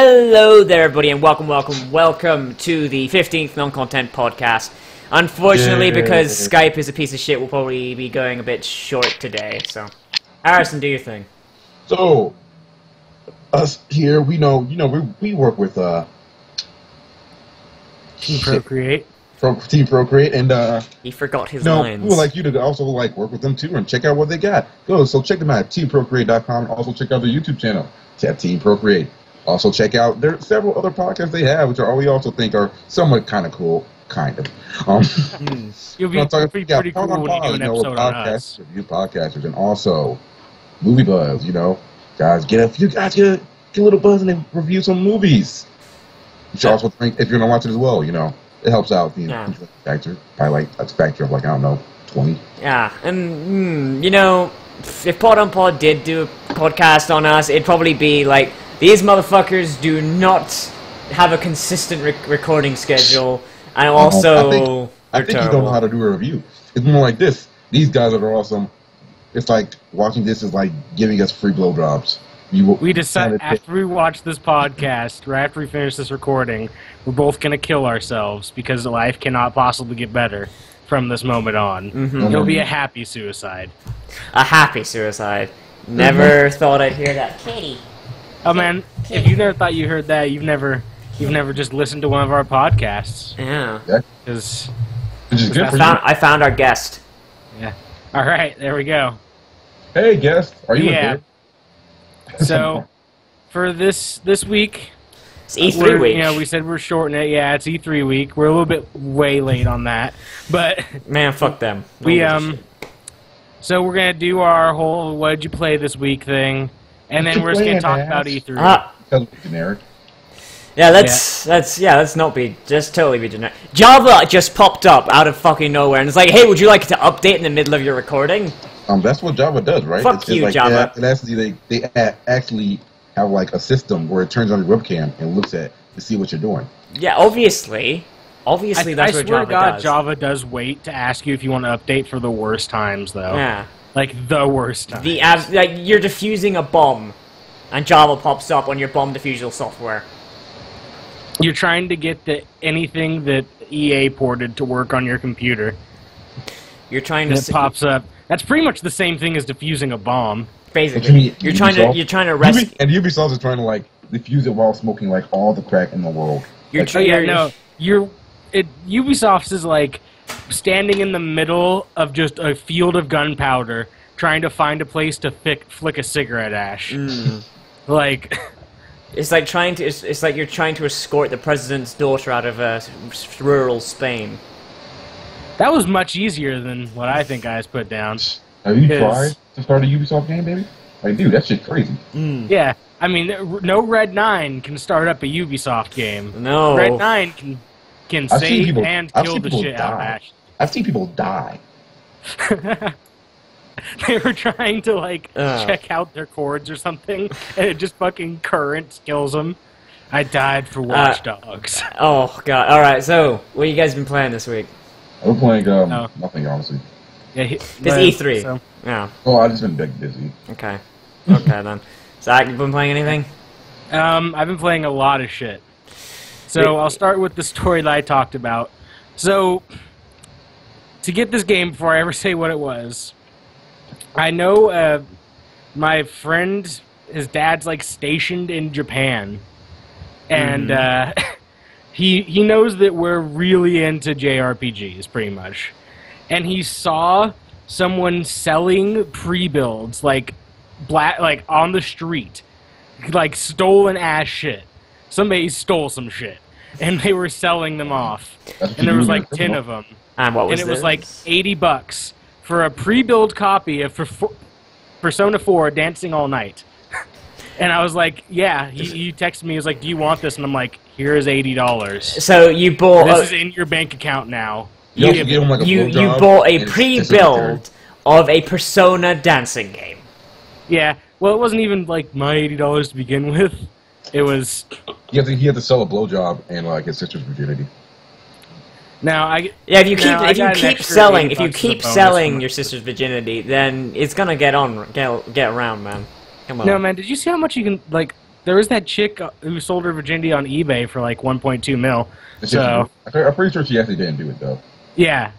Hello there, everybody, and welcome to the 15th non-content podcast. Unfortunately, because Skype is a piece of shit, we'll probably be going a bit short today, so... Harrison, do your thing. So, us here, we work with, Team Procreate. Team Procreate, and, He forgot his lines. we would like you to also, work with them, too, and check out what they got. So check them out at teamprocreate.com, also check out their YouTube channel, at Team Procreate. Also check out, there are several other podcasts they have, which we also think are somewhat kind of cool. Kind of. You'll be pretty cool when you do an episode on us. Review podcasters, and also Movie Buzz, Guys, get a little buzz and then review some movies. You should also think, if you're going to watch it as well, it helps out the factor by, a factor of, 20. Yeah, and, if Pod on Pod did do a podcast on us, it'd probably be these motherfuckers do not have a consistent recording schedule, and also I think you don't know how to do a review. It's more like this. These guys are awesome. It's like watching this is like giving us free blowjobs. We decided after we watch this podcast, right after we finish this recording, we're both going to kill ourselves because life cannot possibly get better from this moment on. It'll be a happy suicide. A happy suicide. Never thought I'd hear that. Kitty. Oh man, if you never thought you heard that, you've never just listened to one of our podcasts. Yeah. Because I found our guest. Yeah. All right, there we go. Hey, guest, are you in here? So, for this week, it's E3 week. We said we're shorting it. Yeah, it's E3 week. We're a little bit way late on that, but man, fuck them. So we're gonna do our whole "what did you play this week" thing, and then we're just gonna talk about E3. Generic. Yeah, let's not be, just totally be generic. Java just popped up out of fucking nowhere, and it's like, hey, would you like to update in the middle of your recording? That's what Java does, right? Fuck you, Java. They actually have a system where it turns on your webcam and looks to see what you're doing. Yeah, obviously that's what Java does. I swear to God, Java does wait to ask you if you want to update for the worst times, though. Yeah. The worst times. You're defusing a bomb, and Java pops up on your bomb defusal software. You're trying to get anything that EA ported to work on your computer. You're trying to... It pops up. That's pretty much the same thing as defusing a bomb. Basically, you're trying to rescue... And Ubisoft is trying to defuse it while smoking all the crack in the world. Ubisoft is standing in the middle of just a field of gunpowder, trying to find a place to flick a cigarette ash. It's like you're trying to escort the president's daughter out of rural Spain. That was much easier than what I think I put down. Have you tried to start a Ubisoft game, baby? Dude, that shit's crazy. Yeah, I mean, no Red 9 can start up a Ubisoft game. No. Red 9 can save and kill the shit out of Ash. I've seen people die. They were trying to, check out their cords or something, and it just fucking current kills them. I died for Watch Dogs. Oh, God. Alright, so, what have you guys been playing this week? I've been playing, nothing, honestly. Yeah, it's E3. So. Yeah. Oh, I've just been busy. Okay. Okay, then. Zach, you been playing anything? I've been playing a lot of shit. So, I'll start with the story that I talked about. So, to get this game, before I ever say what it was... I know my friend, his dad's stationed in Japan, and he knows that we're really into JRPGs, pretty much. And he saw someone selling pre-builds, on the street, stolen ass shit. Somebody stole some shit, and they were selling them off. And there was 10 of them. And what was it was $80 for a pre-built copy of Persona 4 Dancing All Night. And I was like, yeah, he texted me, he was like, do you want this? And I'm like, here is $80. So you bought... This is in your bank account now. You bought a pre-build of a Persona dancing game. Yeah, well, it wasn't even my $80 to begin with. It was... He had to sell a blowjob and his sister's virginity. Now if you keep selling your sister's virginity, then it's gonna get around, man. Come on. No, man. Did you see how much you can there was that chick who sold her virginity on eBay for like 1.2 mil. So I'm pretty sure she actually didn't do it though. yeah.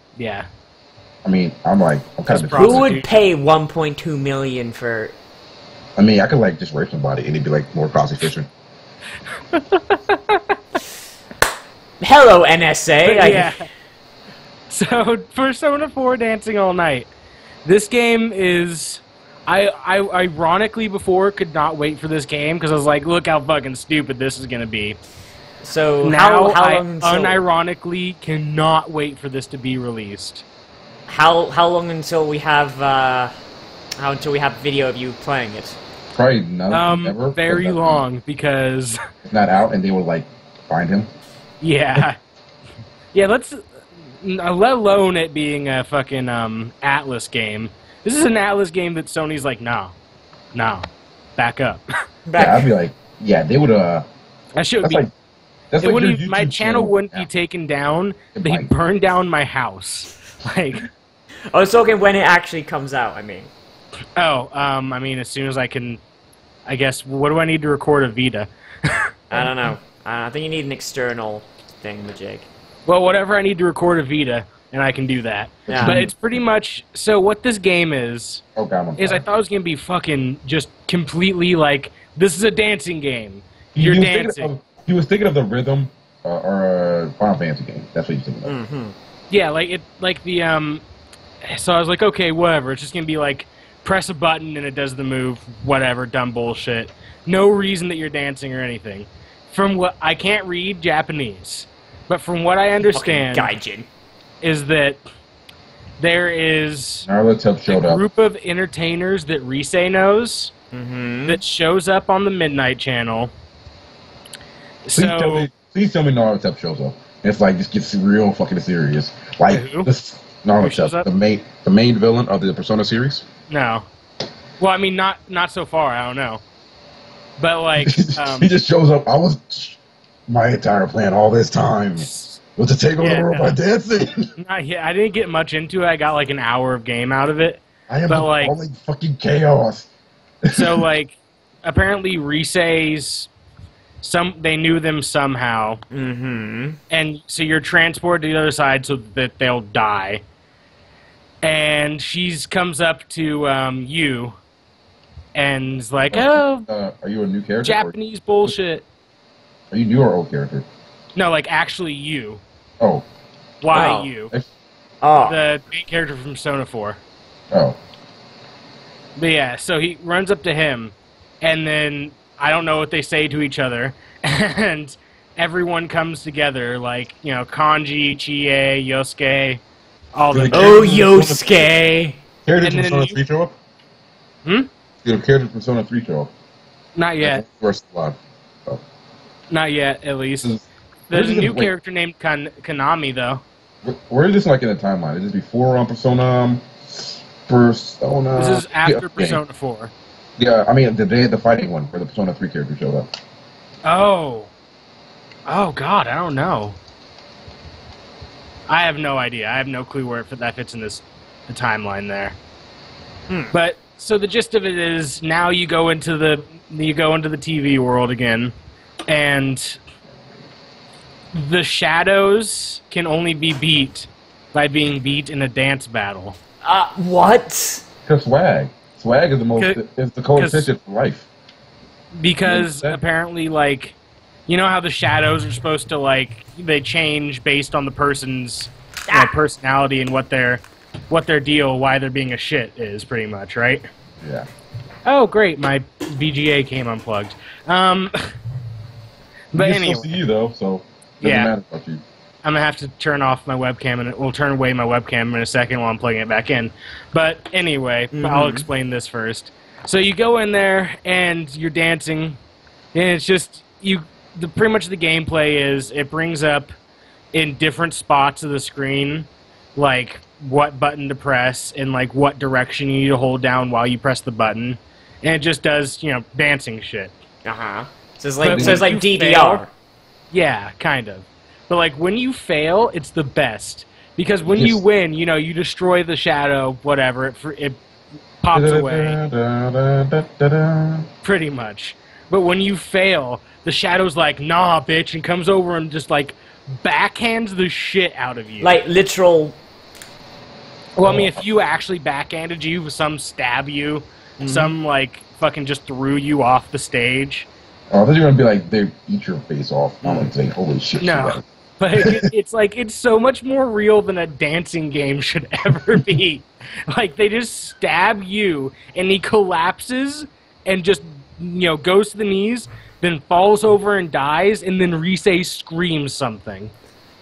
I mean, I'm kind of. Who would pay 1.2 million for? I mean, I could like just rape somebody and it'd be like more cost efficient. Hello, NSA. Yeah. So Persona 4 Dancing All Night. This game is. I ironically before could not wait for this game because I was like, look how fucking stupid this is gonna be. So Now how I long until, unironically cannot wait for this to be released. how long until we have video of you playing it? Probably never. Very long because it's not out, and they will like find him. yeah, Let's let alone it being a fucking Atlas game. This is an Atlas game that Sony's like, no, back up. Yeah, I'd be like, yeah, they would. That shit would be. Like, that's it like wouldn't your even, my YouTube channel wouldn't now. be taken down. It They might. burned down my house. Like, I was talking when it actually comes out. I mean, I mean, as soon as I can, I guess. What do I need to record a Vita? I don't know. I think you need an external thing, Jake. Well, whatever I need to record a Vita, and I can do that. Yeah. But it's pretty much so. What this game is Oh God, I'm I sorry. thought it was gonna be fucking just completely like this is a dancing game. You're He was dancing. He was thinking of the rhythm or a Final Fantasy game. That's what he was thinking of. Mm-hmm. Yeah, like the So I was like, okay, whatever. It's just gonna be like press a button and it does the move. Whatever, dumb bullshit. No reason that you're dancing or anything. From what I can't read Japanese, but from what I understand, Gaijin. is that there is Naruto showed a up. group of entertainers that Rise knows Mm-hmm. that shows up on the Midnight Channel. Please tell me Naruto shows up. And it's like this gets real fucking serious. Like Who? this Who shows Naruto, up? the main villain of the Persona series. No. Well, I mean, not so far. I don't know. But like, he just shows up. My entire plan all this time was to take over the world by dancing. not yet. I didn't get much into it. I got like an hour of game out of it. I am But, like- calling fucking chaos. So like, apparently Rise's they knew them somehow, Mm-hmm. and so you're transported to the other side so that they'll die. And she comes up to you, and is like, "Oh, Are you a new character? Japanese bullshit." Are you new or old character? No, like actually you. Oh. Why Oh. you? Oh. The main character from Persona 4. Oh. But yeah, so he runs up to him, and then I don't know what they say to each other, and everyone comes together, like, you know, Kanji, Chie, Yosuke, all the... Oh, Yosuke! Characters And from then Persona 3 show up? Hmm? The characters from Persona 3 show up. Not yet. First blood. Oh. Not yet, at least. This is- There's a wait, new character named Konami, though. Where is this like in the timeline? Is this before Persona? Persona. This is after yeah, Persona 4. Yeah, I mean the fighting one where the Persona 3 character showed up. Oh. Oh, God, I don't know. I have no idea. I have no clue where that fits in the timeline there. But so the gist of it is now you go into the TV world again, and the shadows can only be beat by being beat in a dance battle. What? Cause swag is the most is the coefficient for life. Because Yeah. apparently, like, you know how the shadows are supposed to, like, they change based on the person's personality and what their deal, why they're being a shit is, pretty much, right? Yeah. Oh, great, my VGA came unplugged. But It's anyway, supposed to you though, so it doesn't Yeah. matter about you. I'm gonna have to turn off my webcam, and we'll turn away my webcam in a second while I'm plugging it back in. But anyway, I'll explain this first. So you go in there and you're dancing, and it's just pretty much the gameplay is it brings up in different spots of the screen, like what button to press and like what direction you need to hold down while you press the button, and it just does dancing shit. Uh-huh. So it's But like when you DDR. fail- Yeah, kind of. But like when you fail, it's the best because when you win, you destroy the shadow, whatever, it pops away. Pretty much. but when you fail, the shadow's like, nah, bitch, and comes over and just, like, backhands the shit out of you. Like, literal... Well, I mean, if you actually backhanded you, some stab you, some, like, fucking just threw you off the stage. Oh, I thought you were gonna be like, they eat your face off. I'm like saying, holy shit. No. But it's like, it's so much more real than a dancing game should ever be. Like, they just stab you, and he collapses, and just, you know, goes to the knees, then falls over and dies, and then Risei screams something.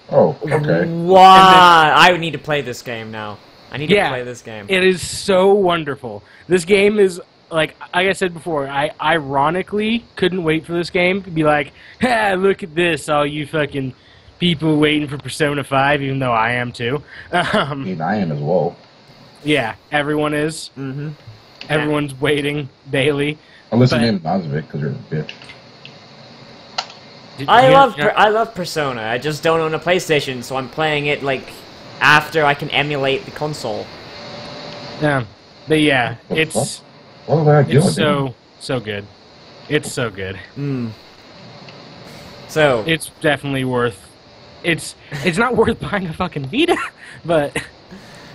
Oh, okay. Wow. I would need to play this game now. I need to play this game. It is so wonderful. This game is, like I said before, I ironically couldn't wait for this game to be like, ha, look at this, all you fucking people waiting for Persona 5, even though I am too. I mean, I am as well. Yeah, everyone is. Mm-hmm. Everyone's waiting daily. Unless your name is Nazavik, because you're a bitch. I love Persona. I just don't own a PlayStation, so I'm playing it, like, after I can emulate the console. Yeah. But yeah, it's so good. It's so good. So it's definitely worth. It's not worth buying a fucking Vita, but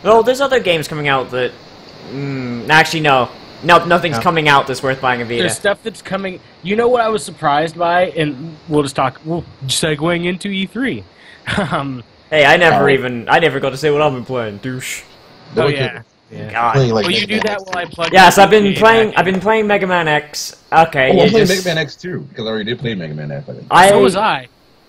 well, there's other games coming out that. Actually, no, nothing's coming out that's worth buying a Vita. There's stuff that's coming. You know what I was surprised by, and we'll segueing into E3. Hey, I never got to say what I've been playing, douche. Oh yeah. God. Like you do that while I plug. Yes, I've been playing Mega Man X. Okay. Oh, I'm playing Mega Man X too because I already did play Mega Man X. So was I.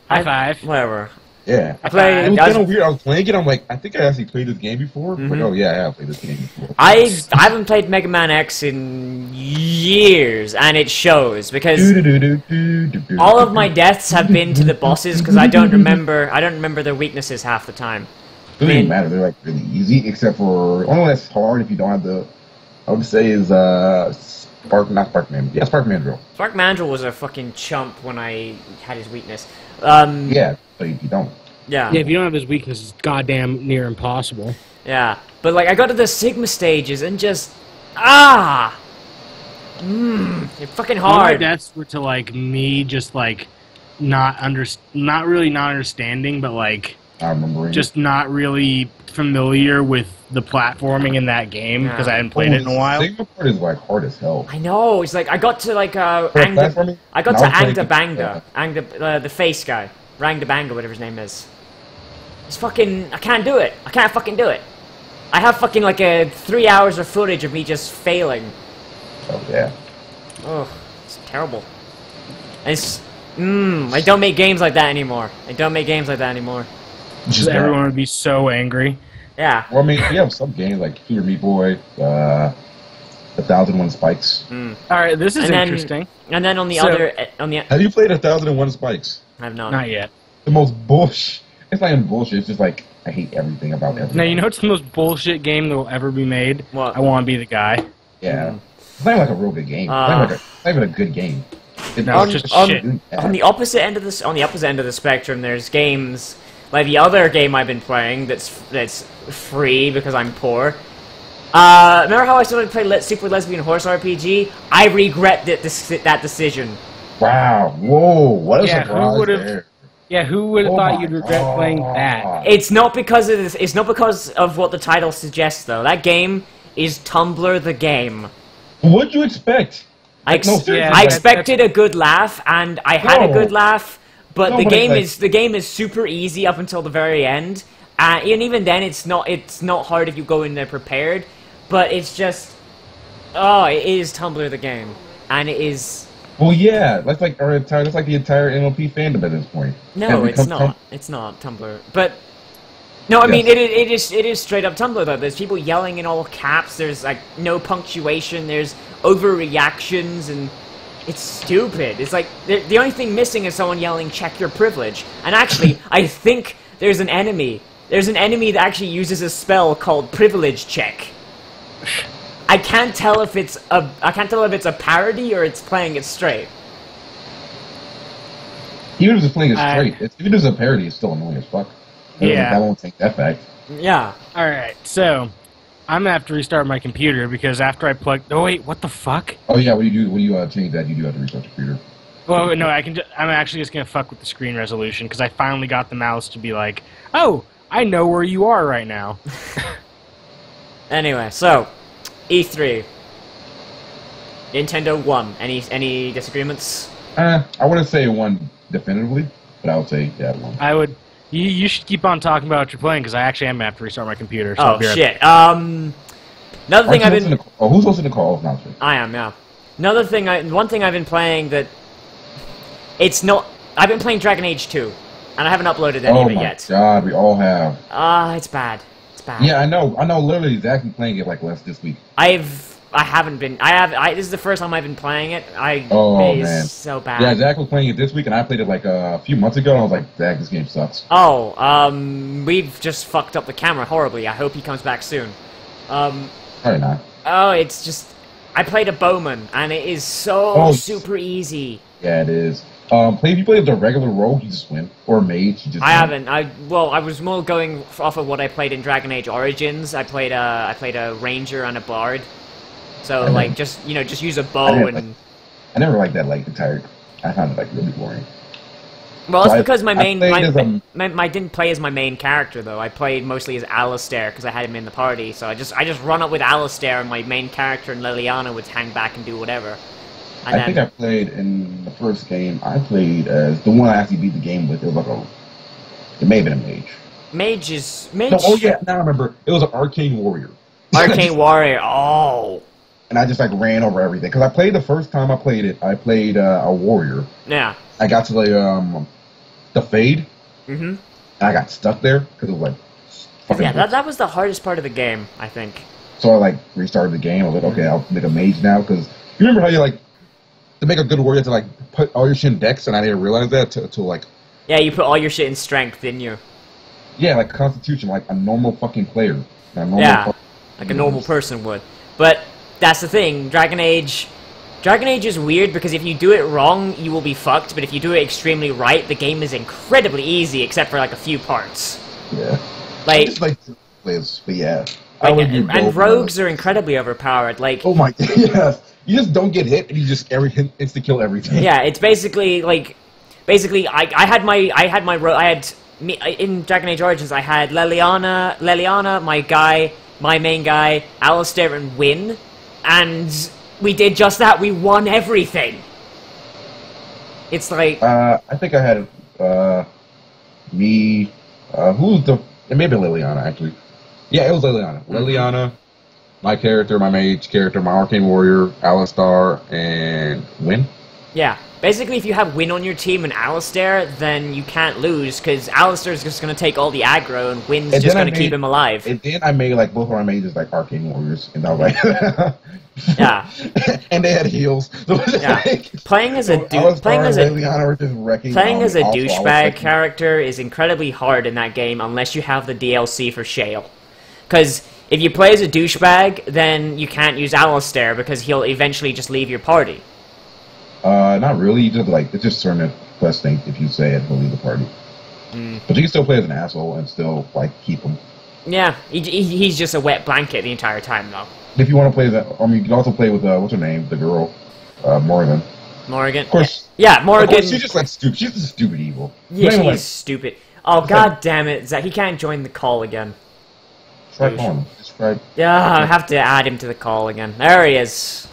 High five. Whatever. Yeah. I played. It was kind of weird. I was playing it. I'm like, I think I actually played this game before. Like, oh yeah, I have played this game before. I haven't played Mega Man X in years, and it shows because all of my deaths have been to the bosses because I don't remember their weaknesses half the time. It doesn't even matter. They're like really easy, except for only one that's hard if you don't have the. I would say is Spark Mandrill. Spark Mandrill was a fucking chump when I had his weakness. Yeah, but you don't. Yeah. Yeah, if you don't have his weakness, it's goddamn near impossible. Yeah, but like I got to the Sigma stages and just it's fucking hard. All my deaths were to like me just like not understanding, but like. Just not really familiar with the platforming in that game because I hadn't played it in a while. The Sigma part is like hard as hell. I know. It's like I got to like Angda Bangda, the face guy, Rangda Banga, whatever his name is. It's fucking. I can't do it. I can't fucking do it. I have fucking like 3 hours of footage of me just failing. Oh yeah. Oh, it's terrible. And it's. I don't make games like that anymore. Just everyone would be so angry. Yeah. Well, I mean, you have some games like Super Meat Boy, 1001 Spikes. All right, this is interesting. And then on the have you played 1001 Spikes? I have not. Not yet. The most bullshit. It's not even bullshit. It's just like I hate everything about everything. Now you know it's the most bullshit game that will ever be made. What? I Want to Be the Guy. Yeah. It's not even like a real good game. It's not even a good game. It's just shit. On the opposite end of the spectrum, there's games. Like the other game I've been playing that's free because I'm poor. Remember how I started to play Super Lesbian Horse RPG? I regret that decision. Wow. Whoa. What a surprise there. Yeah, who would have thought you'd regret playing that? It's not because of this. It's not because of what the title suggests, though. That game is Tumblr the game. What'd you expect? I expected a good laugh, and I had a good laugh. But the game is super easy up until the very end, and even then it's not hard if you go in there prepared. But it's just, it is Tumblr the game, and it is. Well, yeah, that's like the entire MLP fandom at this point. No, it's not. It's not Tumblr, but no, I mean it is straight up Tumblr though. There's people yelling in all caps. There's like no punctuation. There's overreactions and. It's stupid. It's like, the only thing missing is someone yelling, check your privilege. And actually, I think there's an enemy. There's an enemy that actually uses a spell called privilege check. I can't tell if it's a parody or it's playing it straight. Even if it's playing it straight, even if it's a parody, it's still annoying as fuck. Yeah. I won't take that back. Yeah. Alright, so, I'm gonna have to restart my computer because after I plugged. Oh wait, what the fuck? Oh yeah, when you change that, you do have to restart your computer. Well, no, I'm actually just gonna fuck with the screen resolution because I finally got the mouse to be like, oh, I know where you are right now. Anyway, so E3, Nintendo won. Any disagreements? I wouldn't say one definitively, but I would say yeah, one. I would. You should keep on talking about what you're playing because I actually am gonna have to restart my computer. So Oh shit. Another thing I've been. Who's hosting the call? Not sure. I am, yeah. One thing I've been playing that it's not. I've been playing Dragon Age 2, and I haven't uploaded any of it yet. Oh my god, we all have. It's bad. It's bad. Yeah, I know. Literally, Zach's been playing it like less this week. I haven't been. This is the first time I've been playing it. Man, so bad. Yeah, Zach was playing it this week, and I played it like a few months ago, and I was like, Zach, this game sucks. We've just fucked up the camera horribly. I hope he comes back soon. Probably not. Oh, it's just. I played a bowman, and it is so super easy. Yeah, it is. If you play the regular rogue, you just win. Or mage, you just I win. haven't. I was more going off of what I played in Dragon Age Origins. I played a ranger and a bard. So like just use a bow and. I never liked that entire. I found it really boring. Well, it's because I didn't play as my main character though. I played mostly as Alistair because I had him in the party. So I just run up with Alistair, and my main character and Liliana would hang back and do whatever. And I think I played in the first game. I played as the one I actually beat the game with. It was like it may have been a mage. Mage. No, oh yeah, now I remember. It was an arcane warrior. Arcane warrior. Oh. And I just ran over everything because I played the first time I played it. I played a warrior. Yeah. I got to the fade. Mm-hmm. And I got stuck there because it was fucking. Yeah, that was the hardest part of the game, I think. So I restarted the game. I was like, okay, I'll make a mage now because you remember how you to make a good warrior to put all your shit in dex, and I didn't realize that to Yeah, you put all your shit in strength, didn't you? Yeah, constitution, like a normal fucking player. Like a normal person would. But that's the thing, Dragon Age is weird because if you do it wrong, you will be fucked, but if you do it extremely right, the game is incredibly easy, except for a few parts. Yeah. I just like to play as, but yeah. And rogues are incredibly overpowered, Oh my god, yes. You just don't get hit, and you just insta-kill everything. Yeah, it's basically, in Dragon Age Origins, I had Liliana, my main guy, Alistair, and Wynn, and we did just that. We won everything. It's like... I think I had, me, it may have been Liliana, actually. Yeah, it was Liliana. Mm-hmm. Liliana, my character, my mage character, my arcane warrior, Alistair, and Wynn. Yeah. Basically, if you have Wynn on your team and Alistair, then you can't lose, because Alistair's just going to take all the aggro, and Wynn's just going to keep him alive. And then I made, both of our mages, arcane warriors, and I was like... yeah. And they had heals. So yeah. Playing as a douchebag character is incredibly hard in that game, unless you have the DLC for Shale. Because if you play as a douchebag, then you can't use Alistair, because he'll eventually just leave your party. Not really. You just it's just certain quest things. If you say it, he'll leave the party. But you can still play as an asshole and still keep him. Yeah, he's just a wet blanket the entire time, though. If you want to play that, you can also play with what's her name, the girl, Morrigan. Morrigan. Of course. Yeah, Morrigan. Of course, she's just stupid. She's just stupid evil. Yeah, she's stupid. Oh god damn it, Zach! He can't join the call again. Try calling him. Yeah, I have to add him to the call again. There he is.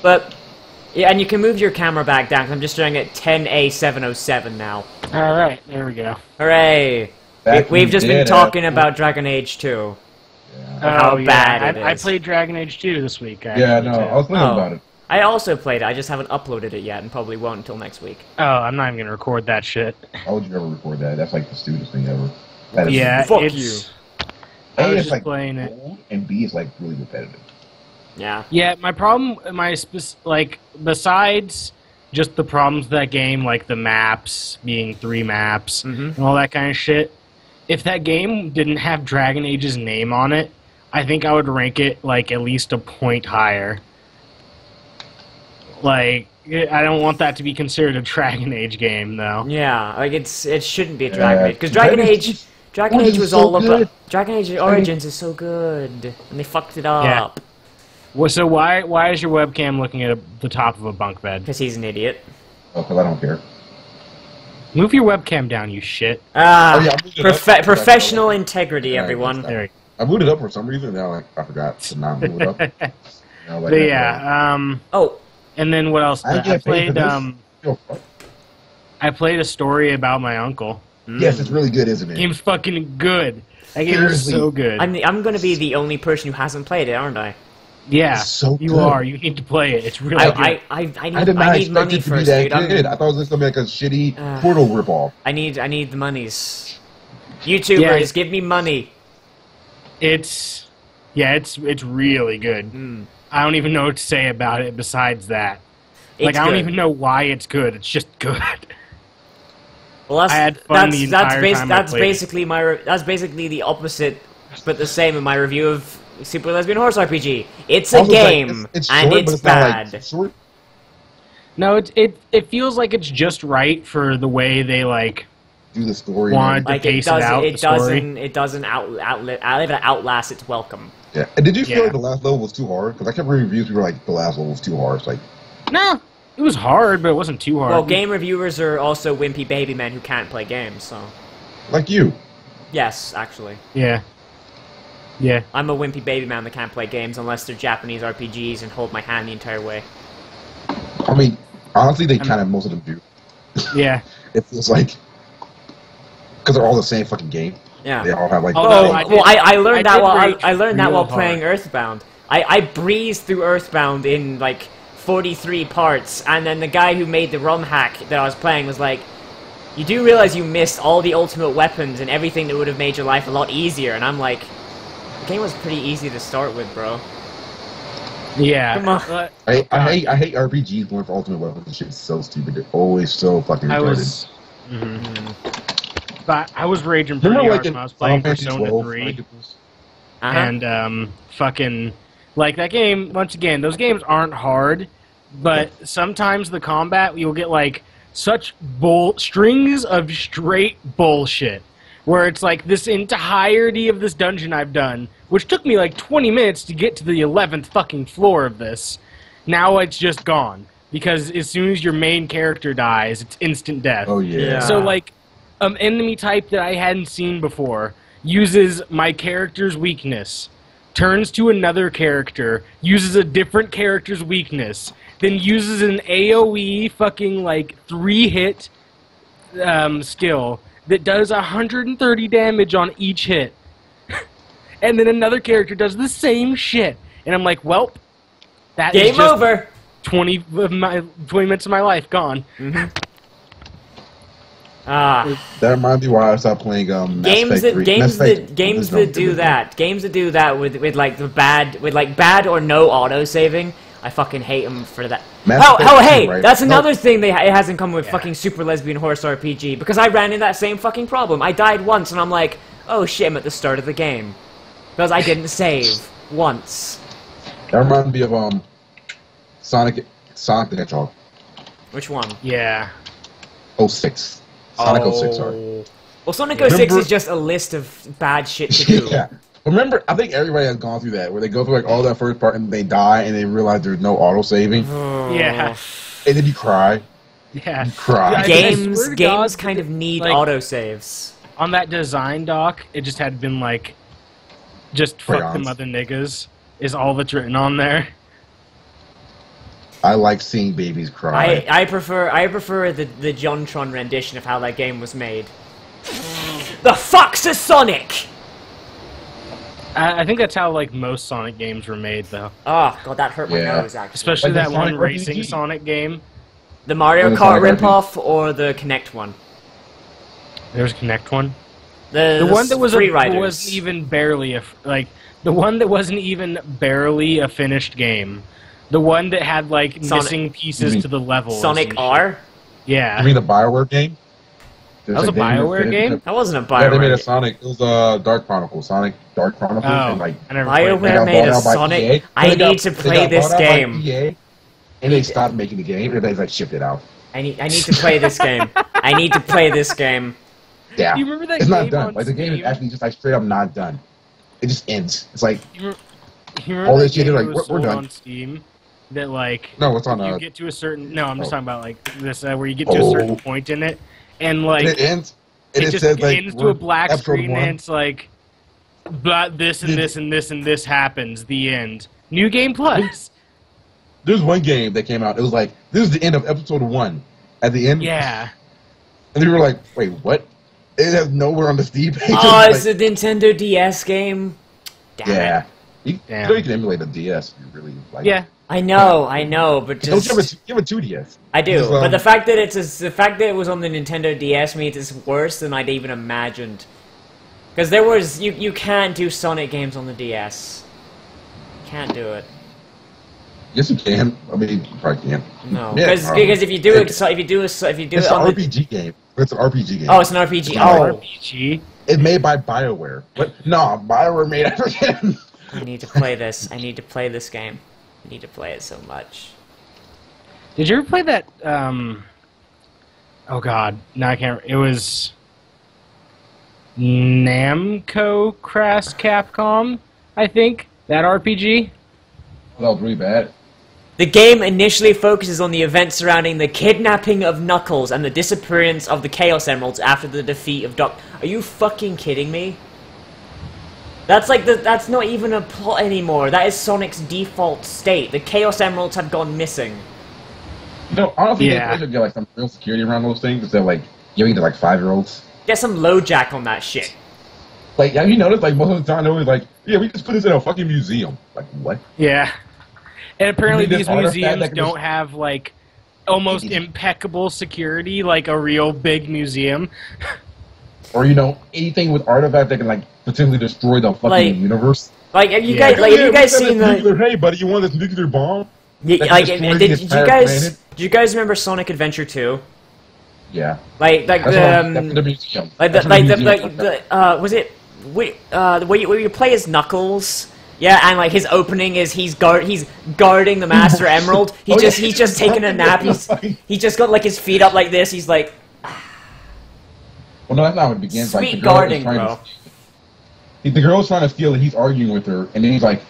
But. Yeah, and you can move your camera back down, 'cause I'm just doing it 10A707 now. Alright, there we go. Hooray! We've just been talking about Dragon Age 2. Yeah. How bad it is. I played Dragon Age 2 this week. I was thinking about it. I also played it, I just haven't uploaded it yet, and probably won't until next week. Oh, I'm not even gonna record that shit. How would you ever record that? That's the stupidest thing ever. Fuck you. I was just playing it. And B is really repetitive. Yeah. Yeah, my problem, besides just the problems of that game, the maps being 3 maps and all that kind of shit, if that game didn't have Dragon Age's name on it, I think I would rank it at least a point higher. I don't want that to be considered a Dragon Age game, though. Yeah, it shouldn't be a Dragon Age, because Dragon Dragon Origins Age was is so all good. about... Dragon Age Origins is so good. And they fucked it up. Well, so why is your webcam looking at the top of a bunk bed? Because he's an idiot. Oh, because I don't care. Move your webcam down, you shit. Ah, Oh, yeah, I moved it up. professional integrity, Yeah, everyone. There I moved it up for some reason. Now I forgot to not move it up. Now, like, But yeah, Oh, and then what else? I I get paid played for this. I played a story about my uncle. Yes, it's really good, isn't it? Game's fucking good. That game is Seriously. so good. I'm gonna be the only person who hasn't played it, aren't I? Yeah, It's so you good. are. You need to play it. It's really good. I I did not need expect money it to be first, that dude. good. I thought it was just gonna be like a shitty Portal ripoff. I need the monies. YouTubers, give me money. It's really good. I don't even know what to say about it besides that. It's I don't good. even know why it's good. It's just good. Well, that's I had fun the entire time I that's played it. basically that's basically the opposite, but the same in my review of Super Lesbian Horse RPG. It's a Also, like, game, it's and short, it's but it's not, bad. like, short. No, it feels like it's just right for the way they Do the story. want to Like pace it out. The story. it doesn't outlast its welcome. Yeah. And did you feel Yeah. like the last level was too hard? Because I kept reading reviews. People were like, the last level was too hard. It's like, No, it was hard, but it wasn't too hard. Well, game reviewers are also wimpy baby men who can't play games, so like you. yes, actually. Yeah. Yeah. I'm a wimpy baby man that can't play games unless they're Japanese RPGs and hold my hand the entire way. I mean, honestly, they kind of most of them do. Yeah. It feels like because they're all the same fucking game. Yeah. They all have like. Although I learned that while rage I learned that real while hard. playing Earthbound. I breezed through Earthbound in like 43 parts, and then the guy who made the ROM hack that I was playing was like, "You do realize you missed all the ultimate weapons and everything that would have made your life a lot easier?" And I'm like, "The game was pretty easy to start with, bro." Yeah. Come on. But I hate RPGs going for ultimate weapons. This shit's so stupid. They're always so fucking retarded. I was. But I was raging pretty Remember, hard like when I in was playing Final Fantasy Persona 12, 3. like, it was- Uh-huh. And fucking like that game. Once again, those games aren't hard, but sometimes the combat you'll get like such strings of straight bullshit, where it's like this entirety of this dungeon I've done, which took me like 20 minutes to get to the 11th fucking floor of this. Now it's just gone because as soon as your main character dies, it's instant death. Oh yeah. So like, enemy type that I hadn't seen before uses my character's weakness, turns to another character, uses a different character's weakness, then uses an AoE fucking like 3-hit skill that does 130 damage on each hit. And then another character does the same shit. And I'm like, welp, that is Game just over. 20 minutes of my life gone. Ah. That reminds me why I stopped playing Mass Games Effect that 3. games Mass Effect that games was that do dumb. that games that do that with like the bad or no auto saving. I fucking hate them for that. Mass Oh, Effect oh, 2, hey, right? that's No. another thing it hasn't come with Yeah. fucking Super Lesbian Horse RPG because I ran into that same fucking problem. I died once and I'm like, oh shit, I'm at the start of the game because I didn't save once. That reminds me of Sonic the Hedgehog Which one? Yeah. 06. Sonic 06, sorry. Well, Sonic Yeah. 06 Remember- is just a list of bad shit to do. Yeah. Remember, I think everybody has gone through that, where they go through like all that first part and they die and they realize there's no auto saving, Yeah. and then you cry. Yeah. Cry. Yeah, I Games swear to God, games kind of need like- autosaves. On that design doc, it just had been like, just fuck the Crayons. mother niggas is all that's written on there. I like seeing babies cry. I prefer the Jontron rendition of how that game was made. The fuck's a Sonic? I think that's how like most Sonic games were made, though. Oh god, that hurt my Yeah. nose actually. Especially Like the that one Sonic racing RPG. Sonic game. The Mario the Kart Sonic RPG. ripoff or the Kinect one. There's a Connect one. The one that was Free a, Riders. wasn't even barely the one that wasn't even barely a finished game. The one that had like Sonic- missing pieces You mean to the levels. Sonic and R. shit. Yeah. You mean the BioWare game? That was a BioWare game? That wasn't a Yeah, they made a Bioware. Sonic. It was Dark Chronicles. Sonic Dark Chronicles. Oh, And, like, I never played BioWare that. got made bought a out by Sonic. EA. I They got- need to they play got this bought out by game. EA, and they stopped making the game, and they like shipped it out. I need to play this game. I need to play this game. Yeah. Do you remember that It's game not done. on Like, the game is Steam? actually just, like, straight up not done. It just ends. It's like, You remember all that this shit, game they're that like, was we're sold done. on Steam? That, like, No, it's on, you get to a certain... No, I'm just oh. talking about, like, this, where you get to a certain point in it, and, like... And it ends, and it it just says, like, ends to a black episode screen, 1. and it's like... But this and this and this and this happens. The end. New Game Plus. There's one game that came out. It was like, this is the end of episode 1. At the end, Yeah. and we were like, wait, what? It has nowhere on the Steam page. Oh, it's a Nintendo DS game. Damn yeah. it. You can emulate a DS if you really like. Yeah. I know, but just Don't you have a 2DS? I do, Just, but the fact that it was on the Nintendo DS means it's worse than I'd even imagined. Because there was you can't do Sonic games on the DS. Can't do it. Yes, you can. I mean, you probably can. No, Yeah, because if you do it, it's an RPG game. It's an RPG game. Oh, it's an RPG. It's Oh, RPG. It's made by BioWare. But no, BioWare made it again. I need to play this. I need to play this game. I need to play it so much. Did you ever play that? Oh God, no, I can't. It was Namco Crash Capcom, I think. That RPG. That was really bad. The game initially focuses on the events surrounding the kidnapping of Knuckles and the disappearance of the Chaos Emeralds after the defeat of Doc. Are you fucking kidding me? That's like that's not even a plot anymore. That is Sonic's default state. The Chaos Emeralds have gone missing. No, honestly, Yeah. they should get like some real security around those things instead of like giving to like 5-year-olds. Get some low jack on that shit. Like, have you noticed? Like most of the time, they're always like, "Yeah, we just put this in a fucking museum." Like, what? Yeah. And apparently You mean these this artifact museums that can don't just- have, like, almost impeccable security like a real big museum. Or anything with artifact that can like potentially destroy the fucking Like- universe. Like, have you Yeah. guys, like, have you guys seen the? nuclear? Hey, buddy, you want this nuclear bomb? Yeah, that like, destroys did the you entire guys? planet? Do you guys remember Sonic Adventure 2? Yeah. Like That's the museum. like That's the what like the museum is. was it where you play as Knuckles? Yeah, and like his opening is he's guarding the Master Emerald. Oh, yeah. He's just taking a nap. He's just got like his feet up like this. He's like, Well, no, that's not how it begins. Sweet like, the girl guarding, is trying bro. The girl's trying to steal it. He's arguing with her, and then he's like,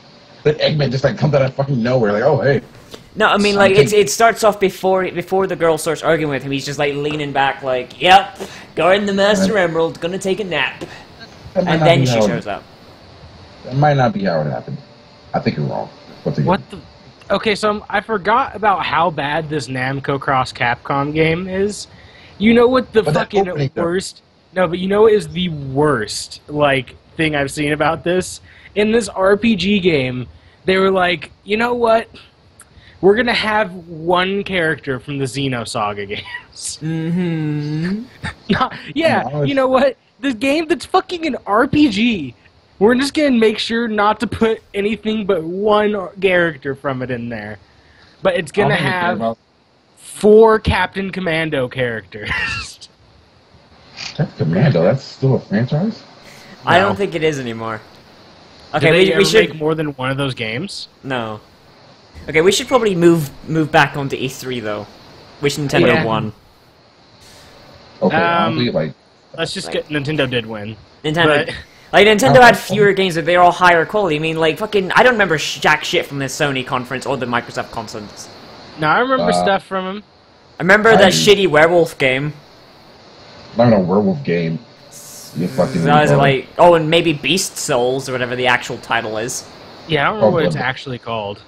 the Eggman just like comes out of fucking nowhere. Like, oh hey. no, I mean like it starts off before the girl starts arguing with him. He's just like leaning back, like, yep, guarding the Master Emerald, gonna take a nap, That might and not then be she how it- shows up. That might not be how it happened. I think you're wrong. Once again. What the... Okay, so I forgot about how bad this Namco Cross Capcom game is. You know what the But that fucking opening, though. worst... No, but you know what is the worst, like, thing I've seen about this? In this RPG game, they were like, you know what? We're gonna have one character from the Xenosaga games. Mm-hmm. Yeah, you know what? This game that's fucking an RPG. We're just gonna make sure not to put anything but one character from it in there. But it's gonna have 4 Captain Commando characters. That's Commando. That's still a franchise. I No. don't think it is anymore. Do Okay, they we ever should make more than one of those games? no. Okay, we should probably move back onto E3 though, which Nintendo Yeah. won. Okay, Um, honestly, like Let's just get Nintendo did win. Nintendo. But- Like, Nintendo had fewer games, but they're all higher quality. I mean, like, fucking... I don't remember jack shit from the Sony conference or the Microsoft conference. No, I remember stuff from him. I remember that shitty werewolf game. not even a werewolf game. You fucking. That was like... Oh, and maybe Beast Souls, or whatever the actual title is. Yeah, I don't remember what it's Bloodborne. actually called.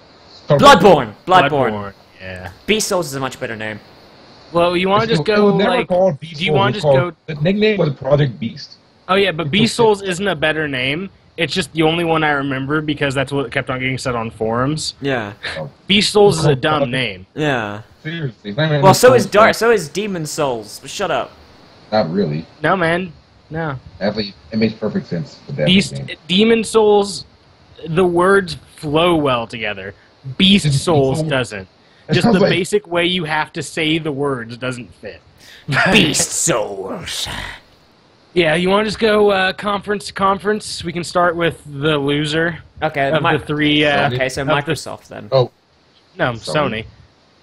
Bloodborne! Yeah. Beast Souls is a much better name. Well, you want to just It go, was never like... called Beast do you Souls, wanna it was just called- The nickname was Project Beast. Oh yeah, but Beast Souls isn't a better name. It's just the only one I remember because that's what kept on getting said on forums. Yeah. Beast Souls is a dumb name. Yeah. Seriously. it's not even Well, so Souls, is Dark... like, So is Demon Souls. But shut up. Not really. No, man. No. Actually, it makes perfect sense. With that Beast... game. Demon Souls, the words flow well together. Beast Souls doesn't. Just sounds the like- basic way you have to say the words doesn't fit. Beast Souls. Yeah, you want to just go conference to conference? We can start with the loser Okay, of the 3... okay, so of the- Microsoft then. Oh, No, Sony. Sony.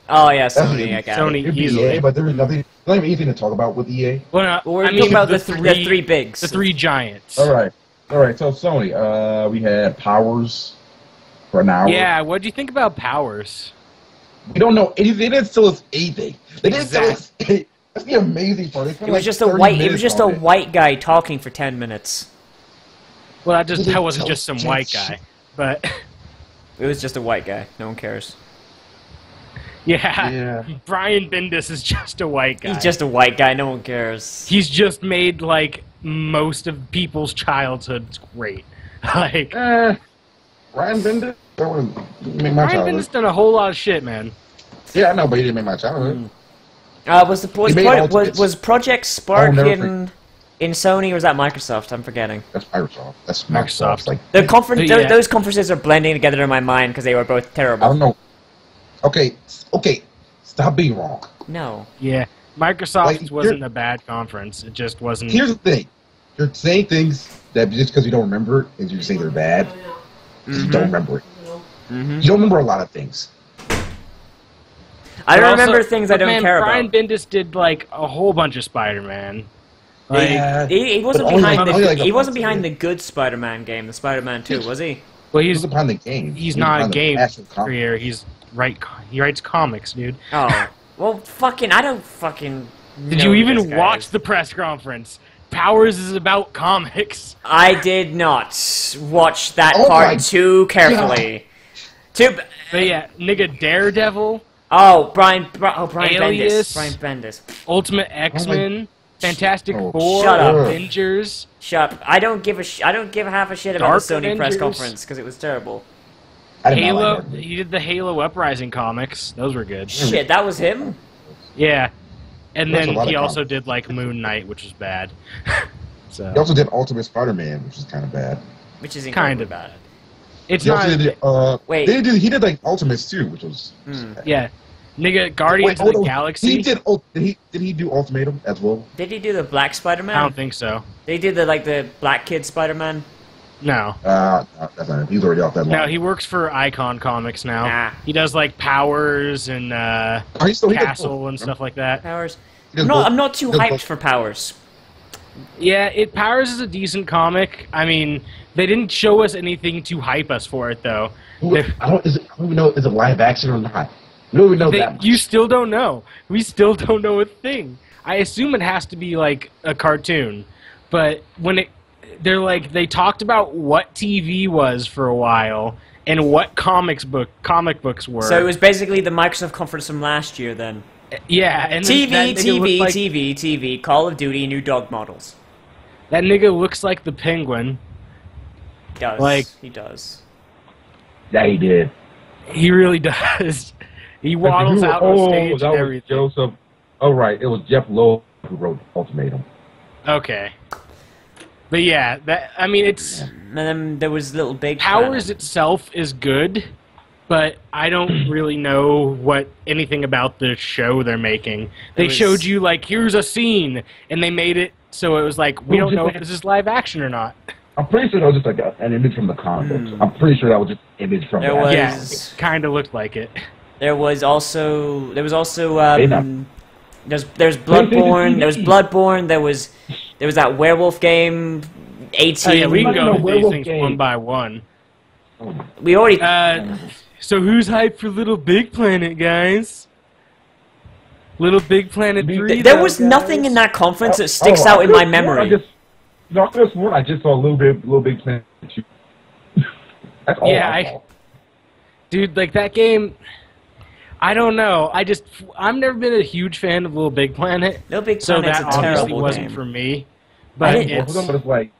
Oh yeah, Sony. I got Sony. it. It'd be Easily. EA, but there's nothing, not even anything to talk about with EA. Well, no, We're I talking mean, about the three bigs. The three giants. All right. So Sony, we had Powers for an hour. Yeah, what do you think about Powers? We don't know anything. They didn't tell us anything. They didn't tell us anything. That's the amazing part. It was just a white. It was just a white guy talking for 10 minutes. Well, that wasn't just some white guy, but It was just a white guy. No one cares. yeah, Brian Bendis is just a white guy. He's just a white guy. No one cares. He's just made like most of people's childhoods great. Like Brian Bendis. That wouldn't make my Brian childhood. Bendis done a whole lot of shit, man. Yeah, I know, but he didn't make my childhood. Was Project Spark Oh, in Sony or was that Microsoft? I'm forgetting. That's Microsoft. That's Microsoft. Microsoft. Like, The conference, Yeah. those conferences are blending together in my mind because they were both I terrible. don't know. Okay. Stop being wrong. No. Yeah, Microsoft Like, wasn't a bad conference. It just wasn't. Here's the thing. You're saying things that just because you don't remember it, and you say they're bad, 'cause you don't remember it. You don't remember a lot of things. I But don't also- remember things I but don't man, care Brian about. Bendis did like a whole bunch of Spider-Man. Like, Yeah. He wasn't But only behind like- only like a he wasn't month behind ago. the good Spider-Man game, the Spider-Man 2, was he? well, He he's was behind the game. he's He not a was behind the game actual comic. creator. He writes comics, dude. Oh. Well, fucking, I don't fucking Did know you who even this guy watch is. the press conference? Powers is about comics. I did not watch that Oh my part too carefully. But yeah, nigga, Daredevil, Brian Alias. Bendis. Brian Bendis. Ultimate X-Men, Fantastic Oh, Four, shut up. Avengers. Shut up. I don't give half a shit about Dark the Sony press Avengers. conference because it was terrible. I did not Halo. like that. He did the Halo Uprising comics. Those were good. Shit, that was him? Yeah, and There's then a lot he of also comics. did like Moon Knight, which was bad. He So also did Ultimate Spider-Man, which is kind of bad. Which is Kind incredibly of. bad. it's He not. also did. Wait. He did like Ultimates too, which was. Yeah, nigga, Guardians of the Galaxy. He did. Did he do Ultimatum as well? Did he do the Black Spider-Man? I don't think so. They did the Black Kid Spider-Man? No. No, that's not him. He's already off that line. No, he works for Icon Comics now. Nah. He does like Powers and He does Castle both. and stuff like that. Powers? He does I'm both. not too He does hyped both. for Powers. Yeah, Powers is a decent comic. I mean, they didn't show us anything to hype us for it though. I don't even know is it live action or not. We don't even know that much. You still don't know. We still don't know a thing. I assume it has to be like a cartoon, but when they talked about what TV was for a while and what comic books were. So it was basically the Microsoft conference from last year then. Yeah, and then TV, that nigga TV, looked like, TV, Call of Duty, new dog models. That nigga looks like the Penguin. He does. Like- He does. Yeah, he did. He really does. He waddles out on stage that and was everything. Joseph. Oh, right. It was Jeff Lowe who wrote Ultimatum. Okay. But yeah, it's And then there was Little Big Powers Planet. itself is good, but I don't really know anything about the show they're making. They showed you like here's a scene, and they made it so it was like we don't know if this is live action or not. I'm pretty sure that was just like an image from the comic books. I'm pretty sure that was just an image from There the was- Yeah, it kind of looked like it. There was also there's Bloodborne. Bloodborne, there was Bloodborne, there was that werewolf game 18. Oh, yeah, we can might go know through these Werewolf things Game. one by one. We already So who's hyped for Little Big Planet, guys? Little Big Planet 3. there though, was guys. nothing in that conference that sticks out in my memory. I just sworn I just saw Little Big Planet 2. That's all Yeah, I saw. Dude, like that game, I don't know. I've never been a huge fan of Little Big Planet, Little Big so Planet's that a obviously terrible wasn't game. for me. I But didn't- it's, It's like,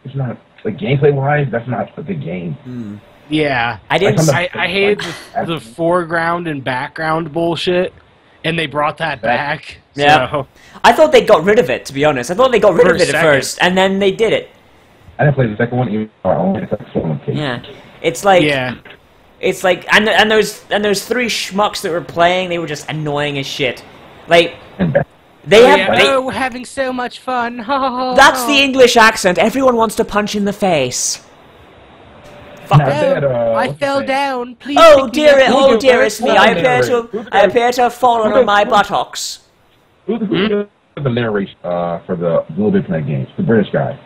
it's not, like, gameplay-wise, that's not a good game. yeah, I didn't. I hated the foreground and background bullshit, and they brought that back. Yeah. So, I thought they got rid of it. To be honest, I thought they got rid For of a it at second. first, and then they did it. I didn't play the second one, even though I only played the second one. Yeah, it's like yeah. It's like and those three schmucks that were playing, they were just annoying as shit. Like they have we're having so much fun. that's the English accent. Everyone wants to punch in the face. motherfucker. I fell down. Please. Oh pick me up. dear, oh dearest me, I Who's appear to have fallen on my buttocks. Who's the narration for the Little Big Planet games? The British guy.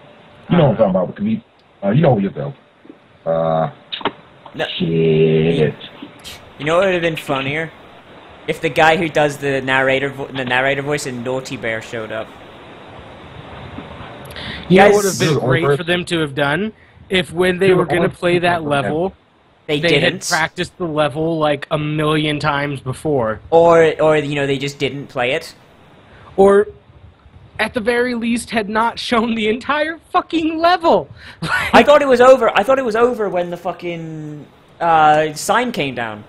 You know what I'm talking about. You know who he is, though. No. Shit. You know what would have been funnier? If the guy who does the narrator voice in Naughty Bear showed up. Yeah, it would have been great for them to have done if when they were going to play that level, they had practiced the level like a million times before. Or you know, they just didn't play it. Or, at the very least, had not shown the entire fucking level. I thought it was over. I thought it was over when the fucking sign came down.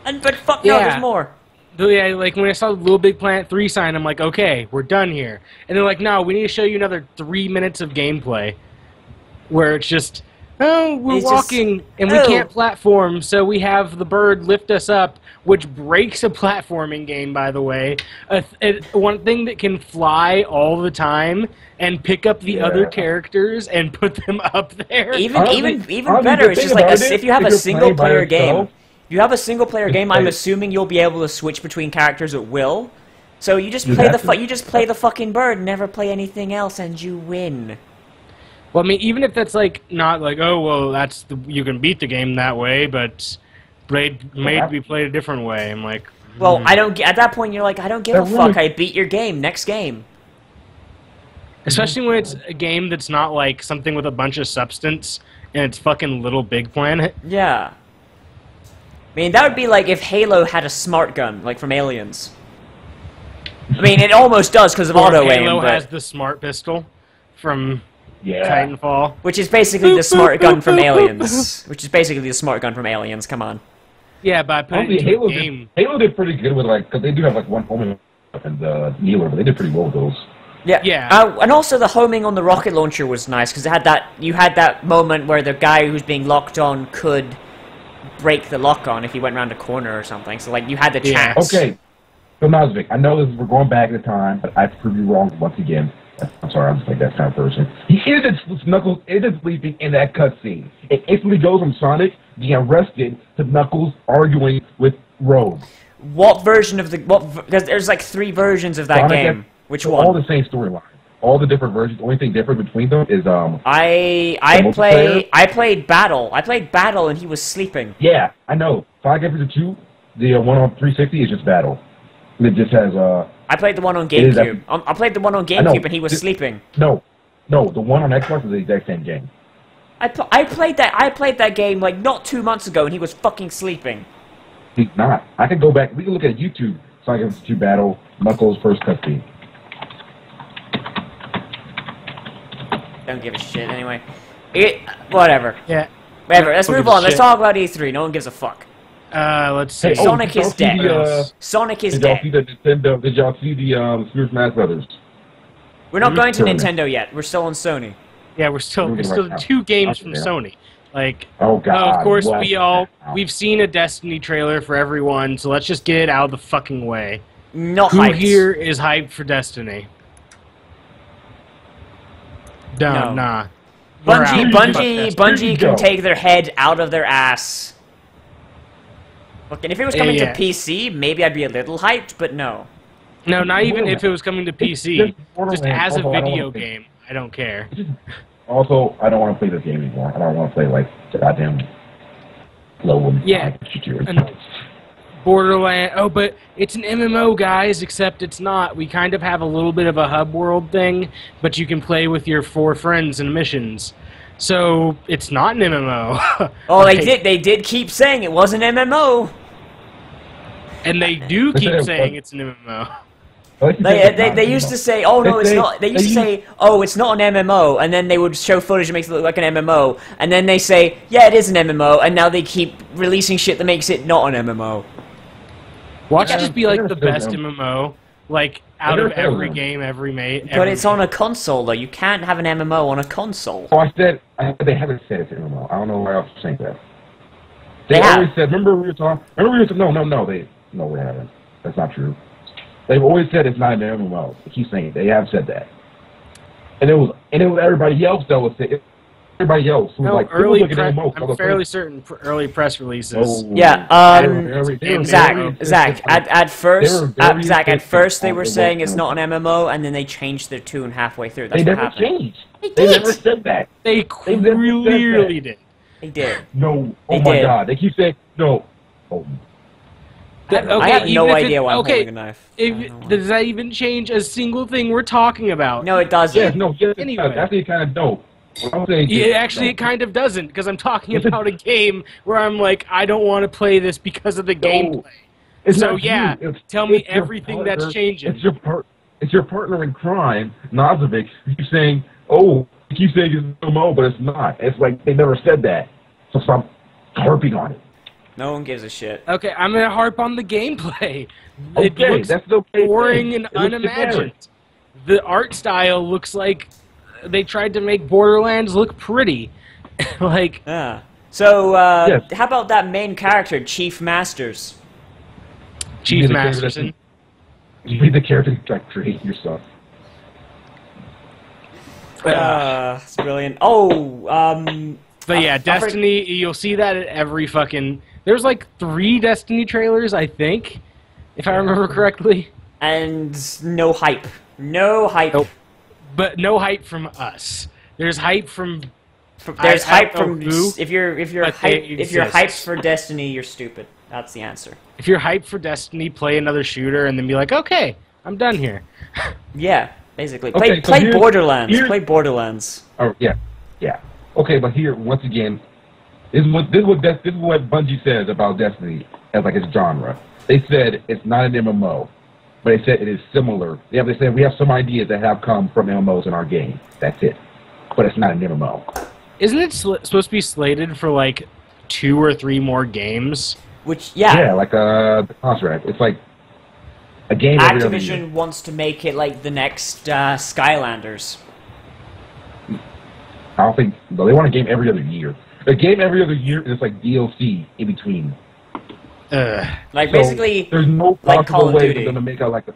But fuck no, there's more. Yeah, like when I saw the Little Big Planet 3 sign, I'm like, okay, we're done here. And they're like, no, we need to show you another 3 minutes of gameplay. Where it's just, oh, we're walking and we can't platform, so we have the bird lift us up, which breaks a platforming game, by the way. One thing that can fly all the time and pick up the other characters and put them up there. Even better, it's just like if you have a single player game. You have a single-player game. I'm assuming you'll be able to switch between characters at will. So you just play the fucking bird, never play anything else, and you win. Well, I mean, even if that's like not like, oh well, you can beat the game that way, but made to be played a different way. I'm like, well, I don't. At that point, you're like, I don't give a fuck. I beat your game. Next game. Especially when it's a game that's not like something with a bunch of substance and it's fucking Little Big Planet. Yeah. I mean, that would be like if Halo had a smart gun, like from Aliens. I mean, it almost does because of auto-aim, Halo has the smart pistol from Titanfall. Which is basically the smart gun from Aliens. Which is basically the smart gun from Aliens, come on. Yeah, but I put it into a game. Halo did pretty good with, like, because they do have, like, one homing weapon, the Neeler, but they did pretty well with those. Yeah. And also the homing on the rocket launcher was nice, because you had that moment where the guy who's being locked on could break the lock on if he went around a corner or something. So, like, you had the chance. Okay. So, Nazvik, I know we're going back in time, but I have to prove you wrong once again. I'm sorry, I'm just like that kind of person. Knuckles isn't sleeping in that cutscene. It instantly goes from Sonic being arrested to Knuckles arguing with Rogue. What version of there's like 3 versions of that Sonic game. Which one? All the same storyline. All the different versions. The only thing different between them is I played Battle. I played Battle and he was sleeping. Yeah, I know. Sonic Adventure 2, the one on 360 is just Battle. It just has I played the one on GameCube. I played the one on GameCube and he was sleeping. No, the one on Xbox is the exact same game. I played that game like not 2 months ago and he was fucking sleeping. He's not. I can go back. We can look at YouTube. Sonic Adventure 2 Battle, Knuckles first cutscene. Don't give a shit anyway. Whatever. Yeah. Whatever. Let's move on. Let's talk about E3. No one gives a fuck. Let's see. Sonic is dead. Sonic is dead. Did y'all see the Super Smash Brothers? We're not going to Nintendo yet. We're still on Sony. Yeah, we're still 2 games from Sony. Like, oh god. Of course we've seen a Destiny trailer for everyone, so let's just get it out of the fucking way. Not Who hyped. here is hyped for Destiny? No. Nah. Bungie can take their head out of their ass. Look, and if it was coming to PC, maybe I'd be a little hyped, but no. No, not even if it was coming to PC. Just as a video game, I don't care. Also, I don't want to play this game anymore. I don't want to play, like, goddamn low. Yeah. Borderlands. Oh, but it's an MMO, guys, except it's not. We kind of have a little bit of a hub world thing, but you can play with your 4 friends in missions. So, it's not an MMO. Oh, they did keep saying it was an MMO. And they do keep saying it's an MMO. They used to say, oh no, it's not. They used to say, oh, it's not an MMO, and then they would show footage that makes it look like an MMO, and then they say, yeah, it is an MMO, and now they keep releasing shit that makes it not an MMO. Watch it just be like the best MMO, like out of every game, every mate. But it's on a console though. You can't have an MMO on a console. Oh, they haven't said it's an MMO. I don't know why else to saying that. They always said. Remember we were talking. No, we haven't. That's not true. They've always said it's not an MMO. They keep saying it. They have said that. And it was everybody else that was saying everybody else who No, like early look at press. MMO, I'm fairly certain for early press releases. Yeah, Zach, at first they were saying it's not an MMO, and then they changed their tune halfway through. That's they what never happened. changed. They They did. never said that. They clearly did. They did. No. They Oh my did. God. They keep saying no. Oh. I have no even if idea why I'm okay, holding a knife. I don't know why. does that even change a single thing we're talking about? No, it doesn't. Yes. No. Yes. Anyway. It does. Actually, kind of dope. What I'm saying Yeah, is, actually, no. it kind of doesn't, because I'm talking Yes, it- about a game where I'm like, I don't want to play this because of the gameplay. It's So not yeah, you. It's- tell me it's your everything partner- that's changing. It's your partner in crime, Nozovic. Keeps saying, "Oh, he keeps saying it's MMO, but it's not." It's like they never said that. So stop harping on it. No one gives a shit. Okay, I'm gonna harp on the gameplay. It Okay, looks that's okay. boring and It looks unimagined. generic. The art style looks like they tried to make Borderlands look pretty. Like, Yeah. So, Yes. how about that main character, Chief Masters? Chief You made the character Masterson. You made the character like create yourself. It's brilliant. Oh, But yeah, I've Destiny, you'll see that at every fucking... There's like 3 Destiny trailers, I think, if I remember correctly. and no hype. No hype. Nope. But no hype from us. There's hype from... There's I hype don't know from who, if you're but they exist. hyped for Destiny, you're stupid. That's the answer. If you're hyped for Destiny, play another shooter and then be like, okay, I'm done here. Yeah, basically. Okay, so Play here's- Borderlands. here's- Play Borderlands. Oh yeah, yeah. Okay, but here once again, this is what Bungie says about Destiny as like its genre. They said it's not an MMO, but they said it is similar. Yeah, they said we have some ideas that have come from MMOs in our game. That's it, but it's not an MMO. Isn't it supposed to be slated for like 2 or 3 more games? Which, yeah, Yeah, like the contract. It's like a game every other year. Activision wants to make it like the next Skylanders. I don't think no, they want a game every other year. A game every other year, and it's like DLC in between. Like, So, basically, there's no like Call possible of way Duty. for them to make out like a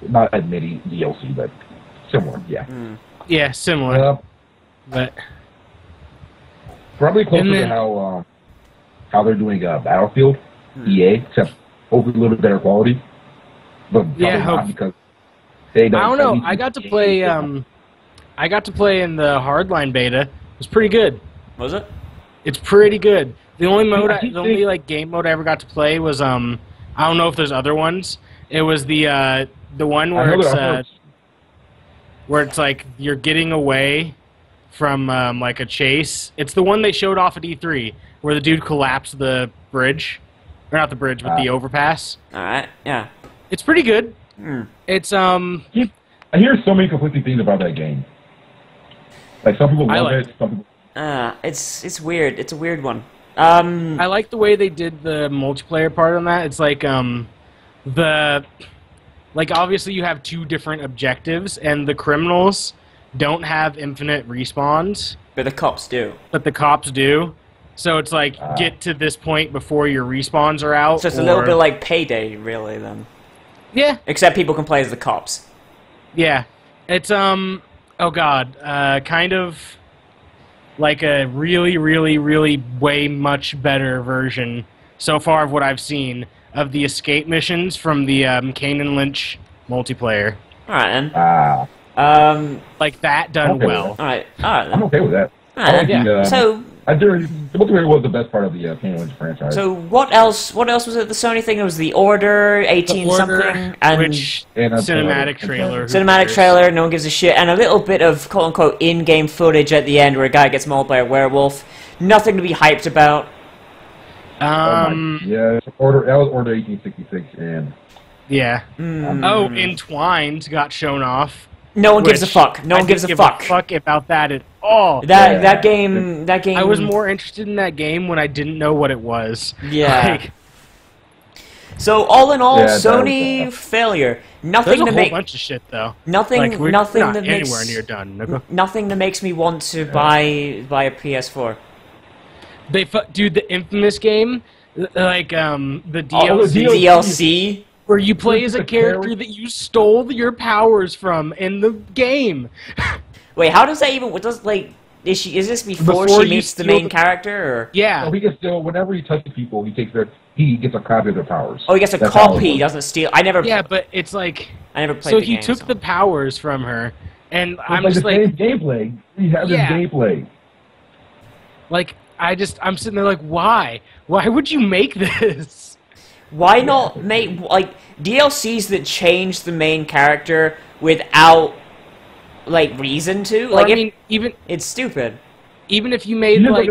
not admitting DLC, but similar. Yeah, Yeah, similar. But probably closer And then- to how they're doing Battlefield, EA, except hopefully a little bit better quality. But probably Yeah, not because they don't. I don't know. release I got to games. play. I got to play in the Hardline beta. It was pretty good. Was it? It's pretty good. The only mode, I keep the only like game mode I ever got to play was I don't know if there's other ones. It was the one I where know it's there are. where it's like you're getting away from like a chase. It's the one they showed off at E3 where the dude collapsed the bridge, or not the bridge, but the overpass. Alright, yeah. It's pretty good. It's I hear so many conflicting things about that game. Like some people I love like it, some people. It's weird. It's a weird one. I like the way they did the multiplayer part on that. It's like obviously you have 2 different objectives, and the criminals don't have infinite respawns, But the cops do. but the cops do. So it's like get to this point before your respawns are out. So it's a little bit like Payday, really, then. yeah, Except people can play as the cops. yeah. It's oh god, kind of like a really, really, really way much better version so far of what I've seen of the escape missions from the Kane and Lynch multiplayer. Alright, then. Like that done Okay. well. Alright, then. I'm okay with that. Alright, I like then. the, So, the multiplayer was the best part of the Kane Lynch franchise. so what else was it, the Sony thing? It was The Order, 18 The Order, something, and which And a cinematic trailer. trailer. who cinematic cares? trailer, no one gives a shit, and a little bit of quote-unquote in-game footage at the end where a guy gets mauled by a werewolf. Nothing to be hyped about. Yeah, that was Order 1866, and Yeah. Oh, Entwined got shown off. No one gives a which fuck. No I one gives a didn't fuck. give a fuck about that at all. That game. I was more interested in that game when I didn't know what it was. Yeah. Like, So all in all, Yeah, that was Sony bad. failure. there's Nothing a to whole make. bunch of shit though. Nothing. Like, we're nothing not that anywhere makes. near done. Nico. Nothing that makes me want to buy a PS4. Dude, the Infamous game, like the Oh, DLC, the DLC. where you play as a The character character- that you stole your powers from in the game. Wait, how does that even? What does like? Is this before she meets the main character, or? Yeah. So he can still, whenever he touches people, he gets a copy of their powers. Oh, he gets a copy. He doesn't steal. I never. Yeah, but it's like. I never played. So the he game, took the powers from her, and I'm like just the same gameplay. He has his gameplay. Like I'm sitting there like, why? Why would you make this? Why not make like DLCs that change the main character without like reason to? Well, like, I mean, even it's stupid. Even if you made You're like,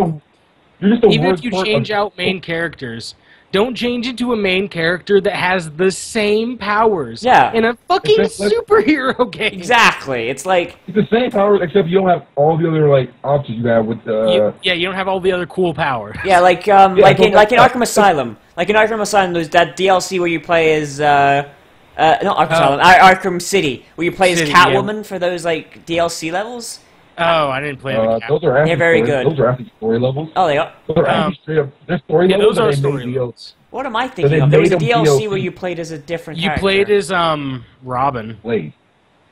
even if you part change out main characters, don't change it to a main character that has the same powers. Yeah. In a fucking superhero game. Exactly. It's like it's the same powers, except you don't have all the other like options you have with. You don't have all the other cool powers. Yeah, like in Arkham Asylum. Like in Arkham Asylum, there's that DLC where you play as not Arkham Asylum, Arkham City, where you play as Catwoman for those like DLC levels. Oh, I didn't play them. Those are They're very good. Those are actually story levels. Oh, they are. Those are actually straight up. They're story levels. Those are story levels. What am I thinking of? There was a DLC where you played as a different character. You played as Robin. Slade.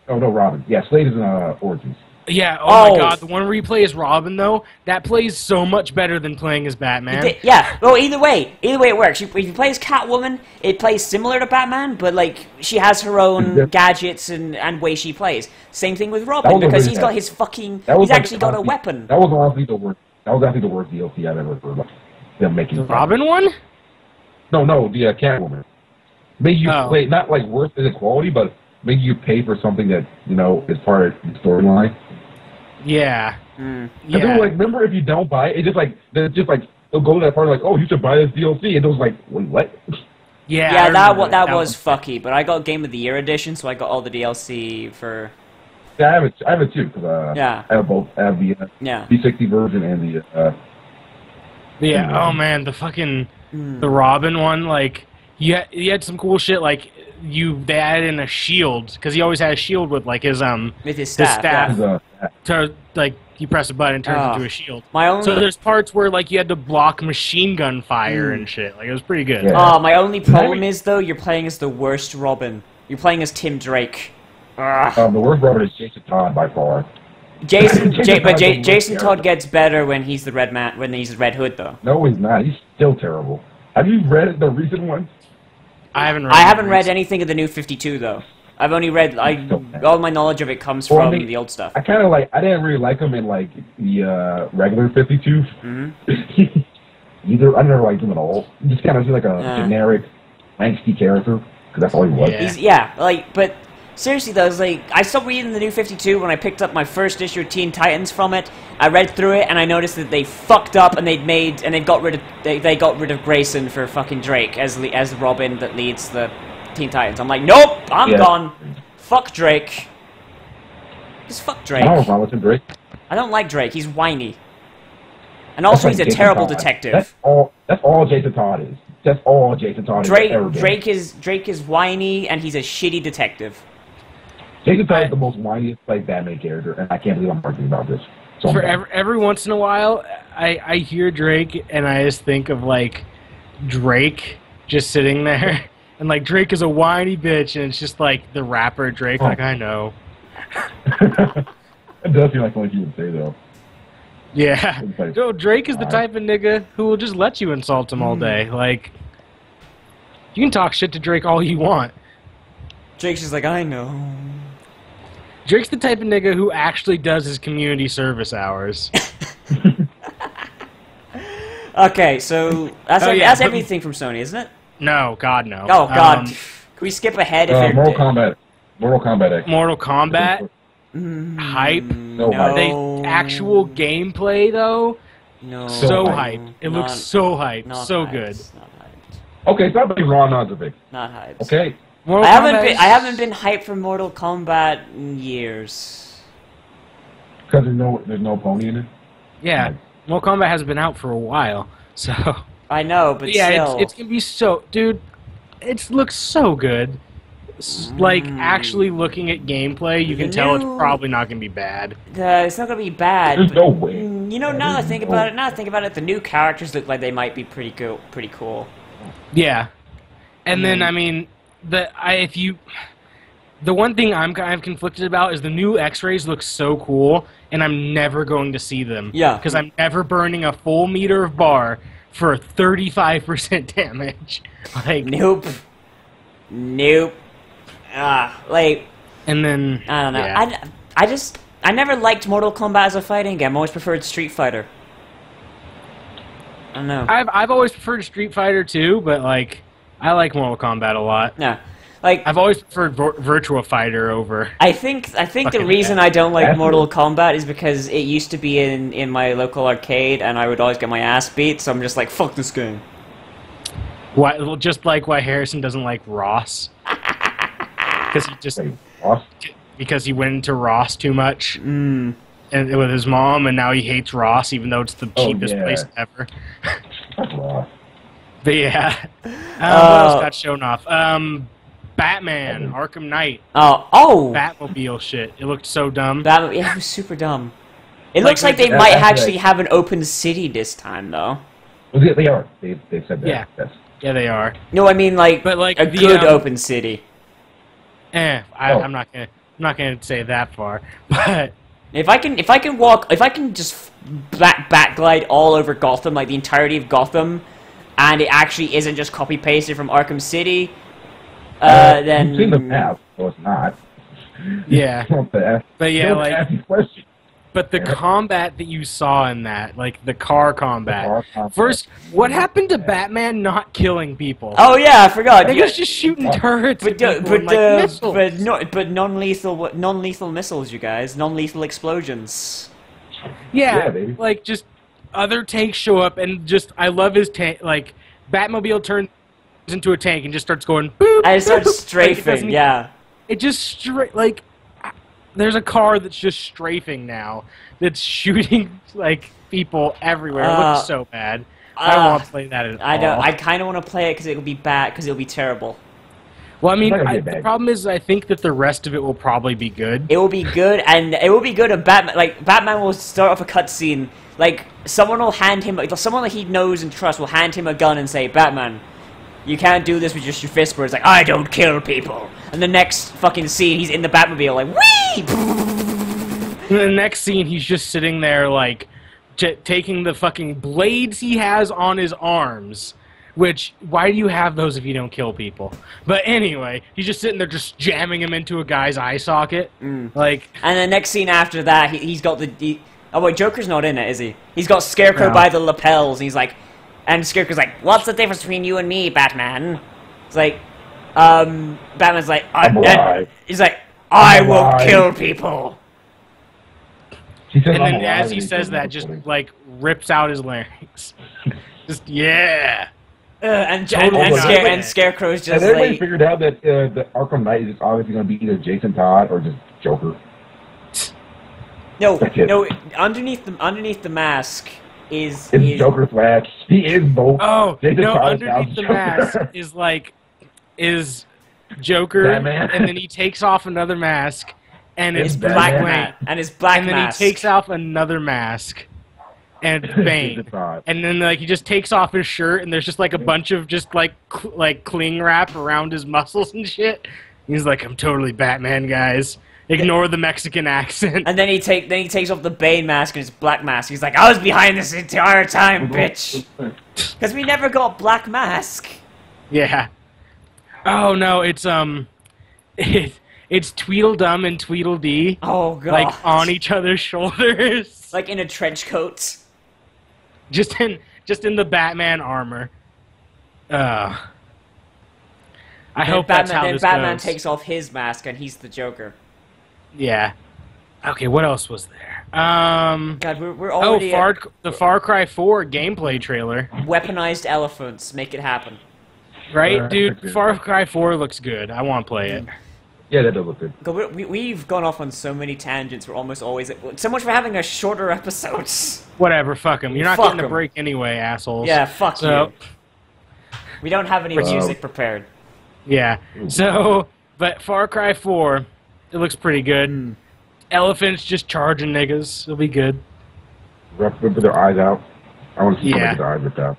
Oh no, Robin. Yeah, Slade is in Origins. Yeah. Oh my God, the one where you play as Robin though, that plays so much better than playing as Batman. Yeah. Well, either way it works. If you play as Catwoman, it plays similar to Batman, but like she has her own gadgets and way she plays. Same thing with Robin because he's got his fucking. He's actually got a weapon. That was honestly the worst. That was actually the worst DLC I've ever heard of. Them making the Robin one. No, the Catwoman. Make you play not like worse in the quality, but make you pay for something that is part of the storyline. Yeah. Yeah. They were like, remember, if you don't buy it, they'll go to that part like, oh, you should buy this DLC, and it was like, wait, what? Yeah, that was fucky. But I got Game of the Year edition, so I got all the DLC for. Yeah, I have it too because I have both. I have the 360 version and the. Oh man, the fucking the Robin one, like you had some cool shit like. They added in a shield because he always had a shield with like his staff. To like you press a button, it turns into a shield. So there's parts where like you had to block machine gun fire and shit. Like it was pretty good. Yeah. My only problem is though you're playing as the worst Robin. You're playing as Tim Drake. The worst Robin is Jason Todd by far. Jason Todd gets better when he's the when he's the Red Hood though. No, he's not. He's still terrible. Have you read the recent ones? I haven't read anything of the new 52 though. I've only read all my knowledge of it comes from the old stuff. I didn't really like him in like the regular 52. Either I never liked him at all. He just kind of seemed like a generic angsty character because that's all he was. But seriously though, it's like I stopped reading the new 52 when I picked up my first issue of Teen Titans from it. I read through it and I noticed that they fucked up and they got rid of Grayson for fucking Drake as the Robin that leads the Teen Titans. I'm like, nope, I'm gone. Fuck Drake. Just fuck Drake. I don't know with Drake. I don't like Drake. He's whiny. And also, he's a terrible detective. That's all Jason Todd is. That's all Jason Todd is. Drake is whiny and he's a shitty detective. Jason Todd is the most whiniest like Batman character, and I can't believe I'm arguing about this. So every once in a while, I hear Drake, and I just think of like Drake just sitting there, and like Drake is a whiny bitch, and it's just like the rapper Drake. Like I know. It does feel like what you would say though. Yeah. So Drake is the type of nigga who will just let you insult him all day. Like you can talk shit to Drake all you want. Drake's just like I know. Drake's the type of nigga who actually does his community service hours. Okay, so that's everything from Sony, isn't it? No, God, no. Oh, God. Can we skip ahead? Mortal Kombat. Mortal Kombat? Hype? No. The actual gameplay, though? No. So hyped. It looks so hyped. So good. Not hyped. Okay, stop being raw Nozovic. Not hyped. Okay. I haven't been hyped for Mortal Kombat in years. Because there's no pony in it? Yeah. Mortal Kombat hasn't been out for a while, so... I know, but still... it's gonna be so... Dude, it looks so good. Like, actually looking at gameplay, you can tell it's probably not gonna be bad. It's not gonna be bad. There's no way. Now that I think about it, the new characters look like they might be pretty cool. Yeah. And then, I mean... The one thing I'm kind of conflicted about is the new X-rays look so cool, and I'm never going to see them. Yeah. Because I'm never burning a full meter of bar for 35% damage. Like, Nope. Like, and then I don't know. yeah. I never liked Mortal Kombat as a fighting game. I always preferred Street Fighter. I don't know. I've always preferred Street Fighter too, but like I like Mortal Kombat a lot. Yeah. Like, I've always preferred Virtua Fighter over. I think the reason I don't like Mortal Kombat is because it used to be in my local arcade, and I would always get my ass beat. So I'm just like, fuck this game. Why? Just like why Harrison doesn't like Ross, because he went into Ross too much, and with his mom, and now he hates Ross, even though it's the cheapest place ever. But yeah, what else got shown off? Batman, Arkham Knight. Oh! Batmobile shit. It looked so dumb. Yeah, it was super dumb. It looks like they might actually have an open city this time, though. Well, they are. They've said that. Yeah. Yes. Yeah, they are. No, I mean like, but like a good open city. I'm not gonna say that far. But if I can just backglide all over Gotham, like the entirety of Gotham, and it actually isn't just copy pasted from Arkham City. Then you've seen the map, so it's not. Yeah. But yeah, don't ask me questions. But the combat that you saw in that, like the car combat. First, what happened to Batman not killing people? Oh yeah, I forgot. He was just shooting turrets. But non-lethal missiles, you guys. Non-lethal explosions. Yeah, baby. like just other tanks show up, and just I love his tank. Like Batmobile turns into a tank and just starts going boop. And it starts strafing. Like, yeah. It just like. There's a car that's just strafing now, that's shooting like people everywhere. It looks so bad. I don't want to play that at all. I don't. I kind of want to play it because it'll be bad. Because it'll be terrible. Well, I mean, the problem is, I think that the rest of it will probably be good. It will be good, and it will be good. And Batman will start off a cutscene. Like someone will hand him, someone that he knows and trusts will hand him a gun and say, "Batman, you can't do this with just your fist." Where it's like, "I don't kill people." And the next fucking scene, he's in the Batmobile, like, whee! And the next scene, he's just sitting there, like, taking the fucking blades he has on his arms. Which, why do you have those if you don't kill people? But anyway, he's just sitting there just jamming him into a guy's eye socket. Like, and the next scene after that, he's got oh wait, Joker's not in it, is he? He's got Scarecrow by the lapels, and he's like, and Scarecrow's like, "What's the difference between you and me, Batman?" It's like, Batman's like, he's like, "I will kill people." And then as he says that, just like rips out his larynx. Just yeah. And Scarecrow's just Has everybody like, figured out that the Arkham Knight is obviously going to be either Jason Todd or just Joker? No, underneath the mask is Joker Flash. He is both. Oh, Jason no, Todd underneath the mask is Joker, Batman. And then he takes off another mask, and it's Black Bane. Man, and his black and then mask. he takes off another mask, and Bane, and then like he just takes off his shirt, and there's just like a bunch of just like cling wrap around his muscles and shit. He's like, "I'm totally Batman, guys. Ignore the Mexican accent." And then he takes off the Bane mask and his black mask. He's like, "I was behind this entire time, bitch." Because we never got Black Mask. Yeah. Oh no, it's it's Tweedledum and Tweedledee. Oh god. Like on each other's shoulders. Like in a trench coat. Just in the Batman armor. I hope that's how this Batman goes. takes off his mask and he's the Joker. Yeah. Okay, what else was there? God, we're already the Far Cry 4 gameplay trailer. Weaponized elephants, make it happen. Right, dude? Far Cry 4 looks good. I want to play it. Yeah, that does look good. God, we've gone off on so many tangents. We're almost always... So much for having a shorter episodes. Whatever, fuck them. You're not Fuck getting a break anyway, assholes. Yeah, fuck you. We don't have any music prepared. Yeah. So, but Far Cry 4, it looks pretty good. Elephants just charging niggas. It'll be good. With their eyes out. I want to see somebody with their eyes ripped out.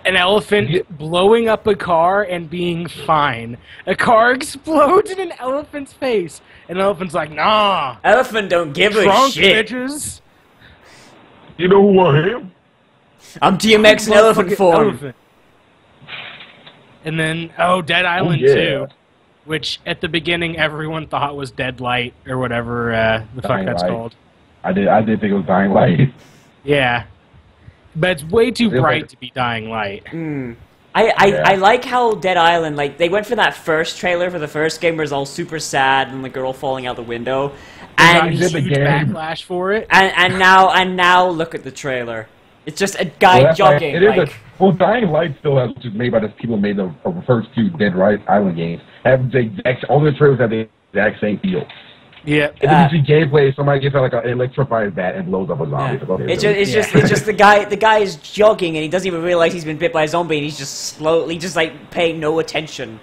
an elephant blowing up a car and being fine. A car explodes in an elephant's face. And the elephant's like, nah. Elephant don't give a Drunk shit. bitches. You know who I am? I'm DMX in elephant form. Elephant. And then, Dead Island 2. Which, at the beginning, everyone thought was Dead Light, or whatever the fuck that's called. I did think it was Dying Light. Yeah. But it's way too bright to be Dying Light. I like how Dead Island, like, they went for that first trailer for the first game where it's all super sad and the girl falling out the window. And huge backlash for it. And now look at the trailer. It's just a guy jogging. Dying Light still has just made by the people who made the first two Dead Island games. Have the all the trailers have the exact same feel. Yeah. And then you see gameplay, somebody gets out like an electrified bat and blows up a zombie. Yeah. It's just the guy is jogging and he doesn't even realize he's been bit by a zombie and he's just slowly like paying no attention.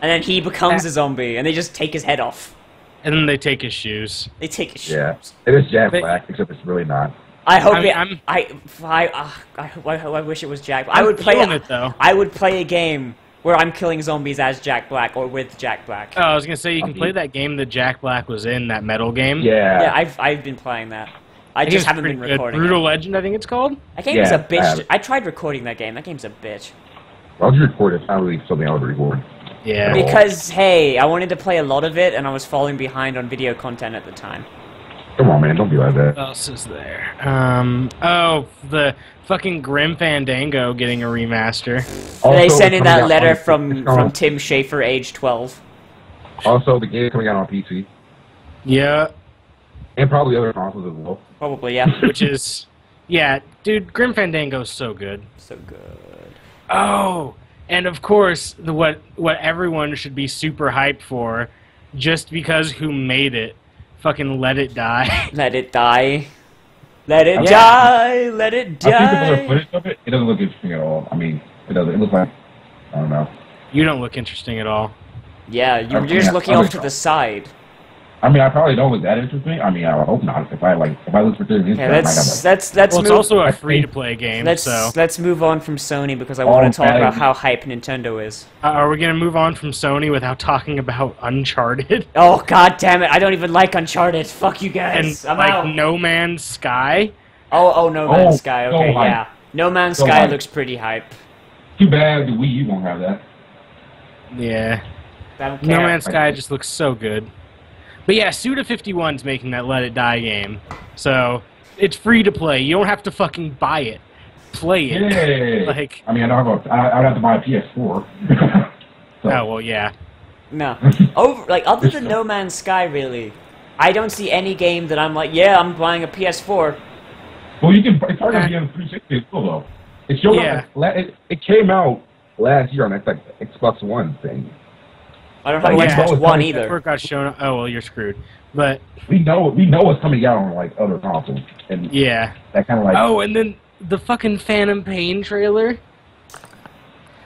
And then he becomes a zombie and they just take his head off. And then they take his shoes. They take his shoes. Yeah. It is Jack Black, except it's really not. I hope I wish it was Jack. I would play it though. I would play a game where I'm killing zombies as Jack Black or with Jack Black. Oh, I was gonna say you can play that game that Jack Black was in, that metal game. Yeah. Yeah, I've been playing that. I just haven't been recording. Brutal Legend, I think it's called. That game is a bitch. I tried recording that game. That game's a bitch. Why would you record it? It's not really something I would record. Yeah. Because hey, I wanted to play a lot of it, and I was falling behind on video content at the time. Come on, man, don't be like that. What else is there? The fucking Grim Fandango getting a remaster. Also, they sent in that letter from Tim Schafer, age 12. Also, the game coming out on PC. Yeah. And probably other consoles as well. Probably, yeah. Which is... Yeah, dude, Grim Fandango's so good. So good. Oh! And of course, what everyone should be super hyped for, just because who made it. Fucking Let It Die. Let It Die. Let it die. Let it die. I think the footage of it, it doesn't look interesting at all. I mean, it doesn't. It looks like, I don't know. You don't look interesting at all. Yeah, you're just looking off to the side. I mean, I probably don't look that interesting. I mean, I hope not. If I look for 30 minutes, yeah, let's well, it's also a free-to-play game, let's move on from Sony because I want to talk about how hype Nintendo is. Are we gonna move on from Sony without talking about Uncharted? Oh god damn it! I don't even like Uncharted. Fuck you guys. And I'm out. No Man's Sky. Oh, No Man's Sky. Okay, yeah. No Man's Sky looks pretty hype. Too bad the Wii U won't have that. Yeah. I don't care. No Man's Sky just looks so good. But yeah, Suda51's making that Let It Die game. So, it's free to play. You don't have to fucking buy it. Play it. Yay. Like, I mean, I would have to buy a PS4. So. Oh, well, yeah. No. Other than No Man's Sky, really, I don't see any game that I'm like, yeah, I'm buying a PS4. Well, you can. It's hard to be on 360 as well, though. It showed up. It came out last year on Xbox One thing. I don't have Xbox One either. Got shown up. Oh well, you're screwed. But we know it's coming out on like other consoles, and yeah, that kind of like. Oh, and then the fucking Phantom Pain trailer.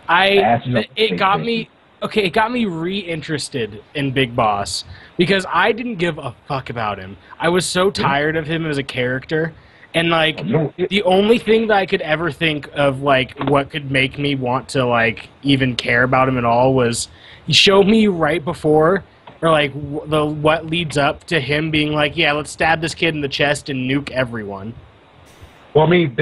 It got me. Okay, it got me reinterested in Big Boss because I didn't give a fuck about him. I was so tired of him as a character. And, like, the only thing that I could ever think of, like, what could make me want to, like, even care about him at all was he showed me right before, or, like, what leads up to him being like, yeah, let's stab this kid in the chest and nuke everyone. Well, I mean,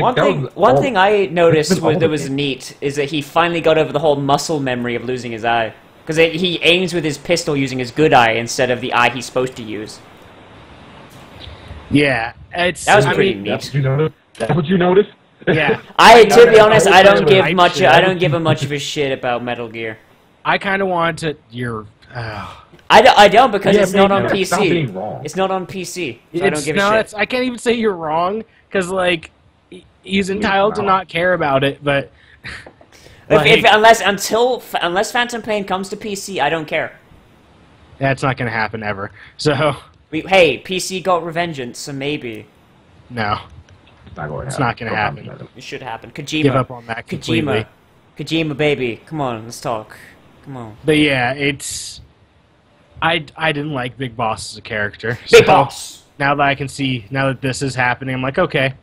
one thing I noticed that was neat is that he finally got over the whole muscle memory of losing his eye. Because he aims with his pistol using his good eye instead of the eye he's supposed to use. Yeah, that was pretty neat. That's what you noticed? Yeah. To be honest, I don't give much of a shit about Metal Gear. I kind of want to. I don't because it's not on PC. It's not on PC. So I don't give a shit. I can't even say you're wrong because like he's entitled to not care about it, but. Unless Phantom Pain comes to PC, I don't care. That's not going to happen ever. So. Hey, PC got Revengeance, so maybe. No. It's not going to happen. It should happen. Kojima. Give up on that completely. Kojima, baby. Come on, let's talk. Come on. But yeah, it's... I didn't like Big Boss as a character. Big Boss! Now that I can see, now that this is happening, I'm like, okay.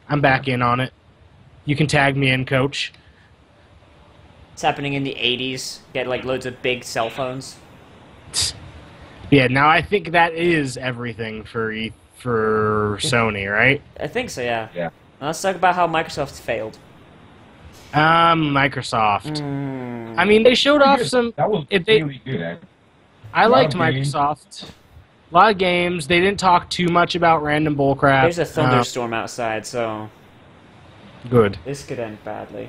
I'm back in on it. You can tag me in, coach. It's happening in the 80s. Get like loads of big cell phones. Yeah, now I think that is everything for Sony, right? I think so, yeah. Yeah. Now let's talk about how Microsoft failed. Microsoft. I mean, they showed off some. That was really good, actually. I liked Microsoft. A lot of games. They didn't talk too much about random bullcrap. There's a thunderstorm outside, so good. This could end badly.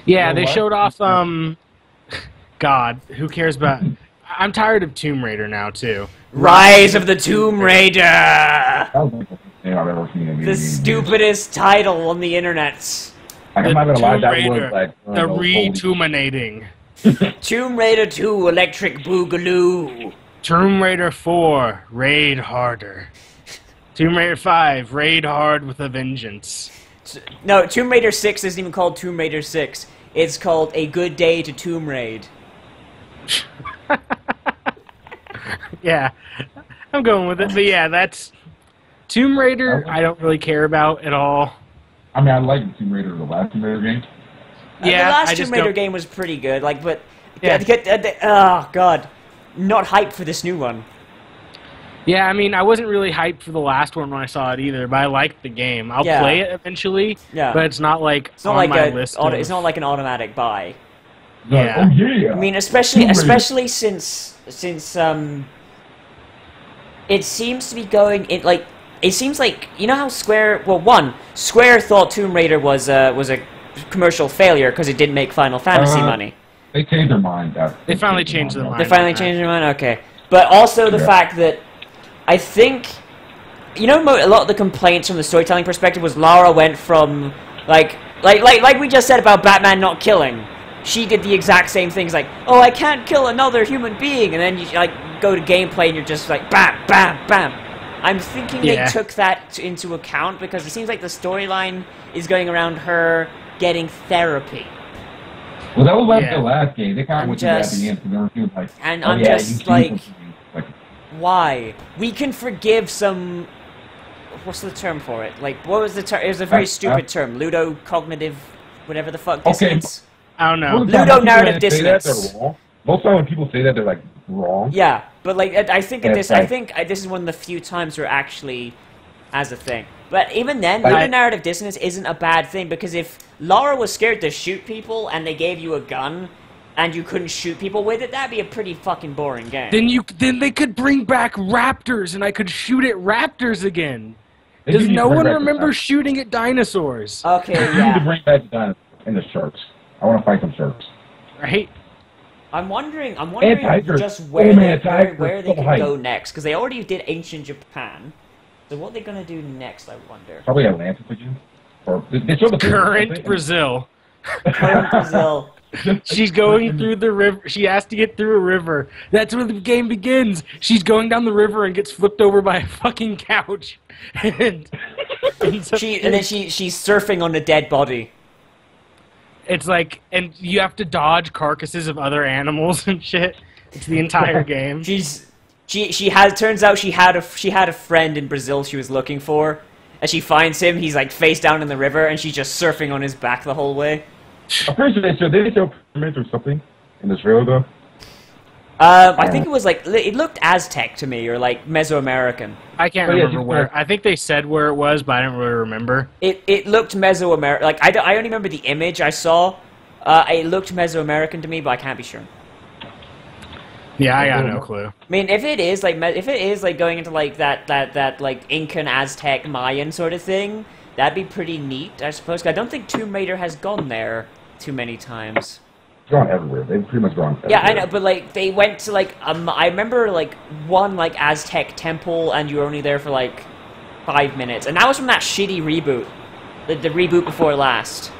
Yeah, they showed off. God, who cares about? I'm tired of Tomb Raider now too. Rise of the Tomb Raider. That was like the thing I've ever seen in a The game. stupidest title on the internet. Like, I'm not gonna lie, Tomb that Raider, was like the re-Tuminating. Tomb Raider 2 Electric Boogaloo. Tomb Raider 4 Raid Harder. Tomb Raider 5 Raid Hard with a Vengeance. No, Tomb Raider 6 isn't even called Tomb Raider 6. It's called A Good Day to Tomb Raid. Yeah, I'm going with it. But yeah, that's Tomb Raider. I don't really care about at all. I mean, I like Tomb Raider, the last Tomb Raider game. Yeah, the last Tomb Raider game was pretty good. Like, but oh god, not hyped for this new one. Yeah, I mean, I wasn't really hyped for the last one when I saw it either, but I liked the game. I'll play it eventually. Yeah, but it's not like it's not on like my list. It's not like an automatic buy. Yeah. Oh yeah. I mean, especially since it seems to be going in like. It seems like, you know how Square thought Tomb Raider was a commercial failure because it didn't make Final Fantasy money. They changed their mind. They finally changed their mind. They finally changed their mind? Okay. But also the fact that I think, you know, a lot of the complaints from the storytelling perspective was Lara went from, like we just said about Batman not killing. She did the exact same things, like, oh, I can't kill another human being, and then you, like, go to gameplay and you're just like, bam, bam, bam. I'm thinking they took that into account because it seems like the storyline is going around her getting therapy. Well, that was like the last game. They kind of went to that at the end. She was like, and I'm just like, why? We can forgive some. What's the term for it? Like, what was the term? It was a very stupid term. Ludocognitive, whatever the fuck dissonance. I don't know. Ludonarrative dissonance. Most time when people say that, they're like wrong. Yeah, but like I think this is one of the few times where actually as a thing. But even then, ludonarrative dissonance isn't a bad thing because if Lara was scared to shoot people and they gave you a gun and you couldn't shoot people with it, that'd be a pretty fucking boring game. Then they could bring back raptors and I could shoot at raptors again. Does no one remember shooting at dinosaurs? Okay, yeah. You need to bring back the dinosaurs and the sharks. I want to fight some sharks. Right. I'm wondering just where they can go next, because they already did ancient Japan. So what are they gonna do next? I wonder. Probably Atlantis again, or current Brazil. Current Brazil. She's going through the river. She has to get through a river. That's where the game begins. She's going down the river and gets flipped over by a fucking couch, and then she's surfing on a dead body. It's like, and you have to dodge carcasses of other animals and shit. It's the entire game. Turns out she had a friend in Brazil she was looking for, and she finds him. He's like face down in the river, and she's just surfing on his back the whole way. I'm pretty sure they show pyramids or something in this trailer though. I think it was like it looked Aztec to me, or like Mesoamerican. I can't remember where. I think they said where it was, but I don't really remember. It looked Mesoamerican. Like I only remember the image I saw. It looked Mesoamerican to me, but I can't be sure. Yeah, I got no clue. I mean, if it is like going into like that like Incan, Aztec, Mayan sort of thing, that'd be pretty neat, I suppose. I don't think Tomb Raider has gone there too many times. Gone everywhere. They've pretty much gone everywhere. Yeah, I know, but like they went to like I remember like one like Aztec temple, and you were only there for like 5 minutes, and that was from that shitty reboot, the reboot before last.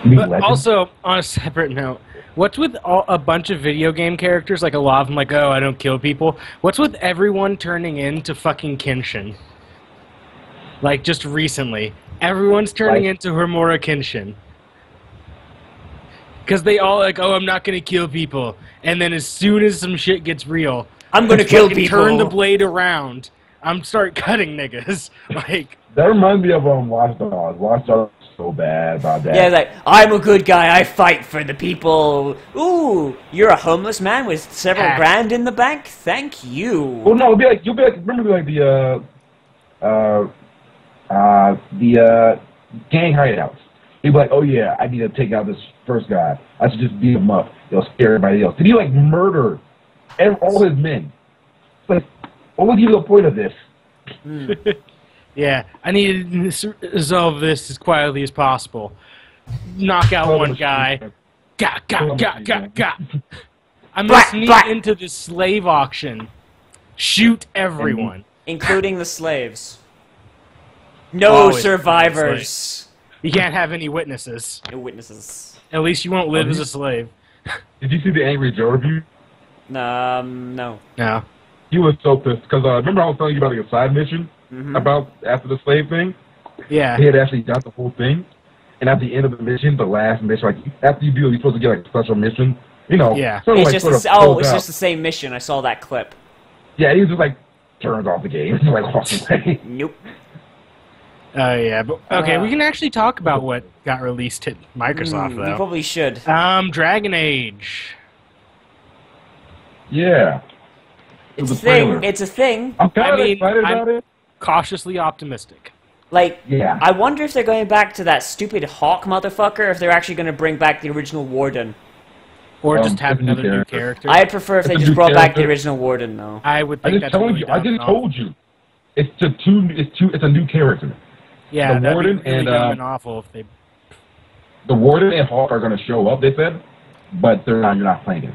But also, on a separate note, what's with a bunch of video game characters, like a lot of them, like, oh, I don't kill people? What's with everyone turning into fucking Kenshin? Like, just recently. Everyone's turning into Homura Kenshin. Because they all like, oh, I'm not going to kill people. And then as soon as some shit gets real, I'm going to kill people. Turn the blade around. I'm start cutting niggas. Like, that reminds me of Watch Dogs. Watch Dogs so bad about that. Yeah, like, I'm a good guy, I fight for the people. Ooh, you're a homeless man with several grand in the bank? Thank you. Well, no, you'll be like, remember like the gang hideouts. He'd be like, oh yeah, I need to take out this first guy. I should just beat him up. He'll scare everybody else. Did he like murder all his men? It's like, what was even the point of this? Yeah, I need to resolve this as quietly as possible. Knock out one guy. I'm gonna sneak into the slave auction. Shoot everyone. Including the slaves. No survivors. You can't have any witnesses. No witnesses. At least you won't live as a slave. Did you see the Angry Joe review? No. No. He was so pissed because remember I was telling you about like a side mission about after the slave thing. Yeah. He had actually got the whole thing, and at the end of the mission, the last mission, like after you do it, you're supposed to get like a special mission. You know. Yeah. Sort of It's like, just it's just the same mission. I saw that clip. Yeah, he just like turns off the game. Like walks away. Nope. Oh yeah, but okay, we can actually talk about what got released at Microsoft though. We probably should. Dragon Age. Yeah. It's a thing. It's a thing. I'm kind of excited about it. Cautiously optimistic. Like, yeah. I wonder if they're going back to that stupid Hawk motherfucker, if they're actually going to bring back the original Warden. Or just have another new character. I'd prefer if they just brought back the original Warden, though. I would think that's really I just told you. It's a new character. Yeah, the Warden be really dumb and awful if they. The Warden and Hawk are going to show up. They said, but you're not playing it.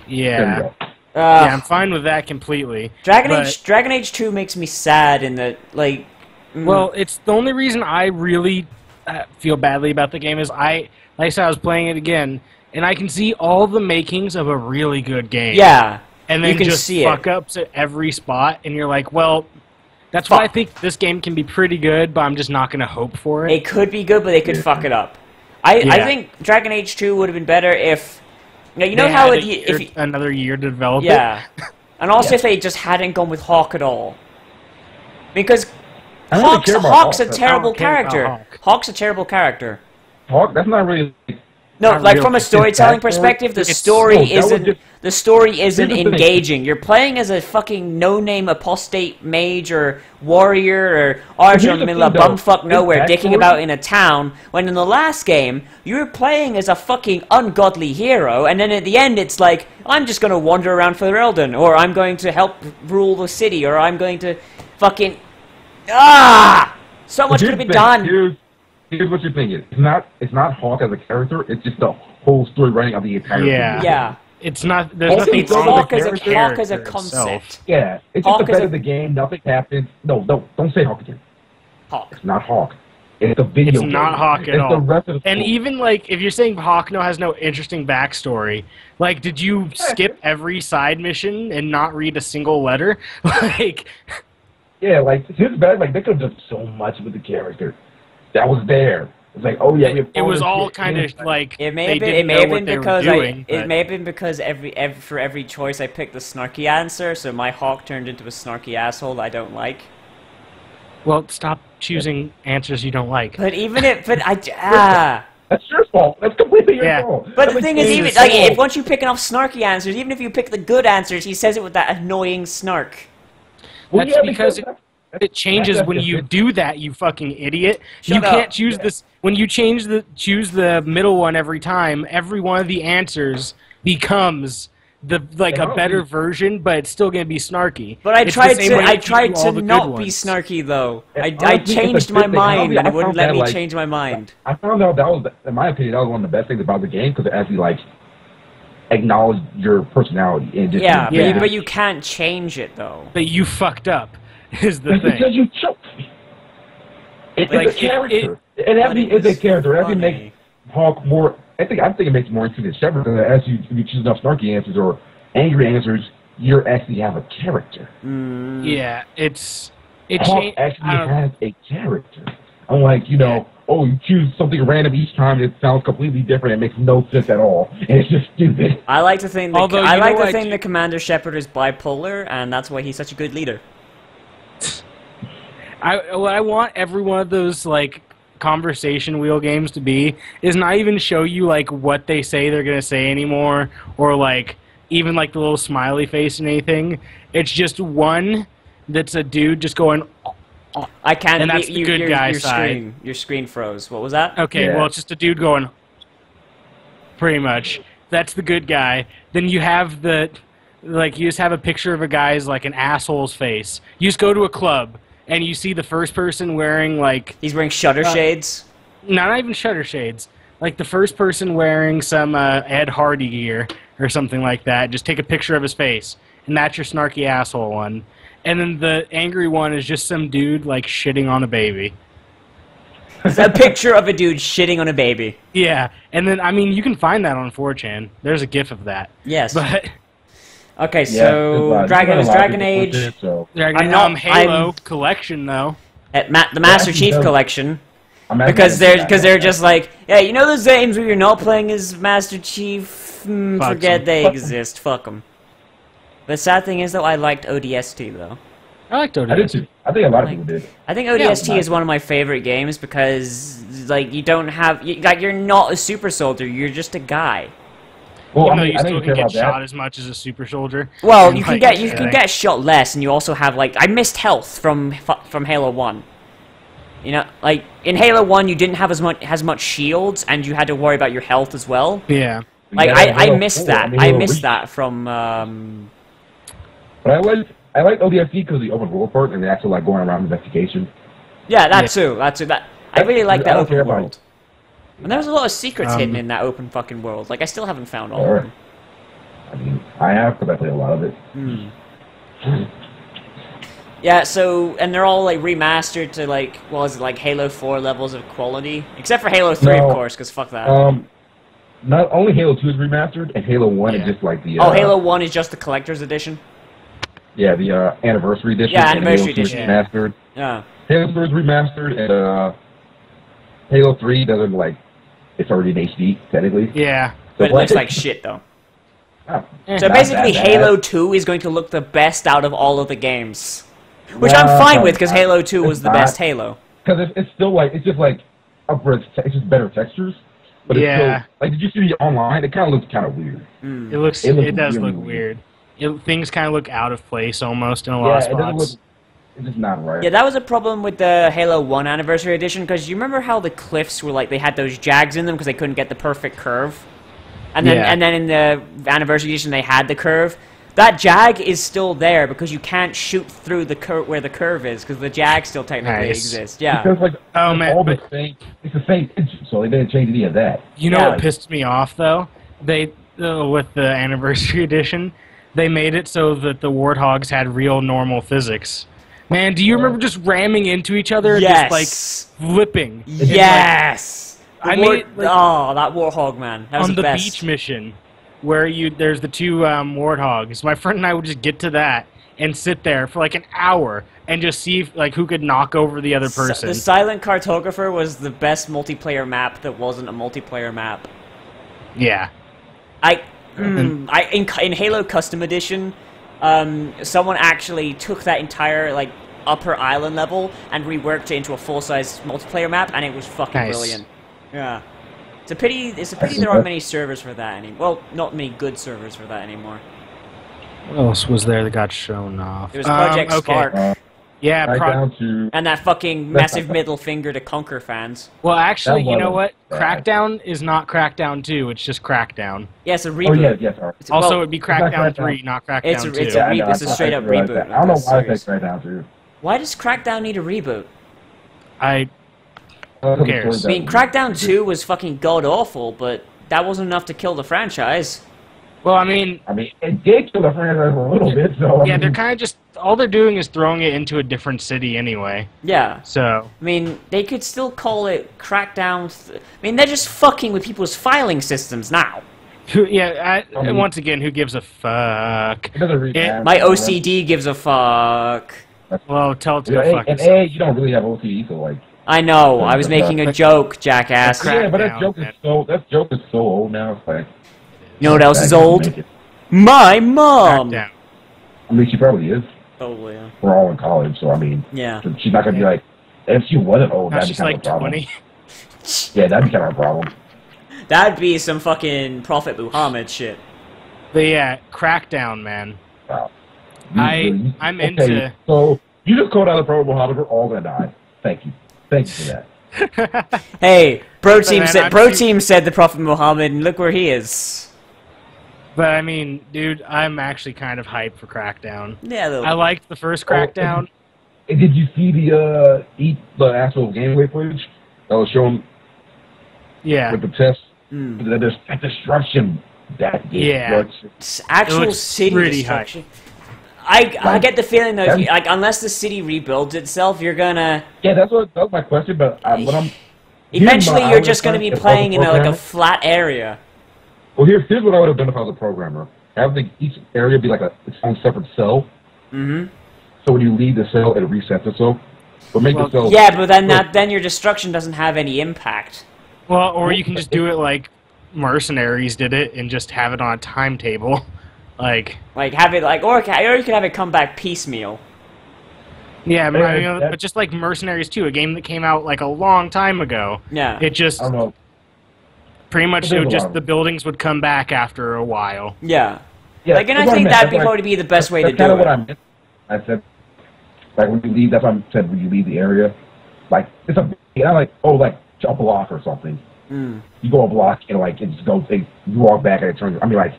Yeah. Yeah, I'm fine with that completely. Dragon Age 2 makes me sad in that, like. Well, it's the only reason I really feel badly about the game is like I said, I was playing it again, and I can see all the makings of a really good game. Yeah. And then you can just see fuck ups at every spot, and you're like, well. That's why I think this game can be pretty good, but I'm just not going to hope for it. It could be good, but they could fuck it up. I think Dragon Age 2 would have been better if... You know how if another year to develop it? Yeah. And also if they just hadn't gone with Hawk at all. Because Hawk's a terrible character. Hawk's a terrible character. Hawk, that's not really... No, like from a storytelling perspective, the story isn't engaging. You're playing as a fucking no-name apostate mage or warrior or Arjun Milla bumfuck nowhere dicking about in a town, when in the last game, you were playing as a fucking ungodly hero, and then at the end it's like, I'm just gonna wander around for Eldon, or I'm going to help rule the city, or I'm going to fucking... So much could have been done! Here's what you're thinking. It's not Hawk as a character. It's just the whole story running of the entire thing. Yeah. It's not. There's nothing wrong with the character. Hawk as a concept. Yeah. It's just the bed of the game. Nothing happens. No, don't say Hawk again. Hawk. It's not Hawk. It's a video game. It's not Hawk at all. The rest of the and even like if you're saying Hawk has no interesting backstory, like did you skip every side mission and not read a single letter? Like. Yeah, like his bad. Like they could have done so much with the character. That was there. It's like, oh yeah, it was all kind of like it may have been because for every choice I picked the snarky answer, so my Hawk turned into a snarky asshole I don't like. Well, stop choosing answers you don't like. But that's your fault. That's completely your fault. But the thing is, even like once you pick enough snarky answers, even if you pick the good answers, he says it with that annoying snark. Well, that's because it changes when you do that, you fucking idiot. You can't choose this when you choose the middle one every time. Every one of the answers becomes a better version, but it's still gonna be snarky. But I tried to not be snarky though. I changed my mind, and it wouldn't let me change my mind. I found out that was, in my opinion, that was one of the best things about the game because it actually acknowledged your personality and just but you can't change it though. But you fucked up. Is the thing. Because you choked me. It's a character. It actually is a character. It actually makes Hawk more... I think it makes more interesting than Shepard, because as you choose enough snarky answers or angry answers, you actually have a character. Yeah, Hawk actually has a character. Unlike, you choose something random each time, it sounds completely different, it makes no sense at all, and it's just stupid. I like to think that the Commander Shepard is bipolar, and that's why he's such a good leader. I want every one of those conversation wheel games to be is not even show you like what they say they're gonna say anymore, or like even like the little smiley face and anything. It's just one that's a dude just going. I can't. And that's the good guy side. Your screen froze. What was that? Okay, well, it's just a dude going. Pretty much, that's the good guy. Then you have you just have a picture of a guy's like an asshole's face. You just go to a club and you see the first person wearing like he's wearing shutter shades. Not even shutter shades. Like the first person wearing some Ed Hardy gear or something like that. Just take a picture of his face, and that's your snarky asshole one. And then the angry one is just some dude, like, shitting on a baby. It's a picture of a dude shitting on a baby. Yeah. And then, I mean, you can find that on 4chan. There's a GIF of that. Yes. But... Okay, so... Dragon Age... Halo Collection, though. The Master Chief Collection. Because they're just like, yeah, you know those games where you're not playing as Master Chief? Forget they exist. Fuck them. The sad thing is, though, I liked ODST, though. I liked ODST. I think a lot of people did. I think ODST is one of my favorite games because, like, you don't have... you're not a super soldier, you're just a guy. Well, I mean, you still can get shot as much as a super soldier. Well, you can get shot less, and you also have, like... I missed health from Halo 1. You know, like, in Halo 1, you didn't have as much shields, and you had to worry about your health as well. Yeah. Like, I missed that. I missed that from... But I like ODST because of the open world part and the actual like going around investigation. Yeah, that too. I really like that open world. And there was a lot of secrets hidden in that open fucking world. Like I still haven't found all of them. I mean, I have because I play a lot of it. Yeah, so and they're all like remastered to like what was it like Halo 4 levels of quality, except for Halo 3, of course, because fuck that. Not only Halo 2 is remastered, and Halo 1 is just like the. Halo 1 is just the collector's edition. Yeah, the anniversary edition. Yeah, anniversary edition. Remastered. Yeah. Halo 4 is remastered, and Halo 3 doesn't like. It's already in HD technically. Yeah. But it looks like shit though. Oh, so basically, Halo 2 is going to look the best out of all of the games, which I'm fine with because Halo 2 was the best Halo. Because it's still like it's just like upwards. It's just better textures. But it's still, like, did you see the online? It kind of looks kind of weird. It does look weird. Things kind of look out of place almost in a lot of spots. It's just not right. Yeah, that was a problem with the Halo 1 Anniversary Edition, because you remember how the cliffs were like, they had those jags in them because they couldn't get the perfect curve? And then in the Anniversary Edition they had the curve. That jag is still there because you can't shoot through the curve where the curve is, because the jag still technically exists. Yeah. Because, like, it's the same engine, so they didn't change any of that. You know what pissed me off, though? With the Anniversary Edition, they made it so that the warthogs had real normal physics. Man, do you remember just ramming into each other? Yes. Just, like, flipping. Yes! That warthog, man. That was on the best. Beach mission, where there's the two warthogs. My friend and I would just get to that and sit there for like an hour and just see who could knock over the other person. The Silent Cartographer was the best multiplayer map that wasn't a multiplayer map. Yeah. In Halo Custom Edition, someone actually took that entire upper island level and reworked it into a full-size multiplayer map, and it was fucking brilliant. Yeah. It's a pity there aren't many servers for that anymore. Well, not many good servers for that anymore. What else was there that got shown off? There was Project Spark. And that fucking massive middle finger to Conquer fans. Well, actually, you know what? Crackdown is not Crackdown 2, it's just Crackdown. Yeah, it's a reboot. Oh, yes. Also, it'd be Crackdown 3, not Crackdown 2. It's a straight-up reboot. I don't know why it's Crackdown 2. Why does Crackdown need a reboot? Who cares? I mean, Crackdown 2 was fucking god-awful, but that wasn't enough to kill the franchise. Well, I mean, it did kill the franchise a little bit, so... Yeah, they're kind of just... All they're doing is throwing it into a different city anyway. Yeah. So... I mean, they could still call it Crackdown... I mean, they're just fucking with people's filing systems now. Once again, who gives a fuck? My OCD gives a fuck. Well, tell it to the fuck. And you don't really have OCD, so I know, I was making a joke, jackass. Yeah, but that joke is so old now, it's like... You know what else is old? My mom! Crackdown. I mean, she probably is. Probably, yeah. We're all in college, so I mean... Yeah. She's not gonna be like... If she wasn't old, that'd be she's kind like of a problem. 20. Yeah, that'd be kind of a problem. That'd be some fucking Prophet Muhammad shit. But yeah, Crackdown, man. Wow. I'm into. So you just called out the Prophet Muhammad. We're all gonna die. Thank you. Thank you for that. Hey, Bro But Team man, said the Prophet Muhammad, and look where he is. But I mean, dude, I'm actually kind of hyped for Crackdown. Yeah, I liked the first Crackdown. And did you see the actual gameplay footage that was shown? Yeah. With the test, that destruction, that destruction. It's actual city pretty destruction. I get the feeling that like unless the city rebuilds itself, you're gonna. Yeah, that was my question. But what I'm eventually you're just gonna be playing in like a flat area. Well, here's what I would have done if I was a programmer. Have each area be like its own separate cell. Mm-hmm. So when you leave the cell, it resets itself. But make the cell. Yeah, but then your destruction doesn't have any impact. Well, or you can just do it like Mercenaries did it and just have it on a timetable. Like have it like, or you could have it come back piecemeal. Yeah, but just like Mercenaries 2, a game that came out like a long time ago. Yeah. It just I don't know. Pretty much the buildings would come back after a while. Yeah. Yeah, like, and I think that'd probably be the best way to do it. That's kind of what I meant. I said, like, when you leave, that's what I said, when you leave the area, like, it's a block or something. Mm. You go a block, and, like, it just goes, you walk back, and it turns, like,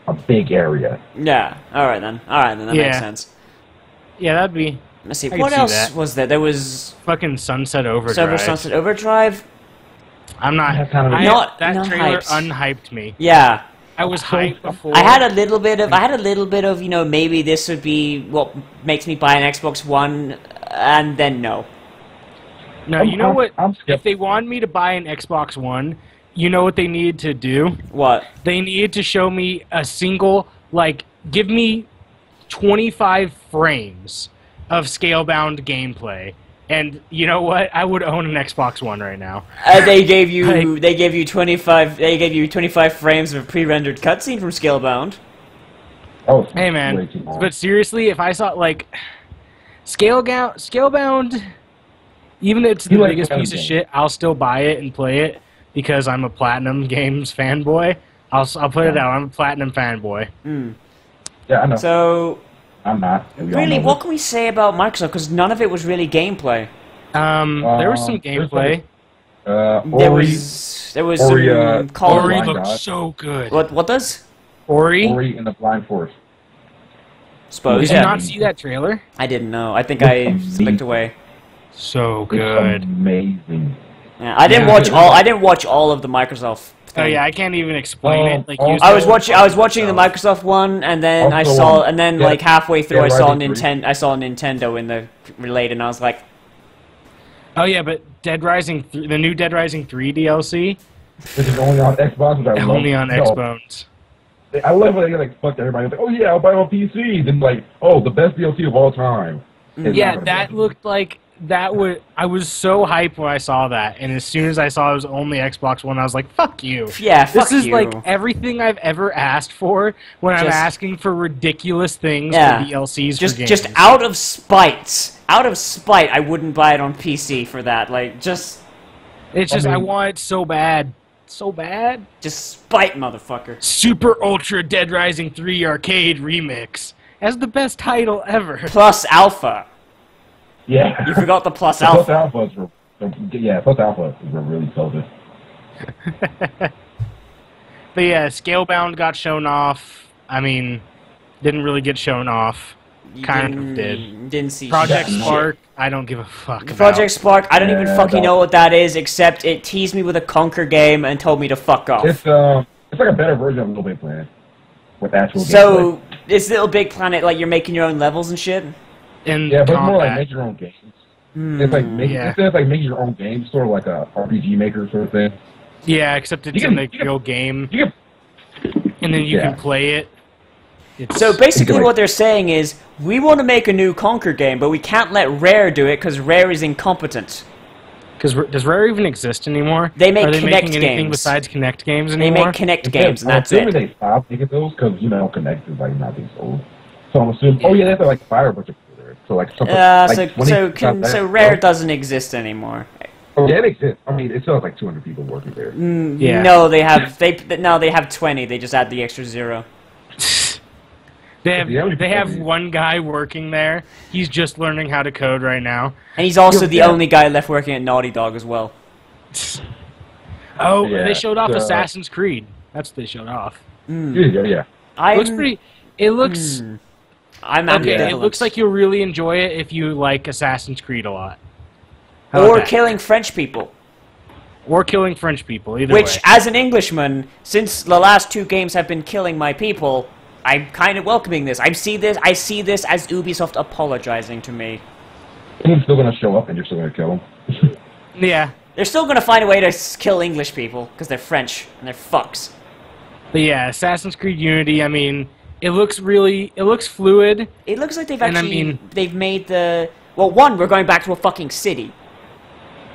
a big area. Yeah, alright then, that makes sense. Yeah, that'd be... Let's see, what else was there? There was... Fucking Sunset Overdrive. Sunset Overdrive? I'm not... That trailer unhyped me. Yeah. I was hyped before. I had a little bit of, maybe this would be what makes me buy an Xbox One, and then no. No, you know what? If they wanted me to buy an Xbox One, you know what they need to do? What? They needed to show me a single, like, give me 25 frames of scale-bound gameplay. And you know what? I would own an Xbox One right now. They gave you 25 frames of a pre-rendered cutscene from Scalebound. Oh, hey man, but seriously, if I saw like Scalebound, even if it's the biggest piece of shit, I'll still buy it and play it because I'm a Platinum Games fanboy. I'll put it out. I'm a Platinum fanboy. Mm. Yeah, I know. So. I'm not. Really, what can we say about Microsoft? Because none of it was really gameplay. There was some gameplay. There was Ori, Call Ori looked so good. What does? Ori and the Blind Forest. Did you not see that trailer? I didn't know. I think I slipped away. So good. It's amazing. Yeah, I didn't watch all of the Microsoft. Oh yeah, I can't even explain it. Like I was watching the Microsoft one, and then like halfway through, I saw Nintendo in the relate, and I was like, oh yeah, but the new Dead Rising 3 DLC. This is only on Xbox. Only on Xbox. I love when they like fucked everybody. Like, oh yeah, I'll buy it on PC. Then like, oh, the best DLC of all time. Yeah, that looked like. I was so hyped when I saw that, and as soon as I saw it was only Xbox One, I was like, fuck you. Yeah, fuck This is you. like everything I've ever asked for when I'm asking for ridiculous things for DLCs for games. Just out of spite, I wouldn't buy it on PC for that. Like, just... It's just, I want it so bad. So bad. Just spite, motherfucker. Super Ultra Dead Rising 3 Arcade Remix. That's the best title ever. Plus Alpha. Yeah. You forgot the Plus Alpha. Plus Alpha really sold it. But yeah, Scalebound got shown off. I mean, didn't really get shown off. Kind of did. Didn't see Project Spark, I don't give a fuck about. Project Spark, I don't even fucking know what that is, except it teased me with a Conquer game and told me to fuck off. It's like a better version of Little Big Planet. With actual gameplay. Is Little Big Planet like you're making your own levels and shit? Yeah, but it's more like make your own games. It's like instead of like making your own games, sort of like a RPG maker sort of thing. Yeah, except it's in the real game, and then you can play it. So basically what they're saying is, we want to make a new Conquer game, but we can't let Rare do it because Rare is incompetent. Because does Rare even exist anymore? They make Are they Kinect making anything games. Besides Kinect games anymore? They make Kinect games, and that's it. I'm assuming they stopped making those because, Kinect is like not being sold. So I'm assuming, they have to like fire a bunch of people there. So like something. So Rare doesn't exist anymore. Oh yeah, it exists. I mean, it still has like 200 people working there. Yeah. No, they have 20. They just add the extra 0. They have one guy working there. He's just learning how to code right now. And he's also the only guy left working at Naughty Dog as well. Oh, Yeah, they showed off Assassin's Creed. That's what they showed off. Yeah. It looks pretty. It looks. I'm Okay, it looks like you'll really enjoy it if you like Assassin's Creed a lot. Or killing French people. Or killing French people, either way. Which, as an Englishman, since the last 2 games have been killing my people, I'm kind of welcoming this. I see this as Ubisoft apologizing to me. He's still gonna show up, and you're still gonna kill him. Yeah. They're still gonna find a way to kill English people because they're French and they're fucks. But yeah, Assassin's Creed Unity. I mean, it looks fluid. It looks like they've And actually they've made the we're going back to a fucking city.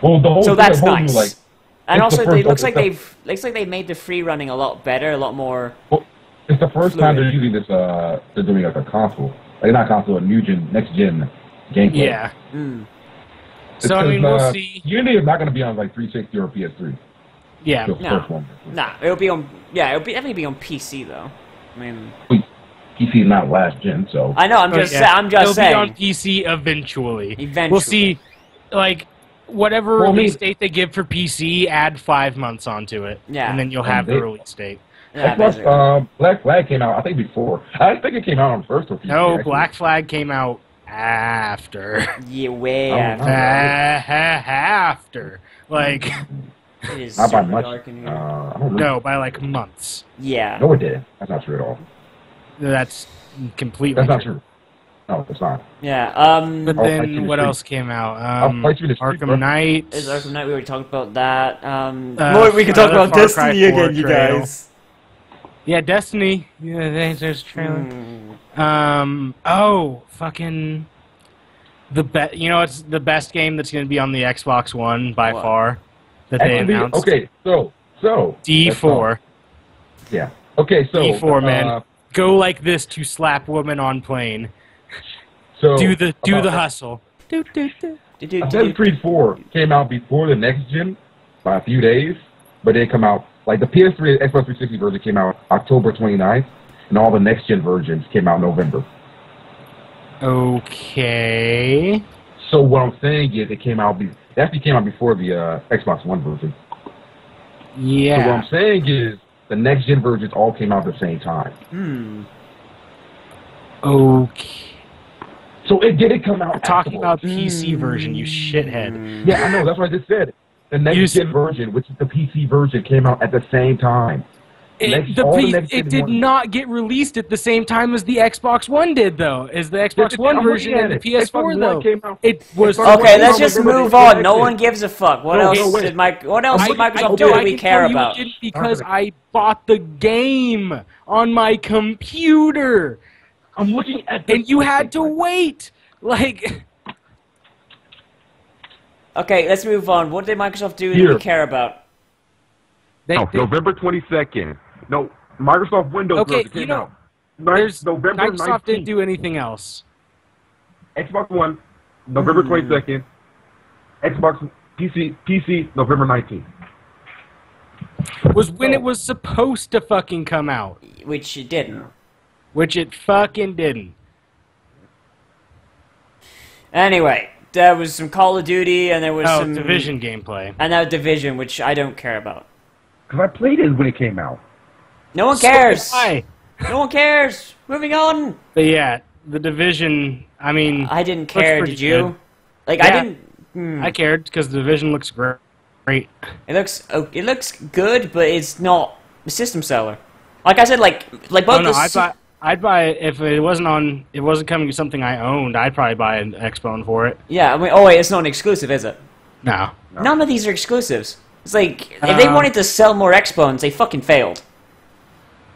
Well, the whole So that's nice. New, like, and also, it looks like it's they've made the free running a lot better, a lot more. Well, it's the first time they're using this. They're doing like a console, like not console, a next gen gameplay. Yeah. So I mean, we'll see. Unity is not going to be on like 360 or PS3. Yeah. Nah, it'll be on. Yeah, it'll definitely be on PC though. I mean, PC is not last gen, so. I know. I'm just saying. It'll be on PC eventually. We'll see. Like whatever release date they give for PC, add 5 months onto it. Yeah. And then you'll have the release date. Yeah, Xbox, Black Flag came out, I think, before. I think it came out on first or PC. No, actually. Black Flag came out after. Yeah, way Oh, after. After. Like, It is Not by super much. dark in here. I don't know. no, by like months. Yeah. No, it didn't. That's not true at all. That's completely That's not true. No, it's not. Yeah. But I'll fight you then in what the else came out? I'll fight you in the street, bro. Arkham Knight. Is Arkham Knight? We already talked about that. We can talk another about Far Cry Destiny 4 again, you trail. guys. Yeah, Destiny. Yeah, there's a trailer. Oh, fucking you know, it's the best game that's going to be on the Xbox One by far that they announced. Okay, so D4. Yeah. Okay, so D4, man. Go like this to slap woman on plane. So Do the hustle. Assassin's Creed 4 came out before the next gen by a few days, but it come out like the PS3 and Xbox 360 version came out October 29th, and all the next gen versions came out November. Okay. So what I'm saying is it actually came out before the Xbox One version. Yeah. So what I'm saying is the next gen versions all came out at the same time. Okay. So it didn't come out. We're talking about PC version, you shithead. Yeah, I know. That's what I just said. The next gen version, which is the PC version, came out at the same time. It did not get released at the same time as the Xbox One did, though. As the Xbox One version and the PS4, though. It was okay. Let's just move on. No one gives a fuck. What else did Microsoft do that we care about? Because I bought the game on my computer. I'm looking at, and you had to wait. Like. Okay, let's move on. What did Microsoft do that we care about? November 22nd. No, Microsoft Windows version came out. November Microsoft 19th. didn't do anything else. Xbox One, November 22nd. Xbox PC, November 19th. Was when it was supposed to fucking come out. Which it didn't. Which it fucking didn't. Anyway, there was some Call of Duty, and there was some Division gameplay. And now Division, which I don't care about. Because I played it when it came out. No one cares. So did I. No one cares. Moving on. But yeah, the Division. I mean, I didn't care. Did you? Good. Like yeah, I didn't. I cared because the Division looks great. It looks good, but it's not a system seller. Like I said, like both. I'd buy it if it wasn't coming to something I owned. I'd probably buy an Xbone for it. Yeah, I mean, oh wait, it's not an exclusive, is it? No. None of these are exclusives. It's like if they wanted to sell more Xbones, they fucking failed.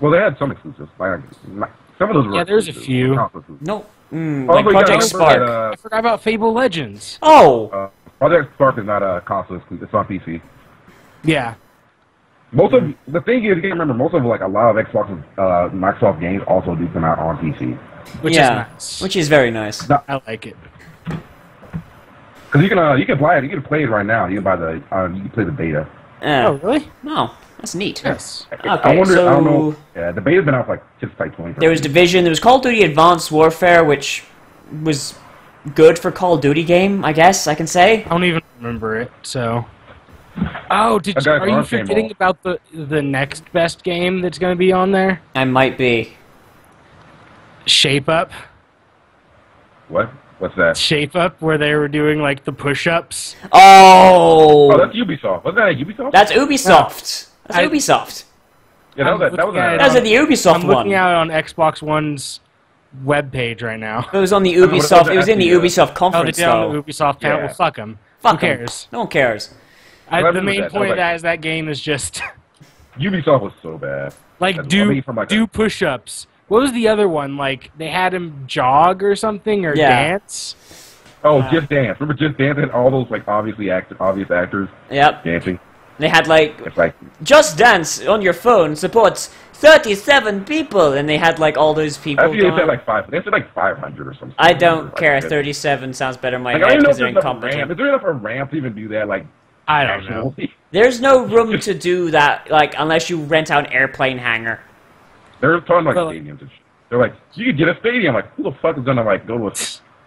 Well, they had some exclusives. Some of those were. Yeah, there's a few. No, like Project Spark. I forgot about Fable Legends. Oh. Project Spark is not a console exclusive. It's on PC. Yeah. Most of the thing is, you can't remember. Most of a lot of Xbox, Microsoft games also do come out on PC. Which is nice. Which is very nice. I like it. Because you can buy it. You can play it right now. You can buy the you can play the beta. Oh, really? No, that's neat. Yes. Okay, I wonder. so I don't know. Yeah, the beta's been out for like just like 20. there was Division. There was Call of Duty Advanced Warfare, which was good for Call of Duty game, I guess I can say. I don't even remember it. So. Oh, are you forgetting about the next best game that's going to be on there? I might be. Shape Up. What? What's that? Shape Up, where they were doing like the push-ups. Oh! Oh, that's Ubisoft. Wasn't that Ubisoft? That's Ubisoft. That's Ubisoft. Yeah, that was That was at the Ubisoft I'm one. looking out on Xbox One's webpage right now. It was on the Ubisoft. It was in the Ubisoft Oh, they conference, did on though. the Ubisoft panel. Yeah. Well, fuck them. Fuck Who 'em. cares? No one cares. The main point of that is that game is just Ubisoft was so bad. like do push-ups. What was the other one? Like they had him jog or something or dance. Oh, Just Dance. Remember Just Dance had all those like obvious actors Yep. dancing. They had like Just Dance on your phone supports 37 people, and they had like all those people. I think they said like 5. They said like 500 or something. I don't care. 37 sounds better in my Like, head I don't know because if they're there's enough incompetent. ramp. Is there enough of a ramp to even do that? Like I don't know. There's no room to do that, like unless you rent out an airplane hangar. They're talking like stadiums and shit. They're like, you could get a stadium. Like, who the fuck is gonna like go to a?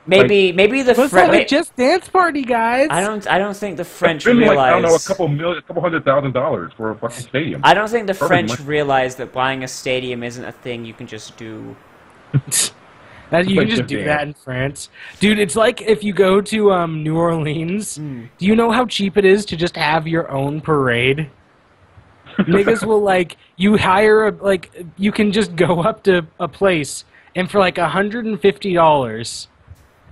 Maybe the Let's have a Just Dance party, guys. I don't think the French Like, realize. I don't know, a couple $100,000 for a fucking stadium. I don't think the Perfect. French realize that buying a stadium isn't a thing you can just do. You can just do that in France. Dude, it's like if you go to New Orleans, do you know how cheap it is to just have your own parade? Niggas will like, you hire you can just go up to a place and for like $150,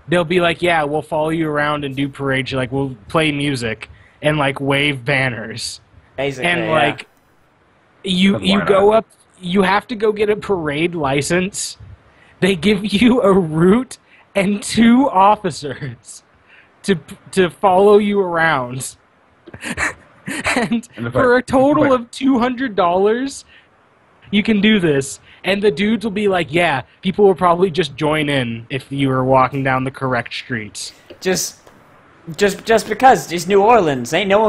they'll be like, yeah, we'll follow you around and do parades. Like, we'll play music and like wave banners. Basically, And like, you go up, you have to go get a parade license. They give you a route and 2 officers to follow you around. and for a total of $200, you can do this. And the dudes will be like, yeah, people will probably just join in if you were walking down the correct streets. Just because it's New Orleans, ain't no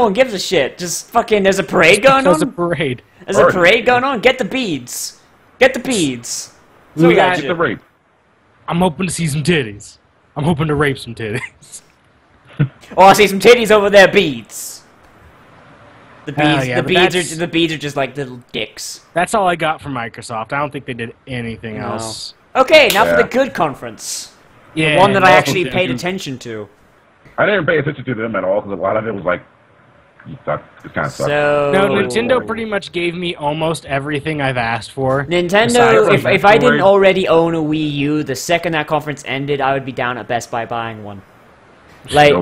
one gives a shit. Just fucking, there's a parade going on. There's a parade. There's a parade going on. Get the beads. Get the beads. We got Get the rape. I'm hoping to see some titties. I'm hoping to rape some titties. Oh, I see some titties over there. Beads. The beads. Yeah, the beads are just like little dicks. That's all I got from Microsoft. I don't think they did anything else. Okay, now for the good conference. Yeah, the one that I actually also paid did- attention to. I didn't pay attention to them at all because a lot of it was like, you suck. It kind of sucked. So No, Nintendo pretty much gave me almost everything I've asked for. Nintendo, Aside if I didn't already own a Wii U, the second that conference ended, I would be down at Best Buy buying one. Like,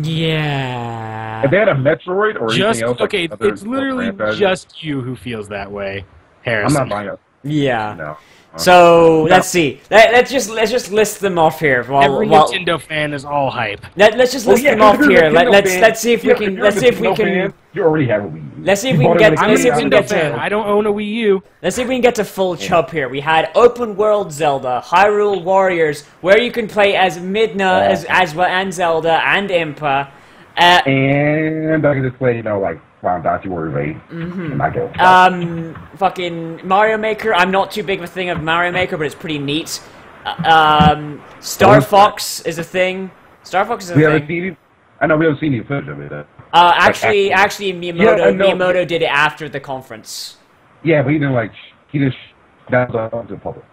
yeah. If they had a Metroid or Just anything else, okay, like other it's literally franchises, just you who feels that way, I'm Harrison. not buying it. Yeah. No. So let's see. Let's just list them off here. Every Nintendo fan is all hype. Let's just list them off here. Let's see if we can. Let's see if we can. Fan, you already have a Wii U. Let's see if You we can bought get. it I'm a Let's see if we can Nintendo get fan. to. I don't own a Wii U. Let's see if we can get to full chub here. We had Open World Zelda, Hyrule Warriors, where you can play as Midna, as well, and Zelda and Impa. And I can just play, like Final Fantasy Warriors 8. And I go. Fucking Mario Maker. I'm not too big of a thing of Mario Maker, but it's pretty neat. Star Fox is a thing. Star Fox is a We thing. haven't seen it. I know we haven't seen any footage of it. Actually, Miyamoto, Yeah, I know. Miyamoto did it after the conference. Yeah, but he didn't he just that was up to the public.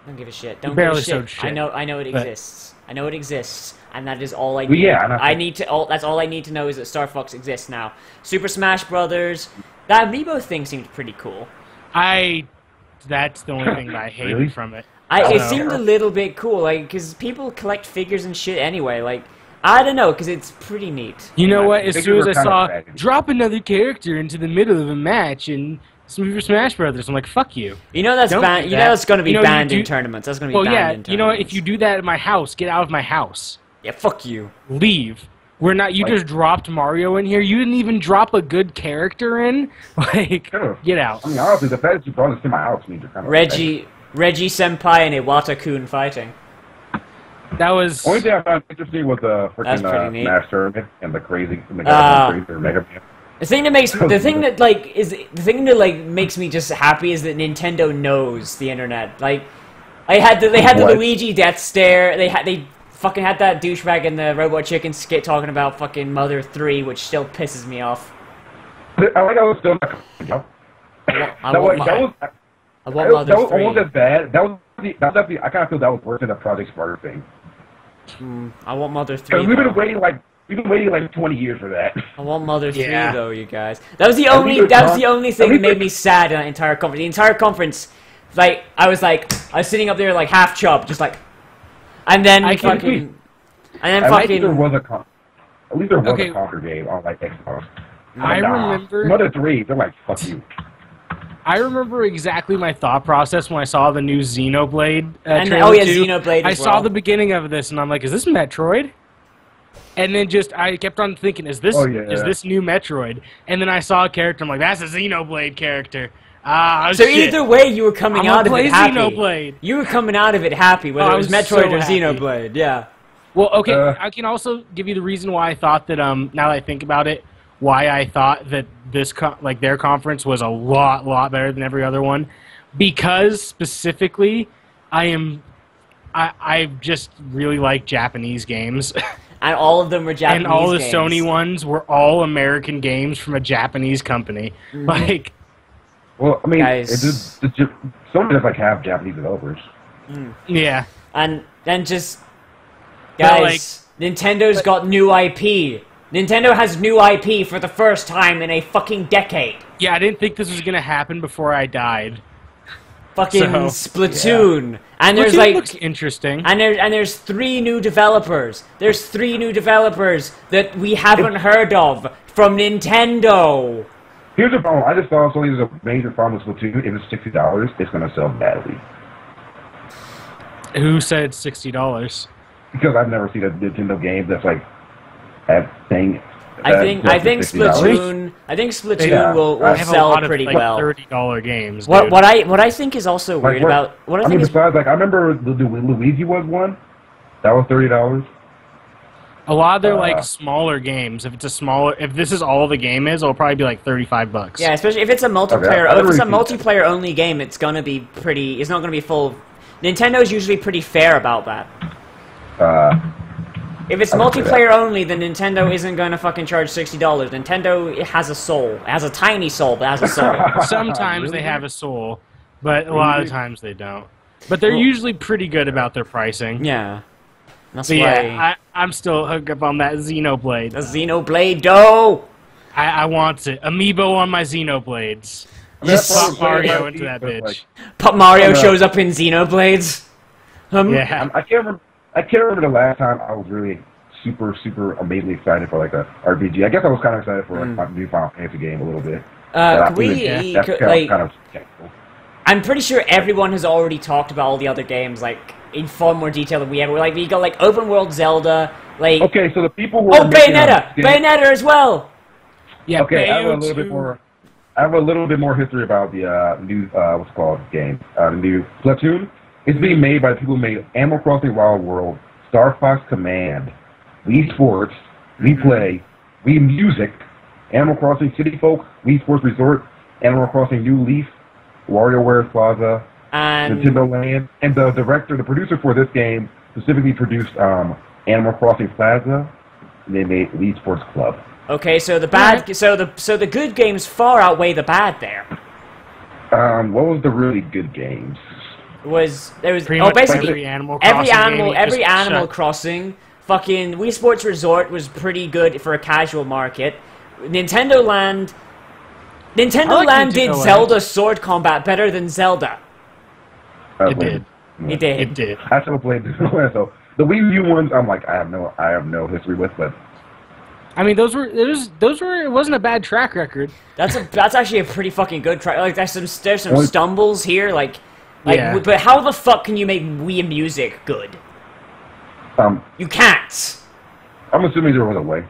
Don't give a shit. Don't barely give a showed shit. shit, I know it but- exists. I know it exists, and that is all I need. Well, yeah, and I need to. That's all I need to know is that Star Fox exists now. Super Smash Brothers. That amiibo thing seemed pretty cool. That's the only thing that I hated Really? from it. It seemed a little bit cool, like, because people collect figures and shit anyway. Like, I don't know, because it's pretty neat. You know what? As Figures soon as were I kind of saw faggoty. drop another character into the middle of a match in Super Smash Brothers, I'm like, fuck you. You know that's Don't banned. do You know that. that's going to be You know, you banned in do- tournaments. That's going to be Well, banned yeah, in tournaments. you know what? If you do that at my house, get out of my house. Yeah, fuck you. Leave. We're not. You just dropped Mario in here. You didn't even drop a good character in. Like, Sure. get out. I mean, honestly, the fact that you brought this to my house means you're kind of Reggie Senpai and Iwata-kun fighting. That was... Only thing I found interesting was the That's pretty freaking neat. Smash tournament and the crazy Mega Man. The thing that makes me just happy is that Nintendo knows the internet. Like, they had the Luigi death stare. They fucking had that douchebag in the Robot Chicken skit talking about fucking Mother 3, which still pisses me off. I like how it was still not coming out. That was almost as bad. That was definitely, I kind of feel that was worse than the Project Sparta thing. I want Mother 3. We've been waiting like 20 years for that. I want Mother 3 though, you guys. That was the only thing that made me sad in that entire conference. The entire conference, like I was sitting up there like half chub, just like, and then At least there was a Conquer game on like Xbox. I remember Mother 3. They're like, fuck you. I remember exactly my thought process when I saw the new Xenoblade trailer. Oh yeah, Xenoblade. I saw the beginning of this, and I'm like, "Is this Metroid?" And then I kept on thinking, "Is this new Metroid?" And then I saw a character. I'm like, "That's a Xenoblade character." So either way, you were coming out of it happy. Xenoblade. You were coming out of it happy, whether it was Metroid or Xenoblade. Yeah. Well, okay. I can also give you the reason why I thought that. Now that I think about it, why I thought that this their conference was a lot better than every other one, because specifically I just really like Japanese games. And all of them were Japanese and all the games. Sony ones were all American games from a Japanese company. Like, well, I mean, Sony does like have Japanese developers. Yeah. And then just guys, Nintendo's got new IP. Nintendo has new IP for the first time in a fucking decade. Yeah, I didn't think this was gonna happen before I died. Fucking Splatoon. Yeah. And there's Splatoon looks interesting. And there's 3 new developers. There's 3 new developers that we haven't heard of from Nintendo. Here's the problem. I just saw Sony there's a major problem with Splatoon. If it's $60, it's gonna sell badly. Who said $60? Because I've never seen a Nintendo game that's like that thing. I think Splatoon will sell pretty well. $30 games. What I think is also weird about besides, I remember the Luigi was one that was $30. A lot of their smaller games. If this is all the game is, it'll probably be like $35. Yeah, especially if it's a multiplayer. If it's a multiplayer only game, it's gonna be pretty. It's not gonna be full. Nintendo's usually pretty fair about that. If it's multiplayer only, then Nintendo isn't going to fucking charge $60. Nintendo has a soul. It has a tiny soul, but has a soul. Sometimes they have a soul, but a lot of times they don't. But they're usually pretty good about their pricing. Yeah. That's why. Yeah, I'm still hooked up on that Xenoblade. The Xenoblade dough! I want it. Amiibo on my Xenoblades. Just pop Mario into that bitch. Pop Mario shows up in Xenoblades? Yeah. I can't remember the last time I was really super amazingly excited for like a RPG. I guess I was kind of excited for like my new Final Fantasy game a little bit. I'm pretty sure everyone has already talked about all the other games like in far more detail than we ever. Like we got like open world Zelda. Like okay, so the people who Bayonetta as well. Yeah. Okay, I have a little bit more. I have a little bit more history about the new what's it called game, the new Splatoon. It's being made by the people who made Animal Crossing Wild World, Star Fox Command, Wii Sports, Wii Play, Wii Music, Animal Crossing City Folk, Wii Sports Resort, Animal Crossing New Leaf, WarioWare Plaza, Nintendo Land, and the producer for this game specifically produced Animal Crossing Plaza, and they made Wii Sports Club. Okay, so the good games far outweigh the bad there. What was the really good games? There was basically every Animal Crossing. Fucking Wii Sports Resort was pretty good for a casual market. Nintendo Land did Zelda sword combat better than Zelda. It did. It did. I still played Nintendo. So the Wii U ones, I'm like, I have no history with, but. I mean, those were. It wasn't a bad track record. That's actually a pretty fucking good track. Like there's some stumbles here, yeah. But how the fuck can you make Wii Music good? You can't. I'm assuming there was a way.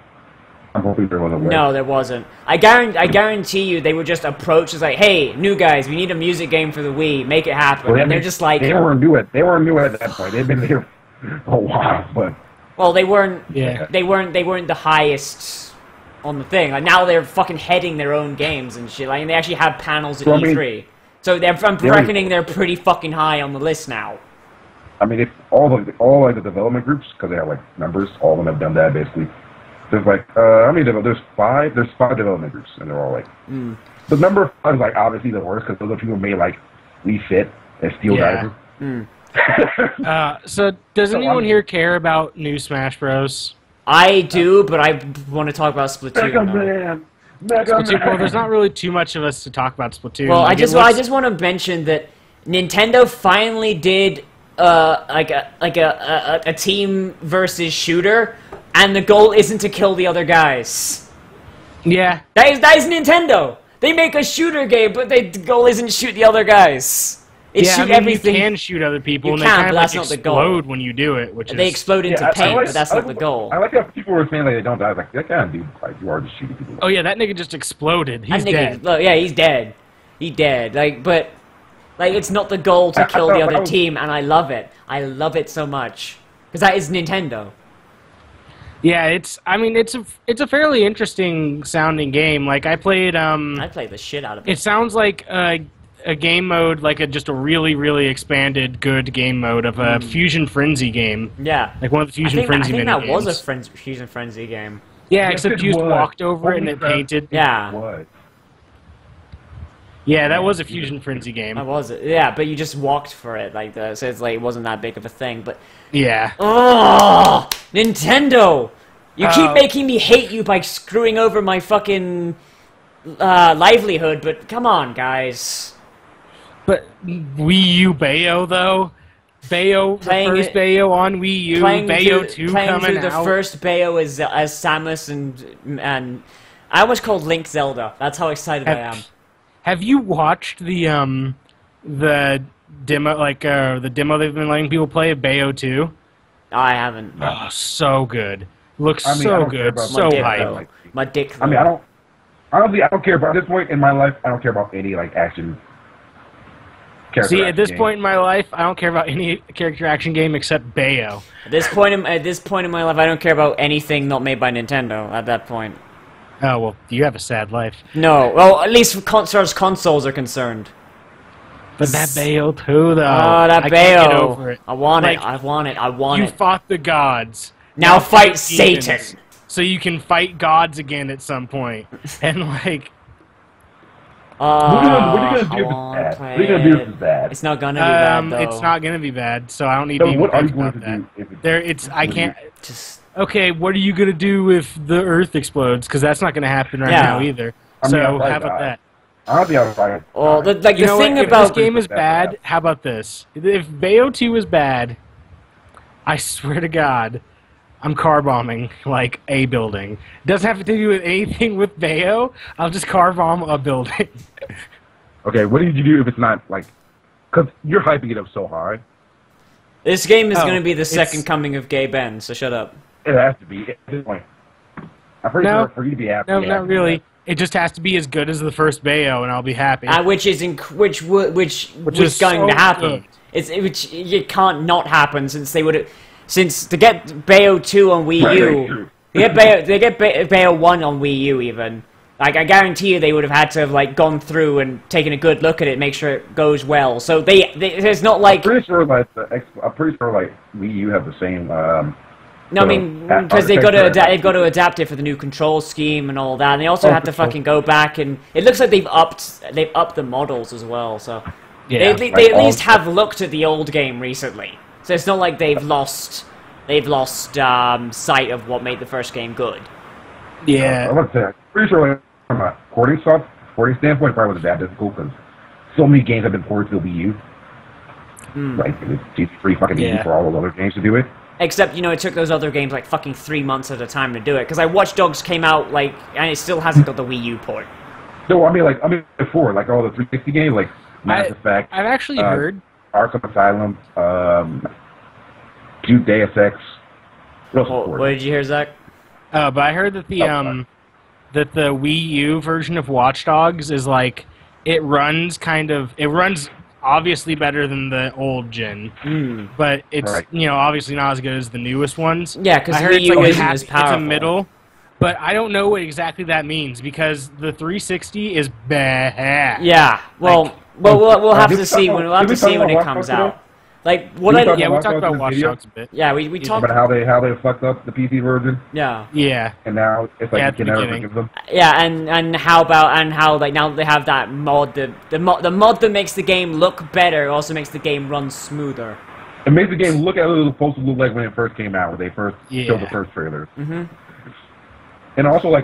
I'm hoping there was a way. No, there wasn't. I guarantee you they were just approached as like, hey, new guys, we need a music game for the Wii, make it happen. Well, and they're just like... They weren't new at that point. They've been there Oh wow, but Well, they weren't. Yeah. They weren't the highest on the thing. Like now they're fucking heading their own games and shit. Like and they actually have panels at E3. So I'm reckoning they're pretty fucking high on the list now. I mean, if all like the development groups, because they have like members, all of them have done that basically. There's like I mean, there's five development groups, and they're all like. The number 5 is like obviously the worst because those are people who made like Wii Fit and Steel Diver. So does anyone here care about new Smash Bros? I do, but I want to talk about Splatoon. Splatoon, well, there's not really too much of us to talk about Splatoon. Well, like, I just want to mention that Nintendo finally did like a team versus shooter, and the goal isn't to kill the other guys. Yeah, that is Nintendo. They make a shooter game, but the goal isn't shoot the other guys. Shoot everything. You can shoot other people, and can, they kind of but that's like not the explode goal. when you do it, which they explode into paint, but that's not the goal. I like how people were saying like they don't die. Like that kind of dude, like you are just shooting people. Oh yeah, that nigga just exploded. He's dead. Yeah, he's dead. He's dead. Like it's not the goal to kill the other team, and I love it. I love it so much because that is Nintendo. Yeah, it's a fairly interesting sounding game. Like I played the shit out of it. It sounds like a game mode, like just a really, really expanded, good game mode of a Fusion Frenzy game. Yeah. Like one of the Fusion Frenzy mini games. I think that was a Fusion Frenzy game. Yeah, except you just walked over it and it painted. Yeah. What? Yeah, that was a Fusion Frenzy game. That was it. Yeah, but you just walked for it, like so it's like it wasn't that big of a thing. But yeah. Oh, Nintendo! You keep making me hate you by screwing over my fucking livelihood. But come on, guys. But Wii U Bayo though, the first Bayo on Wii U, Bayo 2 coming out. The first Bayo as Samus and I almost called Link Zelda. That's how excited I am. Have you watched the demo, like the demo they've been letting people play of Bayo 2? I haven't. Oh, so good. Looks so good. So hype. My dick. I mean, I don't care about at this point in my life. I don't care about any like action. See, at this point in my life, I don't care about any character action game except Bayo. At this point in my life, I don't care about anything not made by Nintendo. At that point. Oh well, you have a sad life. No, well, at least as consoles are concerned. But that Bayo too, though. Oh, that Bayo! Can't get over it. I want it. I want it. I want it. You fought the gods. Now fight Satan. So you can fight gods again at some point, and like. What are you gonna do if it's bad? It's not gonna be bad, though. It's not gonna be bad, so I don't need to even think about that. I can't. Okay, what are you gonna do if the Earth explodes? Because that's not gonna happen right now either. So how about that? I'll be outside. Oh, the thing if about this game is bad, how about this? If Bayo 2 is bad, I swear to God, I'm car bombing like a building. It doesn't have to do with anything with Bayo. I'll just car bomb a building. Okay, what did you do if it's not like? Because you're hyping it up so high. This game is going to be the second coming of Gay Ben, so shut up. It has to be at this point. I'm pretty sure for you to be happy. No, not really. It just has to be as good as the first Bayo, and I'll be happy. Which is going to happen. Which it can't not happen since they would have. Since to get Bayo 2 on Wii U, they get Bayo 1 on Wii U even. Like I guarantee you, they would have had to have like gone through and taken a good look at it, make sure it goes well. So there's not like. I'm pretty sure like Wii U have the same. No, I mean because they've got to adapt it for the new control scheme and all that. And they also have to fucking go back and it looks like they've upped the models as well. So they at least have looked at the old game recently. So it's not like they've lost sight of what made the first game good. Yeah. I would say, pretty sure like, from a porting standpoint, it probably wasn't that difficult because so many games have been ported to the Wii U. Like, it's free fucking easy for all those other games to do it. Except, it took those other games like fucking 3 months at a time to do it. Because Watch Dogs came out, and it still hasn't got the Wii U port. No, I mean before, like all the 360 games, like Mass Effect. I've actually heard. Arkham Asylum, Deus Ex. What did you hear, Zach? But I heard that the Wii U version of Watch Dogs is like it runs obviously better than the old gen, but it's obviously not as good as the newest ones. Yeah, because I heard Wii U it's isn't as powerful. It's a middle, but I don't know what exactly that means because the 360 is bad. Yeah, well, we'll have to see when it comes out. Like what we talked about Watch Dogs a bit. Yeah, we talked about how they fucked up the PC version. Yeah. And now it's like you can never forgive them. Yeah, and how like now they have that mod, the mod that makes the game look better also makes the game run smoother. It makes the game look as it was supposed to look like when it first came out, when they first showed the first trailer. And also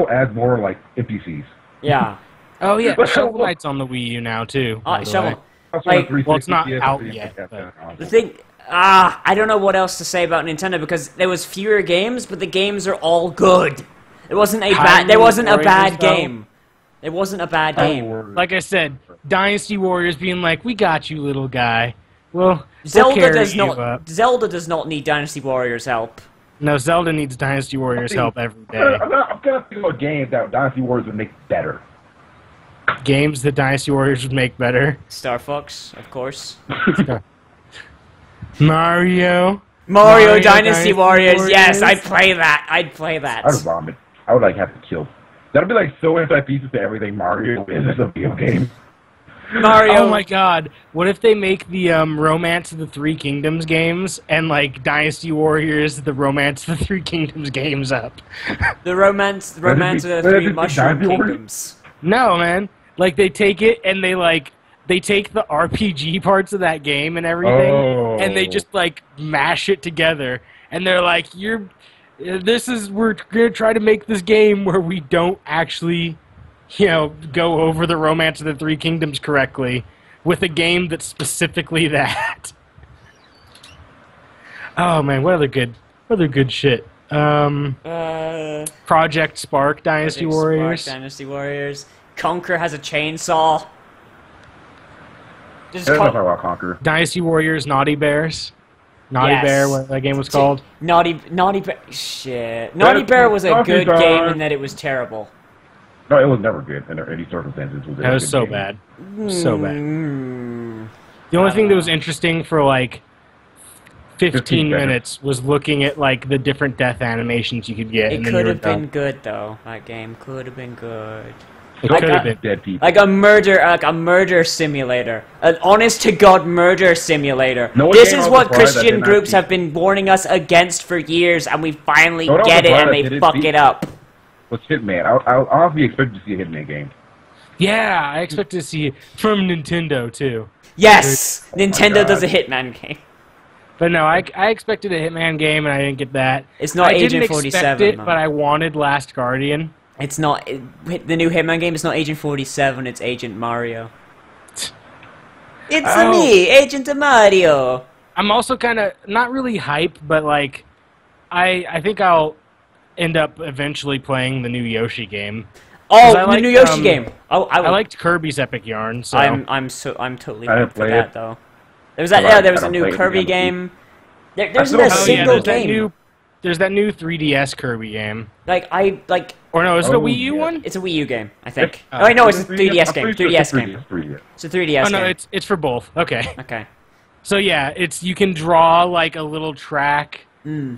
adds more like NPCs. Yeah. Oh yeah, Shovel Knight's on the Wii U now too. Shovel. Like, well, it's not out yet. The thing, I don't know what else to say about Nintendo because there was fewer games, but the games are all good. It wasn't a bad. There wasn't a bad game. It wasn't a bad game. Like I said, Dynasty Warriors being like, "We got you, little guy." Well, Zelda does not need Dynasty Warriors help. No, Zelda needs Dynasty Warriors help every day. I'm gonna think about games that Dynasty Warriors would make better. Games that Dynasty Warriors would make better. Star Fox, of course. Mario Dynasty Warriors. Yes, I'd play that. I'd vomit. I would have to kill. That'd be like so anti-pieces to everything Mario is as a video game. Mario. Oh my God! What if they make the Romance of the Three Kingdoms games and like Dynasty Warriors, the Romance of the Three Kingdoms games up? The romance of the Three Mushroom Kingdoms. No, man. Like, they take it and they take the RPG parts of that game and everything, and they just, like, mash it together. And they're like, we're gonna try to make this game where we don't actually, go over the Romance of the Three Kingdoms correctly with a game that's specifically that. Oh, man, what other good shit? Project Spark, Dynasty Warriors. Conquer has a chainsaw. Let's talk about Conquer. Dynasty Warriors, Naughty Bears. Bear, what that game was called. Naughty Bear. Shit. Naughty Bear was a good game in that it was terrible. No, it was never good under any circumstances. It was so bad. So bad. The only thing that was interesting for like 15 minutes was looking at like the different death animations you could get. It could have been good though. That game could have been good. It could have been dead people. Like a murder simulator. An honest to God murder simulator. This is what Christian groups have been warning us against for years, and we finally get it, and they fuck it up. Well, Hitman. I honestly expected to see a Hitman game. Yeah, I expect to see it from Nintendo too. Yes, Nintendo does a Hitman game. But no, I expected a Hitman game, and I didn't get that. It's not Agent 47. I didn't expect it, but I wanted Last Guardian. It's not the new Hitman game. It's not Agent 47. It's Agent Mario. It's me, Agent Mario. I'm also kind of not really hyped, but like, I think I'll end up eventually playing the new Yoshi game. Oh, the new Yoshi game. I liked Kirby's Epic Yarn. So I'm totally hyped for that though. There was a new Kirby game. There's a single game. There's that new 3DS Kirby game. Or no, is it a Wii U one? It's a Wii U game, I think. Oh, no, it's a 3DS game. 3DS game. It's a 3DS game. Oh no, it's for both. Okay. Okay. So yeah, you can draw like a little track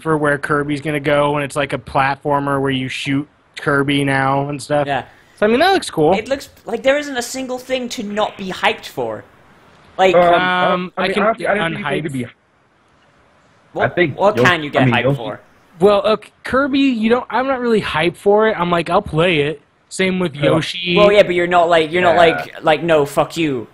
for where Kirby's gonna go, and it's like a platformer where you shoot Kirby now and stuff. Yeah. So I mean that looks cool. It looks like there isn't a single thing to not be hyped for. Like I can unhyped. What can you get hyped for? Well, Kirby, I'm not really hyped for it. I'm like, I'll play it. Same with Yoshi. Well, yeah, but you're not like, no, fuck you.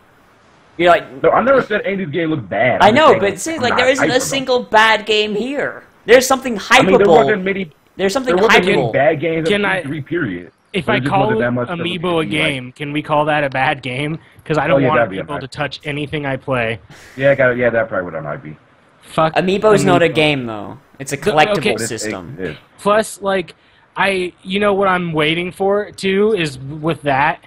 You're like, no, I never said any of these games look bad. I know, but see, like, there isn't a single bad game here. There's something hypeable. There's something hypeable. Bad games in E3 period. If I call Amiibo a game, can we call that a bad game? Because I don't want people to touch anything I play. Yeah, that probably would not be. Fuck. Amiibo's not a game though. It's a collectible system. It is. Plus, like, what I'm waiting for too is with that,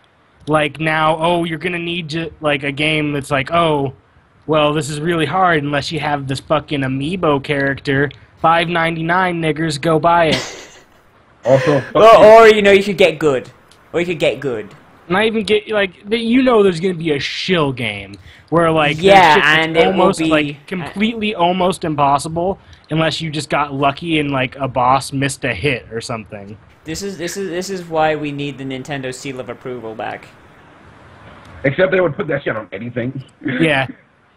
like now, you're gonna need a game that's like, well, this is really hard unless you have this fucking Amiibo character. $5.99 niggers, go buy it. Also, or you could get good. Or you could get good. Not even get there's gonna be a shill game where like Yeah, shit's and it will almost be like completely almost impossible unless you just got lucky and like a boss missed a hit or something. This is why we need the Nintendo seal of approval back. Except they would put that shit on anything. Yeah,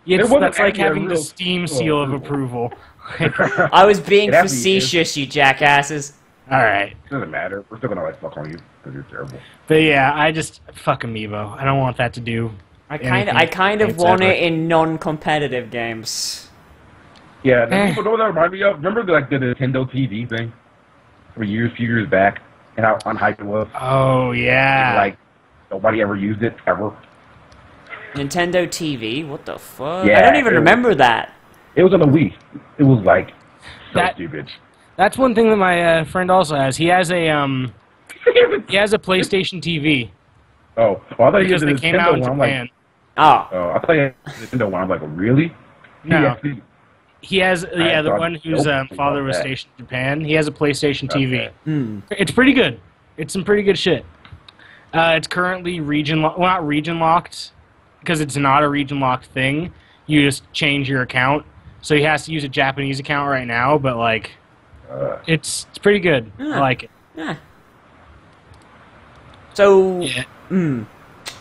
wasn't that's like actually a having the real Steam seal seal of of approval. I was being It has to be, facetious, you jackasses. All right, Doesn't matter. We're still gonna like fuck on you because you're terrible. but yeah, I just fuck Amiibo. I don't want that to do. I kind of want it in non-competitive games. Yeah, the people know what that remind me of. Remember the Nintendo TV thing from few years back, and how unhyped it was. Oh yeah. Like nobody ever used it ever. Nintendo TV? What the fuck? Yeah, I don't even remember that. It was on the Wii. It was like so That- stupid. That's one thing that my friend also has. He has a PlayStation TV Oh, well, I thought you because had they the came out in Nintendo one. I'm Japan. like, Oh. I thought you had the Nintendo one. I'm like, really? No. He actually- He has, yeah, the thought one whose nobody father bought was that. stationed in Japan. He has a PlayStation TV. Okay. Hmm. It's pretty good. It's some pretty good shit. It's currently not region locked, because it's not a region locked thing. You just change your account. So he has to use a Japanese account right now, but like, it's pretty good. I like it. Yeah. So, Yeah.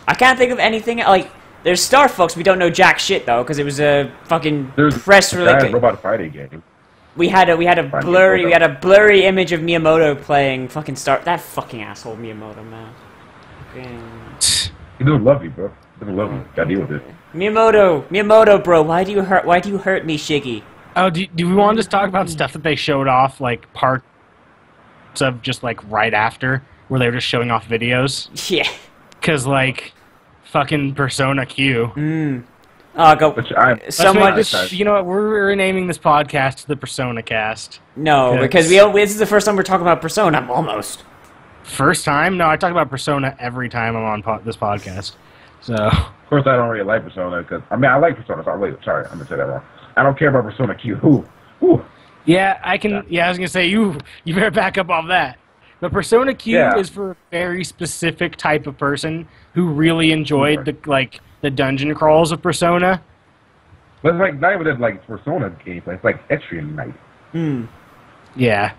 I can't think of anything, like, there's Star Fox, we don't know jack shit, though, because it was a fucking There's press a release. giant robot fighting game. We had a Finding blurry image of Miyamoto playing fucking that fucking asshole Miyamoto, man. Fucking- He doesn't love you, bro. He doesn't love you. Gotta deal with it. Miyamoto, bro, why do you hurt me, Shiggy? Oh, do we want to just talk about stuff that they showed off, like parts of just like right after, where they were just showing off videos? Yeah. Because like, fucking Persona Q. Oh, go. Which I'm Someone, You know what? We're renaming this podcast the Persona Cast. no, because this is the first time we're talking about Persona, almost. First time? No, I talk about Persona every time I'm on this podcast. So, Of course, I don't really like Persona because I like Persona. Sorry, I'm gonna say that wrong. I don't care about Persona Q. Who? yeah, I can. Yeah, I was gonna say you better back up off that. But Persona Q Yeah. is for a very specific type of person who really enjoyed the dungeon crawls of Persona. But it's like not even that like Persona gameplay. It's like Extreme Night. Yeah,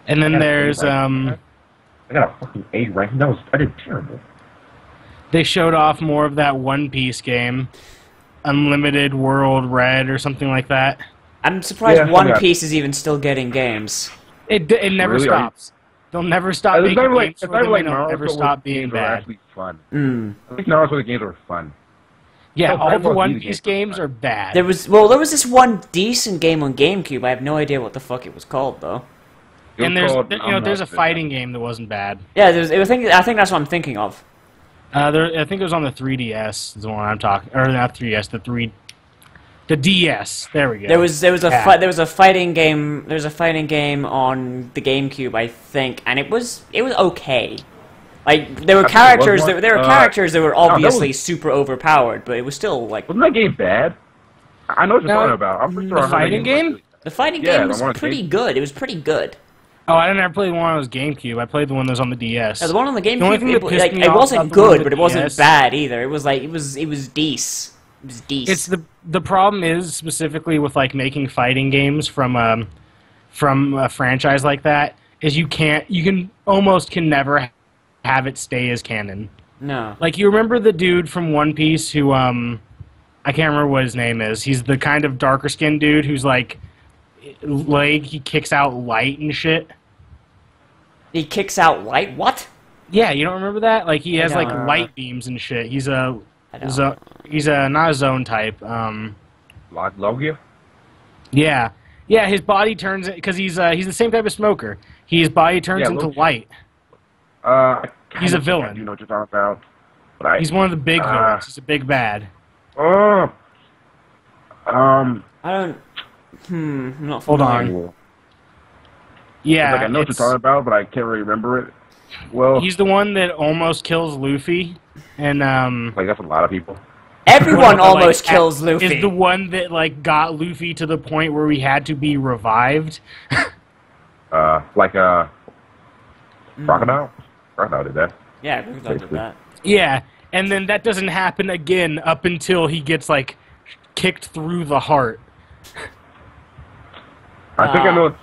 and then there's I got a fucking A rank. I did terrible. they showed off more of that One Piece game, Unlimited World Red or something like that. I'm surprised Yeah, One yeah. Piece is even still getting games. It never Really? stops. They'll never stop It's making not like games it's for not them, like and they'll Naruto never where stop the being games are bad. actually fun. Mm. I think Naruto the games are fun. Yeah, Oh, all Dragon the Ball One Z Piece games games are bad. There was this one decent game on GameCube. I have no idea what the fuck it was called though. It And was there's called, there's a fighting game that wasn't bad. Yeah, I think that's what I'm thinking of. I think it was on the 3DS. Is the one I'm talking, or not 3DS, the DS. There we go. There was a Yeah. there was a fighting game. There was a fighting game on the GameCube, I think, and it was okay. Like there were I think it was characters one. there were characters that were that obviously was- super overpowered, but it was still like Wasn't that game bad? I know what you're No, talking about. I'm pretty sure I heard fighting that was game? really- the fighting Yeah, game the was one on pretty GameCube. good. It was pretty good. Oh, I didn't ever play the one on was GameCube. I played the one that was on the DS. Yeah, the one on the GameCube, only thing that pissed me it off wasn't about the one on good, the but it wasn't DS bad either. It was like it was decent. It was decent. It's the problem is specifically with like making fighting games from a franchise like that is you can almost never have it stay as canon. No. Like you remember the dude from One Piece who I can't remember what his name is. He's the kind of darker skinned dude who's like he kicks out light and shit. He kicks out light. What? Yeah, you don't remember that? Like he has like don't. light beams and shit. He's I don't. he's a not a zone type. Logia? Yeah, his body turns because he's the same type of smoker. His body turns Yeah, into Logia. light. I He's a kinda villain. think I do know what you're talking about. But He's one of the big villains. He's a big bad. Oh. I don't. I'm not. Hold familiar. on. Yeah, Like I know what you're talking about, but I can't really remember it. Well, he's the one that almost kills Luffy, and like that's a lot of people. Everyone Like, almost kills Luffy. Is the one that like got Luffy to the point where he had to be revived. Like Crocodile. Crocodile did that. Yeah, Crocodile did that. Yeah, and then that doesn't happen again up until he gets, like, kicked through the heart. I think I know.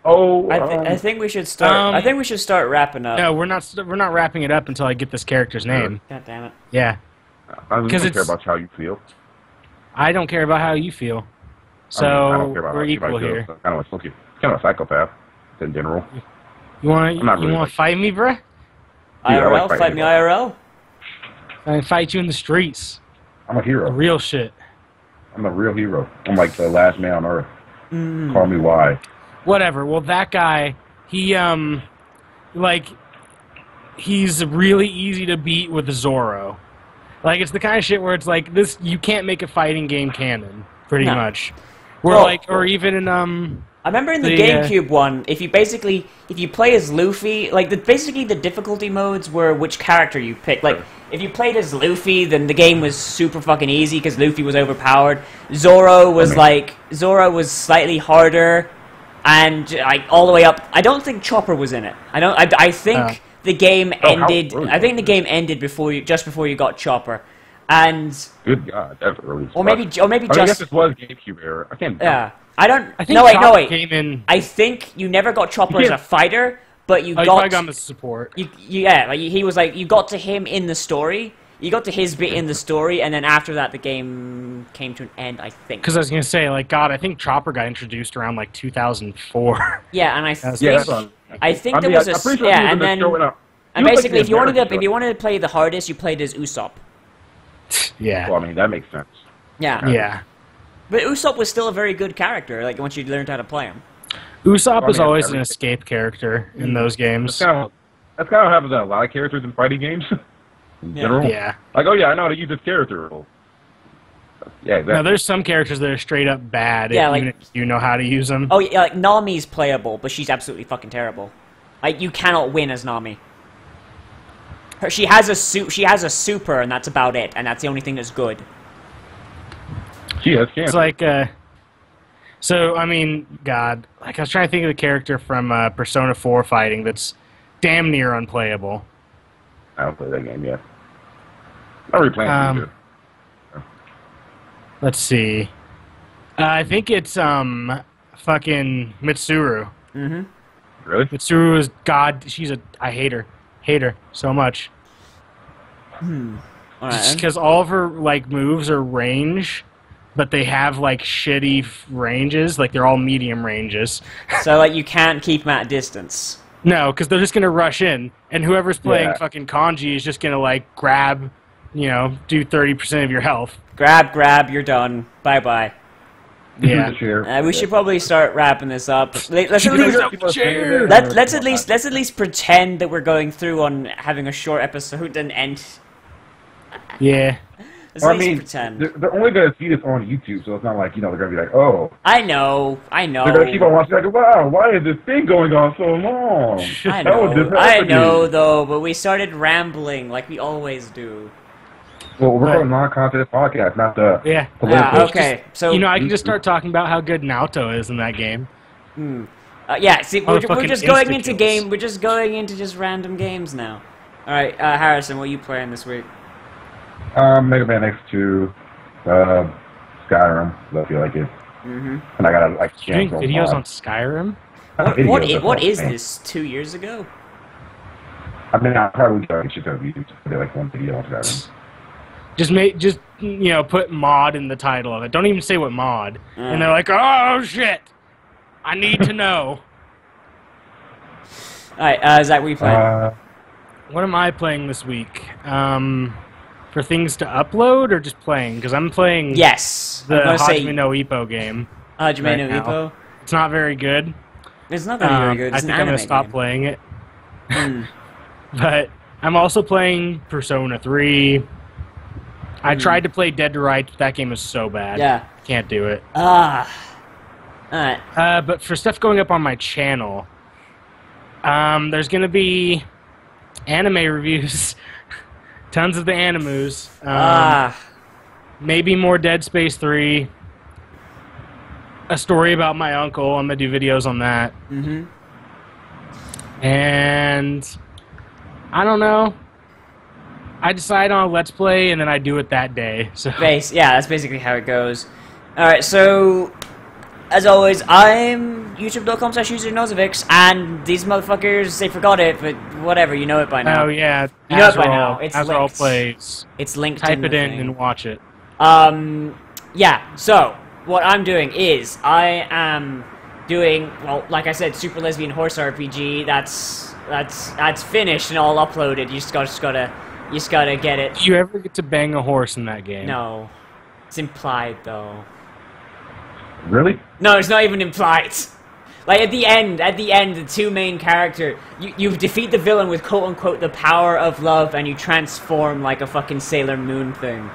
Oh, I think we should start. I think we should start wrapping up. No, we're not wrapping it up until I get this character's name. God damn it. Yeah. I don't Because care about how you feel. I don't care about how you feel. So I don't care about we're how equal you here. feel. Kind of a psychopath in general. You want really to fight me, bruh? Yeah, I IRL, like fight me fighting. IRL. I fight you in the streets. I'm a hero. The real shit. I'm a real hero. I'm like the last man on earth. Call me why. Whatever. Well, that guy, he he's really easy to beat with Zorro. Like, it's the kind of shit where it's like this. You can't make a fighting game canon, pretty much. Or even in I remember in the The, GameCube one, if you play as Luffy, like basically the difficulty modes were which character you pick. Like if you played as Luffy, then the game was super fucking easy because Luffy was overpowered. Zorro was slightly harder, and like all the way up. I don't think Chopper was in it. I think the game ended. I think the game ended just before you got Chopper, and Good God, that's early. or maybe I guess this was GameCube era. I can't. yeah. I think no, Chopper wait. Came in. I think you never got Chopper as a fighter, but you probably got him as support. he was like you got to him in the story. You got to his bit in the story, and then after that, the game came to an end. I think. Because I was gonna say, like, God, I think Chopper got introduced around like 2004. Yeah, and I That's- think there was I'm pretty sure yeah, he was and in the then show and and he was basically like if you wanted American to play the hardest, you played as Usopp. Yeah. Well, I mean that makes sense. Yeah. Yeah. But Usopp was still a very good character. Like once you learned how to play him. Usopp was I mean, always an everything. escape character in those games. That's kind of what happens to a lot of characters in fighting games. In general. Yeah. Like, oh yeah, I know how to use this character. Well, yeah, exactly. Now, there's some characters that are straight up bad, Yeah, even if you know how to use them. Oh yeah, like Nami's playable, but she's absolutely fucking terrible. Like you cannot win as Nami. She has a super, and that's about it, and that's the only thing that's good. She has cancer. It's like, so, I mean, God, like, I was trying to think of the character from Persona 4 fighting that's damn near unplayable. I don't play that game yet. I'm replaying it. Let's see. I think it's, fucking Mitsuru. Mm-hmm. Really? Mitsuru is God. I hate her. Hate her so much. Alright. Just because all of her, like, moves are range, but they have, like, shitty ranges. Like, they're all medium ranges. So like you can't keep them at a distance. No, because they're just going to rush in, and whoever's playing Yeah. fucking kanji is just going to, like, grab, do 30% of your health. Grab, you're done. Bye-bye. Yeah. We should probably start wrapping this up. Let's at least pretend that we're going through on having a short episode and end. Yeah. Let's Well, at I least mean, pretend. they're only going to see this on YouTube, so it's not like, they're going to be like, oh. I know. They're going to keep on watching, like, wow, why is this thing going on so long? I know, though, but we started rambling like we always do. Well, we're on a non-content podcast, not the political. Yeah, okay, so... I can just start talking about how good Naoto is in that game. yeah, see, we're fucking just going into insta-kills. game... We're just going into just random games now. Alright, Harrison, what are you playing this week? Mega Man X2, Skyrim, I feel like it. Mm-hmm. And I got like Doing videos on Skyrim? What is this, 2 years ago? I mean, I probably get shit on YouTube to like one video on Skyrim. Just put mod in the title of it. Don't even say what mod. And they're like, oh, shit! I need to know. Alright, Zach, what are you playing? What am I playing this week? For things to upload or just playing? Because I'm playing Yes. the Hajime no Ippo game. Hajime no now. Ippo? It's not very good. It's not gonna be very good. I It's think an I'm going anime to stop game. playing it. But I'm also playing Persona 3. I tried to play Dead to Rights, but that game is so bad. Yeah. Can't do it. Alright. But for stuff going up on my channel, there's going to be anime reviews. Tons of the animus. Maybe more Dead Space 3. A story about my uncle. I'm going to do videos on that. Mm-hmm. And I don't know. I decide on a Let's Play, and then I do it that day. So Yeah, that's basically how it goes. Alright, so... As always, I'm youtube.com/user_Nosevix, and these motherfuckers, they forgot it, but whatever, you know it by now. Oh, yeah. You know it by now. It's Azrael linked. plays. It's linked Type in it the in thing. and watch it. Yeah, so, what I'm doing is, I am doing, well, like I said, Super Lesbian Horse RPG, that's finished and all uploaded, you just gotta get it. Do you ever get to bang a horse in that game? No. It's implied, though. Really? No, it's not even implied. Like, at the end, the two main characters, you defeat the villain with quote-unquote the power of love, and you transform like a fucking Sailor Moon thing.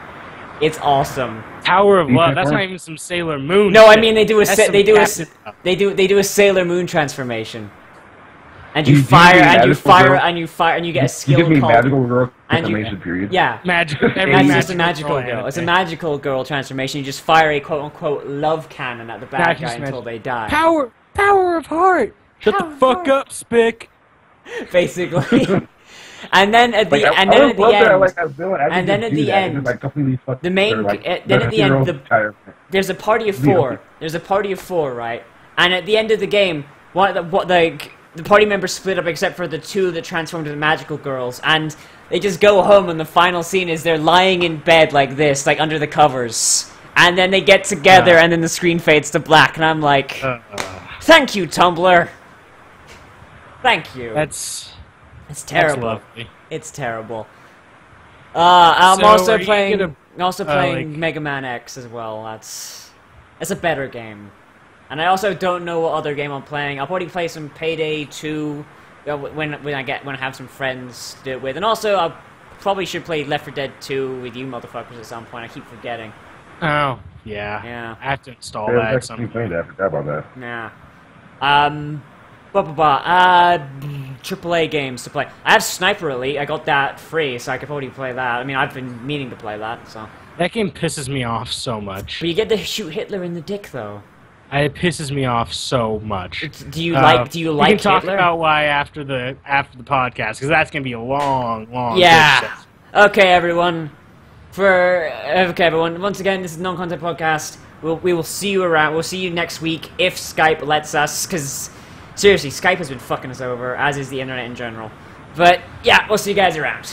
It's awesome. Power of Love. That's not even some Sailor Moon. No, shit. I mean they do a That's they do a Sailor Moon transformation. And you You fire, do mean and you magical fire, girl? and you fire, and you get a You skill give me called... magical girl and you- transformation period. Yeah. Magical. Every It's just a magical magical girl. It's a anime. magical girl transformation. You just fire a quote-unquote love cannon at the bad Nah, guy just until they die. Power of heart. Shut the fuck up, Spick. Basically. And then at the Like, and then at the end, like that villain. I and can then just at do the that. It's end, just, like, completely fucking the main like, then at the end hero's the entire- there's a party of four. There's a party of four, right? And at the end of the game, the party members split up except for the two that transformed into magical girls, and they just go home. And the final scene is they're lying in bed like this, like under the covers, and then they get together, and then the screen fades to black, and I'm like, thank you, Tumblr. Thank you. That's terrible. That's lovely. It's terrible. I'm So, also are you playing. gonna- Also playing like- Mega Man X as well. It's a better game, and I also don't know what other game I'm playing. I'll probably play some Payday 2 when I have some friends to do it with, and also I probably should play Left 4 Dead 2 with you motherfuckers at some point. I keep forgetting. Oh, yeah. Yeah. I have to install Yeah, that. that's Some... actually playing that. I forgot about that. Yeah. AAA games to play. I have Sniper Elite. I got that free, so I could probably play that. I mean, I've been meaning to play that, so. That game pisses me off so much. But you get to shoot Hitler in the dick, though. It pisses me off so much. Do you like We can talk Hitler? about why after the podcast, because that's gonna be a long. Yeah. process. Okay, everyone. Okay, everyone. Once again, this is a non-content podcast. We will see you around. We'll see you next week if Skype lets us. Because seriously, Skype has been fucking us over, as is the internet in general. But yeah, we'll see you guys around.